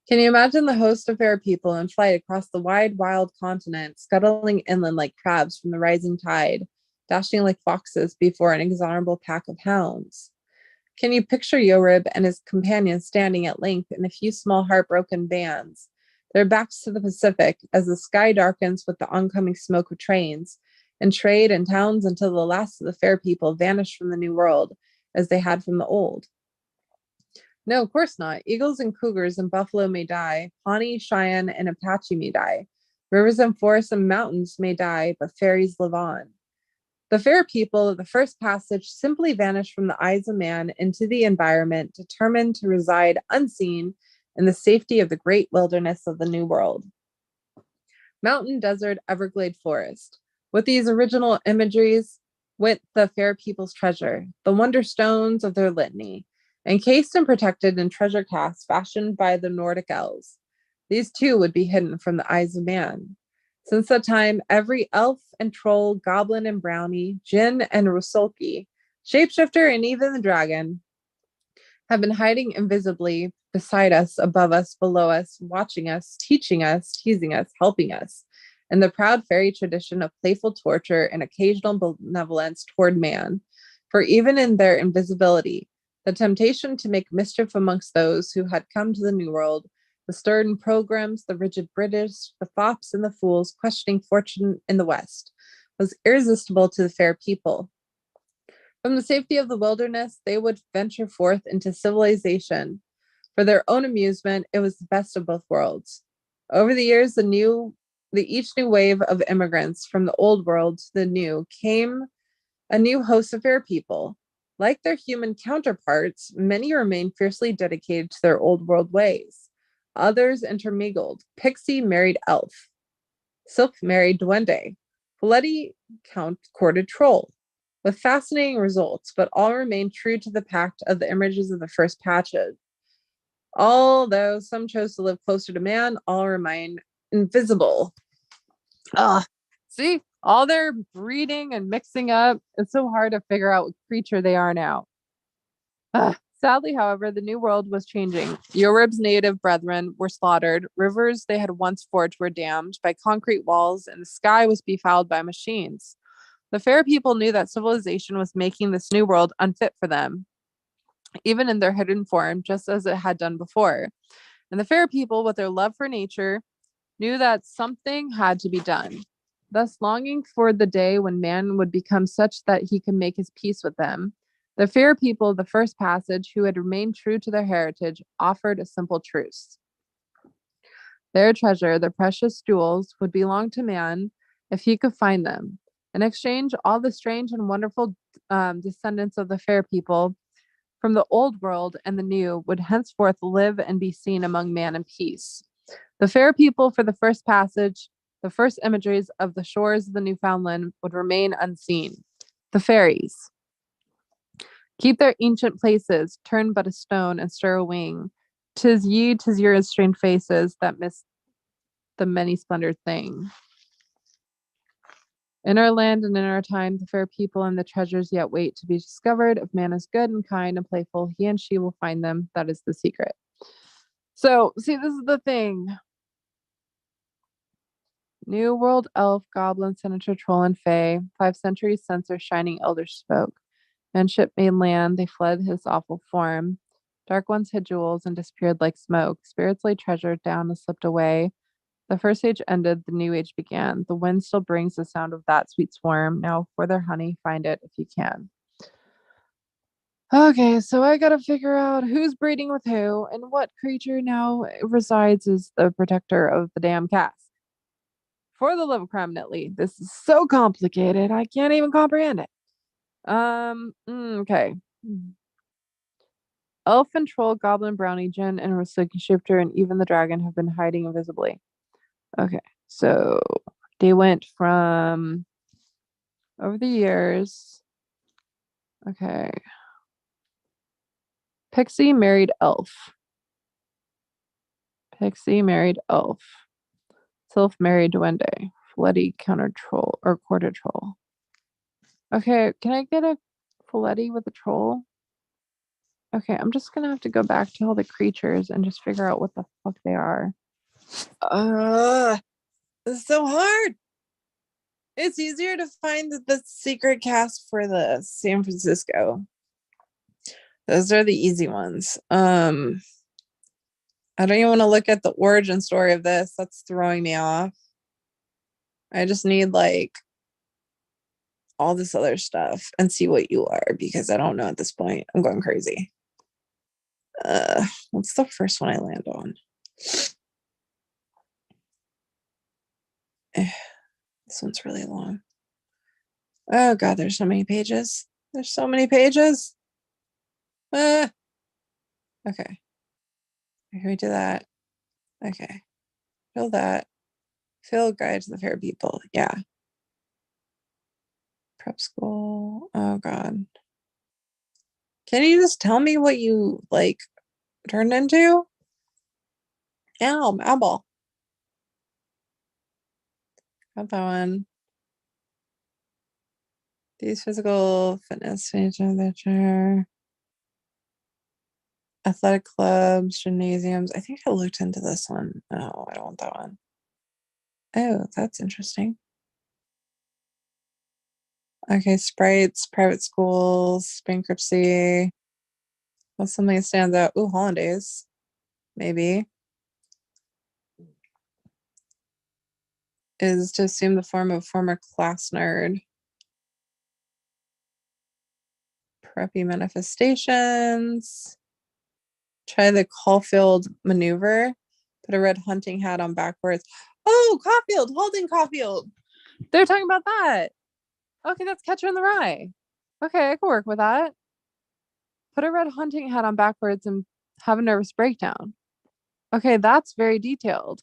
Can you imagine the host of fair people in flight across the wide, wild continent, scuttling inland like crabs from the rising tide, dashing like foxes before an inexorable pack of hounds? Can you picture Yorib and his companions standing at length in a few small heartbroken bands, their backs to the Pacific, as the sky darkens with the oncoming smoke of trains, and trade and towns until the last of the fair people vanish from the new world as they had from the old? No, of course not. Eagles and cougars and buffalo may die. Pawnee, Cheyenne, and Apache may die. Rivers and forests and mountains may die, but fairies live on. The fair people of the first passage simply vanish from the eyes of man into the environment, determined to reside unseen in the safety of the great wilderness of the New World. Mountain, desert, Everglade, forest. With these original imageries went the fair people's treasure, the wonder stones of their litany, encased and protected in treasure casts fashioned by the Nordic elves. These too would be hidden from the eyes of man. Since that time, every elf and troll, goblin and brownie, djinn and rusulki, shapeshifter, and even the dragon have been hiding invisibly beside us, above us, below us, watching us, teaching us, teasing us, helping us, in the proud fairy tradition of playful torture and occasional benevolence toward man. For even in their invisibility, the temptation to make mischief amongst those who had come to the New World, the stern programs, the rigid British, the fops and the fools questioning fortune in the West, was irresistible to the fair people. From the safety of the wilderness, they would venture forth into civilization. For their own amusement, it was the best of both worlds. Over the years, each new wave of immigrants from the old world to the new came a new host of fair people. Like their human counterparts, many remained fiercely dedicated to their old world ways. Others intermingled. Pixie married elf. Sylph married duende. Paletti courted troll, with fascinating results, but all remained true to the pact of the images of the first patches. Although some chose to live closer to man, all remain invisible. See, all their breeding and mixing up, it's so hard to figure out what creature they are now. Sadly, however, the new world was changing. Yorub's native brethren were slaughtered. Rivers they had once forged were dammed by concrete walls, and the sky was befouled by machines. The fair people knew that civilization was making this new world unfit for them, even in their hidden form, just as it had done before. And the fair people, with their love for nature, knew that something had to be done. Thus, longing for the day when man would become such that he could make his peace with them, the fair people of the first passage, who had remained true to their heritage, offered a simple truce. Their treasure, the precious jewels, would belong to man if he could find them. In exchange, all the strange and wonderful descendants of the fair people from the old world and the new would henceforth live and be seen among man in peace. The fair people for the first passage, the first imageries of the shores of the Newfoundland would remain unseen. The fairies keep their ancient places, turn but a stone and stir a wing. 'Tis your estranged faces that miss the many splendored thing. In our land and in our time, the fair people and the treasures yet wait to be discovered. If man is good and kind and playful, he and she will find them. That is the secret. So, see, this is the thing. New World elf, goblin, senator, troll, and fae. 5 centuries since their shining elders spoke. Manship made land, they fled his awful form. Dark ones hid jewels and disappeared like smoke. Spirits lay treasure down and slipped away. The first age ended, the new age began. The wind still brings the sound of that sweet swarm. Now for their honey, find it if you can. Okay, so I gotta figure out who's breeding with who and what creature now resides as the protector of the damn cask. For the love of crime, Netley, this is so complicated, I can't even comprehend it. Okay. Elf and troll, goblin, brownie, djinn, and Rosicky shifter, and even the dragon have been hiding invisibly. Okay, so they went from over the years. Okay. Pixie married elf. Pixie married elf. Sylph married duende. Fletty counter troll or quarter troll. Okay, can I get a Fletty with a troll? Okay, I'm just gonna have to go back to all the creatures and just figure out what the fuck they are. This is so hard. It's easier to find the secret cast for the San Francisco. Those are the easy ones. I don't even want to look at the origin story of this. That's throwing me off. I just need like all this other stuff and see what you are because I don't know at this point. I'm going crazy. What's the first one I land on? This one's really long. Oh god, there's so many pages. There's so many pages. Okay. Can we do that? Okay. Fill that. Fill guide to the fair people. Yeah. Prep school. Oh god. Can you just tell me what you like turned into? Ow, eyeball. Got that one. These physical fitness feature. Athletic clubs, gymnasiums. I think I looked into this one. No, I don't want that one. Oh, that's interesting. Okay, sprites, private schools, bankruptcy. What's something that stands out? Ooh, holidays. Maybe. Is to assume the form of former class nerd. Preppy manifestations. Try the Caulfield maneuver. Put a red hunting hat on backwards. Oh, Caulfield, holding Caulfield. They're talking about that. Okay, that's Catcher in the Rye. Okay, I can work with that. Put a red hunting hat on backwards and have a nervous breakdown. Okay, that's very detailed.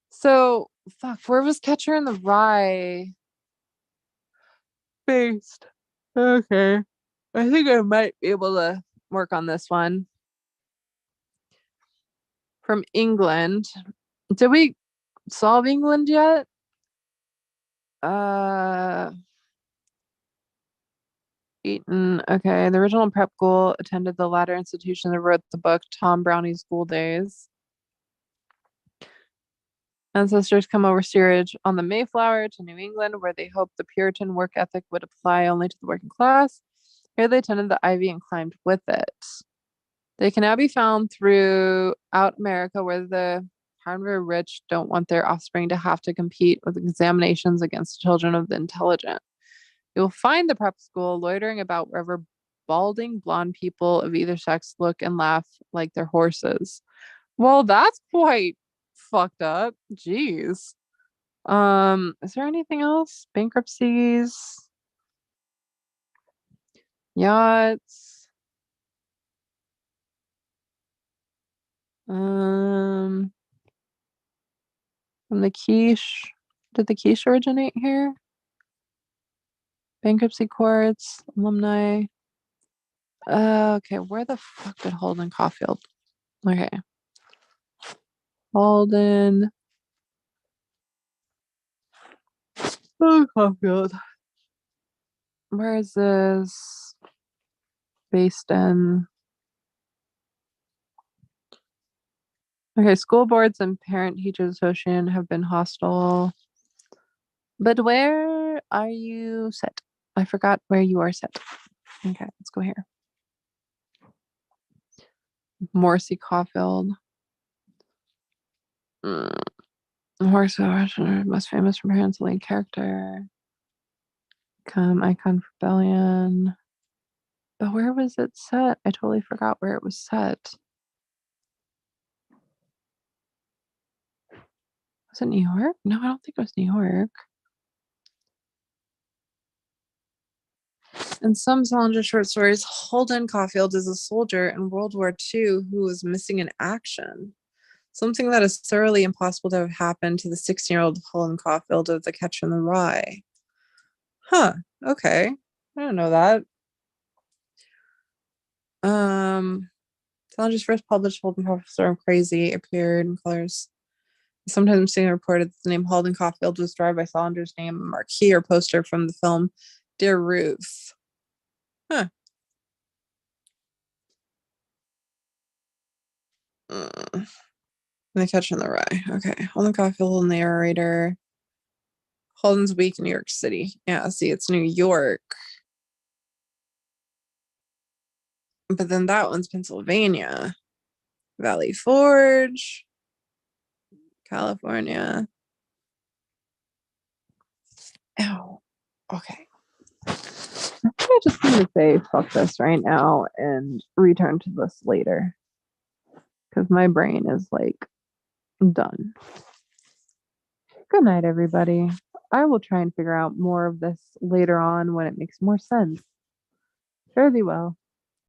So, fuck, where was Catcher in the Rye based? Okay. I think I might be able to work on this one. From England. Did we solve England yet? Eaton. Okay. The original prep school attended the latter institution that wrote the book Tom Brownie's School Days. Ancestors come over steerage on the Mayflower to New England, where they hoped the Puritan work ethic would apply only to the working class. Here they attended the Ivy and climbed with it. They can now be found throughout America, where the hardware rich don't want their offspring to have to compete with examinations against children of the intelligent. You'll find the prep school loitering about wherever balding blonde people of either sex look and laugh like they're horses. Well, that's quite fucked up. Jeez. Is there anything else? Bankruptcies, yachts. From the quiche. Did the quiche originate here? Bankruptcy courts, alumni. Okay, where the fuck did Holden Caulfield? Okay. Holden. Oh, Caulfield. Where is this based in? Okay, school boards and parent teachers association have been hostile. But where are you set? I forgot where you are set. Okay, let's go here. Morrissey Caulfield. Morrissey, most famous for parents lead character. Come Icon Rebellion. But where was it set? I totally forgot where it was set. Was it New York? No, I don't think it was New York. In some Salinger short stories, Holden Caulfield is a soldier in World War II who was missing in action. Something that is thoroughly impossible to have happened to the 16-year-old Holden Caulfield of The Catcher in the Rye. Huh. Okay. I don't know that. Salinger's first published Holden Caulfield story, Crazy, appeared in colors. Sometimes being reported that the name Holden Caulfield was derived by Salinger's name, a marquee or poster from the film Dear Ruth. Huh. The Catcher in the Rye. Okay. Holden Caulfield, narrator. Holden's Week, New York City. Yeah, see, it's New York. But then that one's Pennsylvania. Valley Forge, California. Ow. Okay. I think I just need to say fuck this right now and return to this later. Because my brain is like done. Good night, everybody. I will try and figure out more of this later on when it makes more sense. Fare thee well.